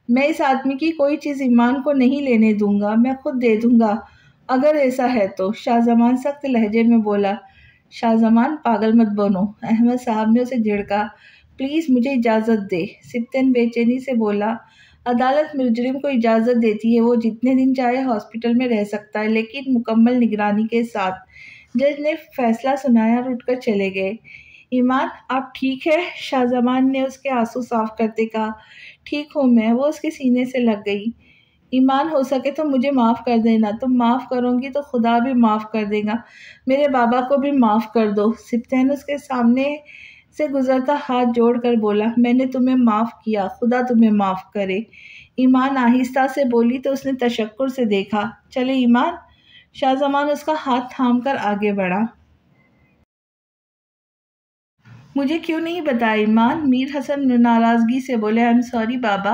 میں اس آدمی کی کوئی چیز ایمان کو نہیں لینے دوں گا، میں خود دے دوں گا اگر ایسا ہے تو۔ شاہ زمان سخت لہجے میں بولا۔ شاہ زمان، پاگل مت بنو، احمد صاحب نے اسے جھڑکا۔ پلیز مجھے اجازت دے، سپتین بے چینی سے بولا۔ عدالت مجرم کو اجازت دیتی ہے، وہ جتنے دن چاہے ہاسپٹل میں رہ سکتا ہے، لیکن مکمل نگرانی کے ساتھ۔ جج نے فیصلہ سنایا اور اٹھ کر چلے گئے۔ ایمان آپ ٹھیک ہے؟ شاہ زمان نے اس کے آنسو صاف کرتے کہا۔ ٹھیک ہوں میں۔ وہ اس کے سینے سے لگ گئی۔ ایمان ہو سکے تو مجھے معاف کر دینا، تم معاف کرو گی تو خدا بھی معاف کر دے گا، میرے بابا کو بھی معاف کر دو۔ سبطین اس کے سامنے سے گزرتا ہاتھ جوڑ کر بولا، میں نے تمہیں معاف کیا، خدا تمہیں معاف کرے۔ ایمان آہستہ سے بولی تو اس نے تشکر سے دیکھا۔ چلے ایمان؟ شاہ زمان اس کا ہاتھ تھام کر آگے بڑھا۔ مجھے کیوں نہیں بتایا ایمان؟ میر حسن ناراضگی سے بولے، آئی ایم سوری بابا۔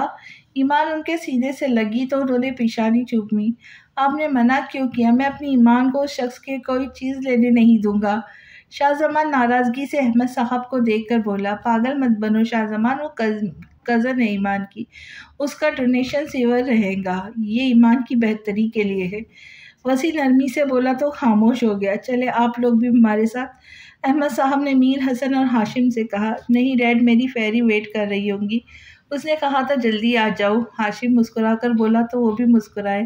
ایمان ان کے سینے سے لگی تو انہوں نے پیشانی چومی۔ آپ نے منع کیوں کیا؟ میں اپنی ایمان کو اس شخص کے کوئی چیز لینے نہیں دوں گا۔ شاہ زمان ناراضگی سے احمد صاحب کو دیکھ کر بولا، پاگل مت بنو شاہ زمان، وہ کزن ہے ایمان کی، اس کا ڈونیشن سیور رہے گا، یہ ایمان کی بہتری کے لیے ہے۔ وسیع نرمی سے بولا تو خاموش ہو گیا۔ چلے آپ لوگ بھی ہمارے ساتھ؟ احمد صاحب نے میر حسن اور ہاشم سے کہا۔ نہیں ڈیڈ، میری فیری ویٹ کر رہی ہوں گی، اس نے کہا تھا جلدی آ جاؤ۔ ہاشم مسکرا کر بولا تو وہ بھی مسکرائے۔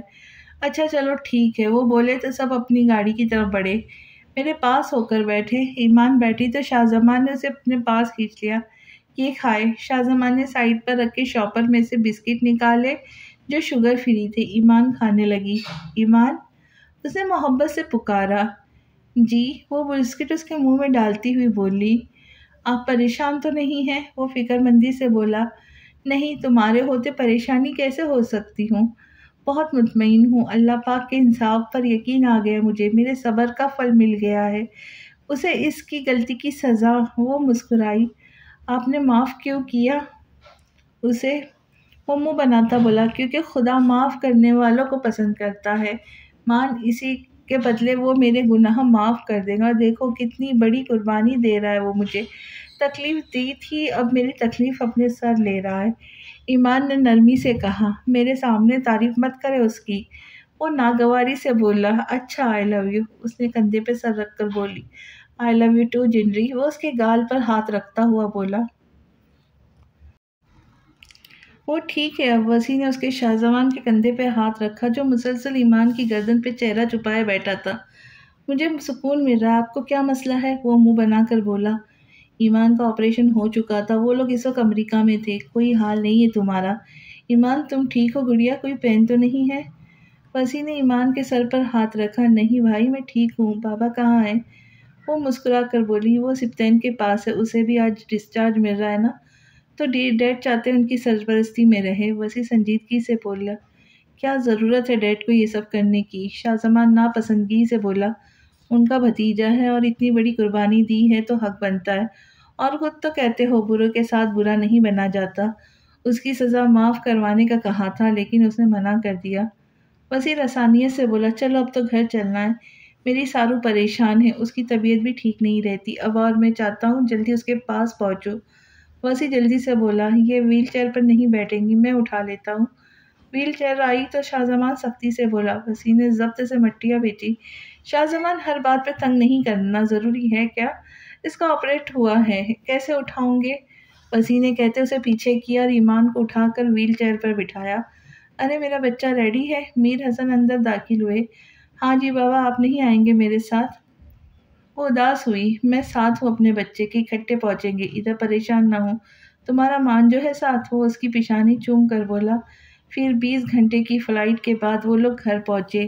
اچھا چلو ٹھیک ہے، وہ بولے تو سب اپنی گاڑی کی طرف بڑھے۔ میرے پاس ہو کر بیٹھے۔ ایمان بیٹھی تو شاہ زمان نے اسے اپنے پاس کھینچ لیا۔ یہ کھائے۔ شاہ زمان نے سائڈ پر رکھے شاپر میں سے بسکٹ نکالے جو شوگر فری تھے۔ ایمان کھانے لگی۔ ایمان؟ اس نے محبت سے پکارا۔ جی؟ وہ بسکٹ اس کے منہ میں ڈالتی ہوئی بولی۔ آپ پریشان تو نہیں ہیں؟ وہ فکر مندی سے بولا۔ نہیں، تمہارے ہوتے پریشانی کیسے ہو سکتی ہوں؟ بہت مطمئن ہوں، اللہ پاک کے انصاف پر یقین آ گیا مجھے، میرے صبر کا پھل مل گیا ہے، اسے اس کی غلطی کی سزا۔ وہ مسکرائی۔ آپ نے معاف کیوں کیا اسے؟ وہ منہ بناتا بولا، کیونکہ خدا معاف کرنے والوں کو پسند کرتا ہے مان، اسی کے بدلے وہ میرے گناہ معاف کر دے گا۔ دیکھو کتنی بڑی قربانی دے رہا ہے وہ مجھے، تکلیف دی تھی اب میری تکلیف اپنے سر لے رہا ہے۔ ایمان نے نرمی سے کہا، میرے سامنے تعریف مت کرے اس کی۔ وہ ناگواری سے بولا، اچھا آئی لو یو۔ اس نے کندھے پہ سر رکھ کر بولی، آئی لو یو ٹو جنری۔ وہ اس کے گال پر ہاتھ رکھتا ہوا بولا۔ وہ ٹھیک ہے اب۔ وسیع نے اس کے شاہ زمان کے کندھے پہ ہاتھ رکھا جو مسلسل ایمان کی گردن پہ چہرہ چھپائے بیٹھا تھا۔ مجھے سکون مل رہا ہے، آپ کو کیا مسئلہ ہے؟ وہ منہ بنا کر بولا۔ ایمان کا آپریشن ہو چکا تھا، وہ لوگ اس وقت امریکہ میں تھے، کوئی حال نہیں ہے تمہارا۔ ایمان تم ٹھیک ہو گڑیا؟ کوئی پین تو نہیں ہے؟ وسیع نے ایمان کے سر پر ہاتھ رکھا۔ نہیں بھائی میں ٹھیک ہوں، بابا کہاں ہے؟ وہ مسکرا کر بولی، وہ سبطین کے پاس ہے، اسے بھی آج ڈسچارج مل رہا ہے نا، تو ڈیڈ چاہتے ہیں ان کی سرپرستی میں رہے۔ وسیع سنجیدگی سے بولا، کیا ضرورت ہے ڈیڈ کو یہ سب کرنے کی؟ شاہ زمان ناپسندگی سے بولا، ان کا بھتیجا ہے اور اتنی بڑی قربانی دی ہے تو حق بنتا ہے، اور خود تو کہتے ہو برے کے ساتھ برا نہیں بنا جاتا۔ اس کی سزا معاف کروانے کا کہا تھا لیکن اس نے منع کر دیا۔ وسیع آسانیت سے بولا، چلو اب تو گھر چلنا ہے، میری سارو پریشان ہے، اس کی طبیعت بھی ٹھیک نہیں رہتی اب، اور میں چاہتا ہوں جلدی اس کے پاس پہنچوں۔ وسیع جلدی سے بولا، یہ ویل چیئر پر نہیں بیٹھیں گی، میں اٹھا لیتا ہوں۔ ویل چیئر آئی تو شاہ زمان سختی سے بولا۔ وسیع نے ضبط سے مٹیاں بیچی۔ شاہ زمان ہر بات پہ تنگ نہیں کرنا ضروری ہے کیا؟ اس کا آپریٹ ہوا ہے، کیسے اٹھاؤں گے؟ وسیع نے کہتے اسے پیچھے کیا اور ایمان کو اٹھا کر ویل چیئر پر بٹھایا۔ ارے میرا بچہ ریڈی ہے؟ میر حسن اندر داخل ہوئے۔ ہاں جی بابا، آپ نہیں آئیں گے میرے ساتھ؟ وہ اداس ہوئی۔ میں ساتھ ہوں اپنے بچے کے، اکٹھے پہنچیں گے، ادھر پریشان نہ ہوں، تمہارا مان جو ہے ساتھ۔ وہ اس کی پیشانی چوم کر بولا۔ پھر 20 گھنٹے کی فلائٹ کے بعد وہ لوگ گھر پہنچے۔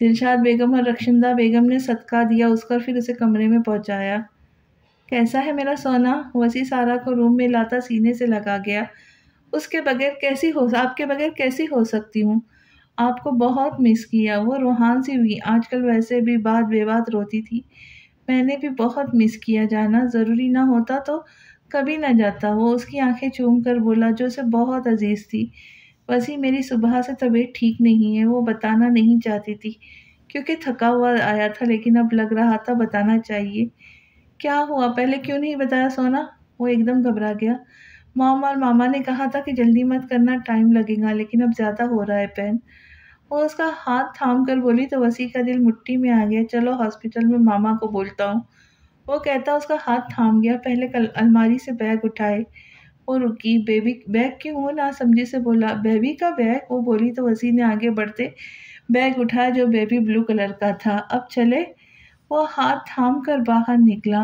دلشاد بیگم اور رخشندہ بیگم نے صدقہ دیا اس کا اور پھر اسے کمرے میں پہنچایا۔ کیسا ہے میرا سونا؟ وسیع سارا کو روم میں لاتا سینے سے لگا گیا۔ آپ کے بغیر کیسی ہو سکتی ہوں؟ آپ کو بہت مس کیا۔ وہ روحان سی ہوئی، آج کل ویسے بھی بات بے بات روتی تھی۔ میں نے بھی بہت مس کیا جانا، ضروری نہ ہوتا تو کبھی نہ جاتا۔ وہ اس کی آنکھیں چوم کر بولا جو اسے بہت عزیز تھی۔ وسیع میری صبح سے طبیعت ٹھیک نہیں ہے، وہ بتانا نہیں چاہتی تھی کیونکہ تھکا ہوا آیا تھا، لیکن اب لگ رہا تھا بتانا چاہیے۔ کیا ہوا؟ پہلے کیوں نہیں بتایا سونا؟ وہ ایک دم گھبرا گیا۔ مام اور ماما نے کہا تھا کہ جلدی مت کرنا، ٹائم لگے گا، لیکن اب زیادہ ہو رہا ہے پین۔ وہ اس کا ہاتھ تھام کر بولی تو وسیع کا دل مٹھی میں آ گیا۔ چلو ہاسپٹل میں ماما کو بولتا ہوں۔ وہ کہتا اس کا ہاتھ تھام گیا۔ پہلے الماری سے بیگ اٹھائے۔ وہ رکی۔ بیبی بیگ کیوں؟ وہ نہ سمجھی سے بولا، بیبی کا بیگ؟ وہ بولی تو وسیع نے آگے بڑھتے بیگ اٹھایا جو بیبی بلو کلر کا تھا۔ اب چلے؟ وہ ہاتھ تھام کر باہر نکلا۔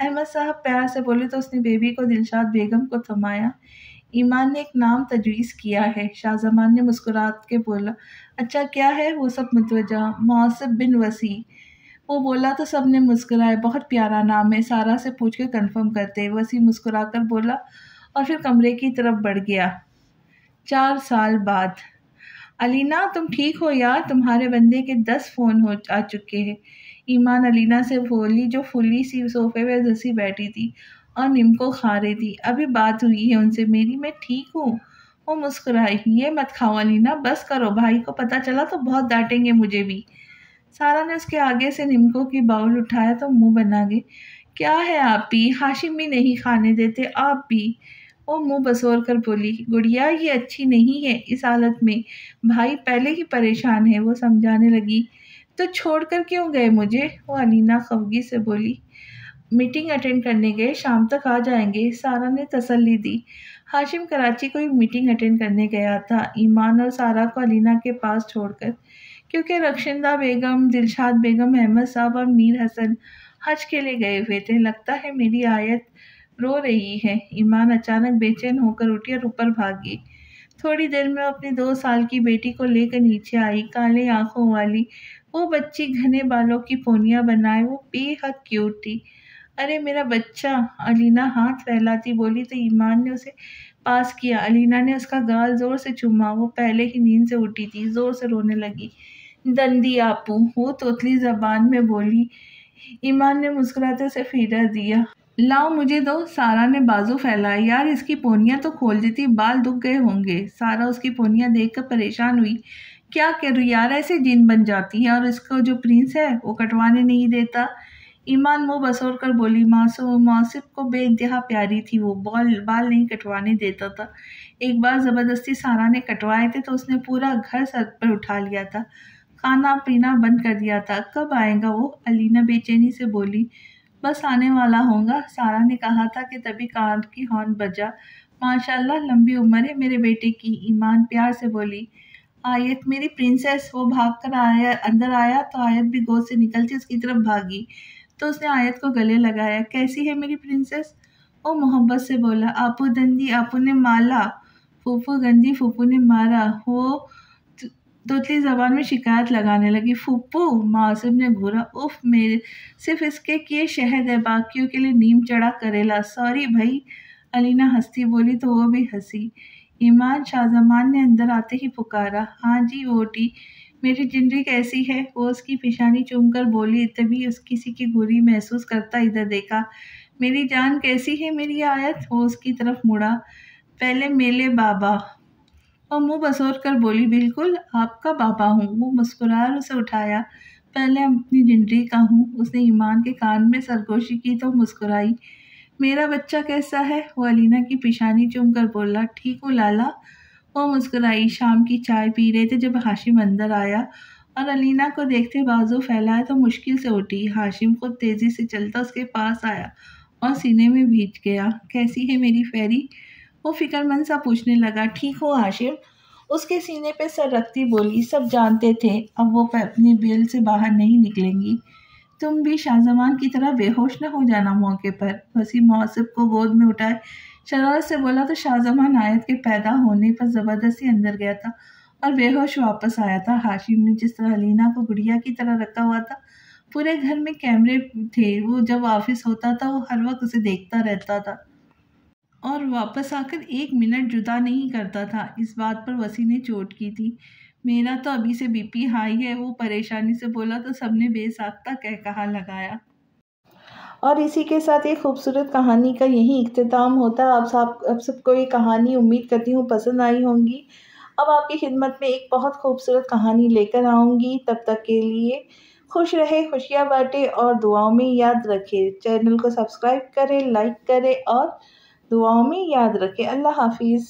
احمد صاحب پیار سے بولے تو اس نے بیبی کو دلشاد بیگم کو تھمایا۔ ایمان نے ایک نام تجویز کیا ہے۔ شاہ زمان نے مسکرات کے بولا، اچھا کیا ہے؟ وہ سب متوجہ۔ معصب بن وسیع۔ وہ بولا تو سب نے مسکرائے، بہت پیارا نام ہے، سارا سے پوچھ کے کنفرم کرتے۔ وسیع مسکرا کر بولا اور پھر کمرے کی طرف بڑھ گیا۔ 4 سال بعد۔ علینا تم ٹھیک ہو یار؟ تمہارے بندے کے 10 فون آ چکے ہیں۔ ایمان علینا سے بولی جو پھلی سی صوفے پہ دھسی بیٹھی تھی اور نمکو کھا رہی تھی۔ ابھی بات ہوئی ہے ان سے میری، میں ٹھیک ہوں۔ وہ مسکرائی، یہ مت کھاؤ علینا، بس کرو، بھائی کو پتہ چلا تو بہت ڈانٹیں گے مجھے بھی۔ سارا نے اس کے آگے سے نمکو کی باؤل اٹھایا تو منہ بنا گئی۔ کیا ہے آپ بھی؟ ہاشم بھی نہیں کھانے دیتے، آپ بھی۔ وہ منہ بسور کر بولی، گڑیا یہ اچھی نہیں ہے اس حالت میں، بھائی پہلے ہی پریشان ہے۔ وہ سمجھانے لگی، تو چھوڑ کر کیوں گئے مجھے؟ وہ علینا خفگی سے بولی، میٹنگ اٹینڈ کرنے گئے، شام تک آ جائیں گے۔ سارا نے تسلی دی۔ ہاشم کراچی کوئی میٹنگ اٹینڈ کرنے گیا تھا ایمان اور سارا کو علینا کے پاس چھوڑ کر، کیونکہ رخشندہ بیگم، دلشاد بیگم، احمد صاحب اور میر حسن حج کے لیے گئے ہوئے تھے۔ لگتا ہے میری آیت رو رہی ہے۔ ایمان اچانک بے چین ہو کر اٹھی اور اوپر بھاگی۔ تھوڑی دیر میں اپنی 2 سال کی بیٹی کو لے کر نیچے آئی، کالے آنکھوں والی وہ بچی گھنے بالوں کی پونیاں بنائے وہ بے حد کیوٹ تھی۔ ارے میرا بچہ، علینا ہاتھ پھیلاتی بولی تو ایمان نے اسے پاس کیا۔ علینا نے اس کا گال زور سے چوما، وہ پہلے ہی نیند سے اٹھی تھی، زور سے رونے لگی۔ دندی آپو، وہ توتلی زبان میں بولی۔ ایمان نے مسکراتے اسے فیڈر دیا۔ لاؤ مجھے دو۔ سارا نے بازو پھیلائے، یار اس کی پونیاں تو کھول دیتی، بال دکھ گئے ہوں گے۔ سارا اس کی پونیاں دیکھ کر پریشان ہوئی، کیا کروں یار، ایسے جن بن جاتی ہے، اور اس کو جو پرنس ہے وہ کٹوانے نہیں دیتا۔ ایمان منہ بسور کر بولی، معصب کو بے انتہا پیاری تھی وہ، بال نہیں کٹوانے دیتا تھا۔ ایک بار زبردستی سارا نے کٹوائے تھے تو اس نے پورا گھر سر پر اٹھا لیا تھا، کھانا پینا بند کر دیا تھا۔ کب آئے گا وہ؟ علینا بے چینی سے بولی، بس آنے والا ہوگا، سارا نے کہا تھا کہ تبھی کار کی ہارن بجا۔ ماشاءاللہ لمبی عمر ہے میرے بیٹے کی، ایمان پیار سے بولی۔ آیت میری پرنسس۔ وہ بھاگ کر اندر آیا تو آیت بھی گود سے نکلتی اس کی طرف بھاگی تو اس نے آیت کو گلے لگایا۔ کیسی ہے میری پرنسس؟ وہ محبت سے بولا۔ آپو دندی، آپو نے مالا، پھوپھو گندی، پھوپھو نے مارا۔ وہ توتلی زبان میں شکایت لگانے لگی۔ پھوپھو؟ معصب نے گھورا۔ اف، میرے صرف اس کے کیے شہد ہے، باقیوں کے لیے نیم چڑھا کریلا۔ سوری بھائی۔ علینا ہنستی بولی تو وہ بھی ہنسی۔ ایمان شاہ زمان نے اندر آتے ہی پکارا، ہاں جی ووٹی، میری جنری کیسی ہے؟ وہ اس کی پیشانی چوم کر بولی، تبھی اس کسی کی گوری محسوس کرتا ادھر دیکھا۔ میری جان کیسی ہے میری آیت؟ وہ اس کی طرف مڑا، پہلے میلے بابا۔ وہ منہ بسور کر بولی، بالکل آپ کا بابا ہوں۔ وہ مسکرایا اور اسے اٹھایا، پہلے اپنی جنری کا ہوں۔ اس نے ایمان کے کان میں سرگوشی کی تو مسکرائی۔ میرا بچہ کیسا ہے؟ وہ علینا کی پیشانی چوم کر بولا، ٹھیک ہوں لالا۔ وہ مسکرائی۔ شام کی چائے پی رہے تھے جب ہاشم اندر آیا اور علینا کو دیکھتے بازو پھیلائے تو مشکل سے اٹھی۔ ہاشم خود تیزی سے چلتا اس کے پاس آیا اور سینے میں بھیج گیا۔ کیسی ہے میری فیری؟ وہ فکر مند سا پوچھنے لگا۔ ٹھیک ہو ہاشم؟ اس کے سینے پہ سر رکھتی بولی، سب جانتے تھے اب وہ اپنی بیل سے باہر نہیں نکلیں گی۔ تم بھی شاہ زمان کی طرح بے ہوش نہ ہو جانا موقع پر۔ وسیع معصب کو گود میں اٹھائے شرارت سے بولا تو شاہ زمان آیت کے پیدا ہونے پر زبردستی اندر گیا تھا اور بے ہوش واپس آیا تھا۔ ہاشم نے جس طرح علینا کو گڑیا کی طرح رکھا ہوا تھا، پورے گھر میں کیمرے تھے، وہ جب آفس ہوتا تھا وہ ہر وقت اسے دیکھتا رہتا تھا اور واپس آ کر 1 منٹ جدا نہیں کرتا تھا۔ اس بات پر وسیع نے چوٹ کی تھی۔ میرا تو ابھی سے بی پی ہائی ہے، وہ پریشانی سے بولا تو سب نے بے ساختہ کہا لگایا۔ اور اسی کے ساتھ ایک خوبصورت کہانی کا یہی اختتام ہوتا ہے۔ اب سب کو یہ کہانی امید کرتی ہوں پسند آئی ہوں گی۔ اب آپ کی خدمت میں ایک بہت خوبصورت کہانی لے کر آؤں گی، تب تک کے لیے خوش رہے، خوشیاں بانٹے اور دعاؤں میں یاد رکھے۔ چینل کو سبسکرائب کرے، لائک کرے اور دعاؤں میں یاد رکھے۔ اللہ حافظ۔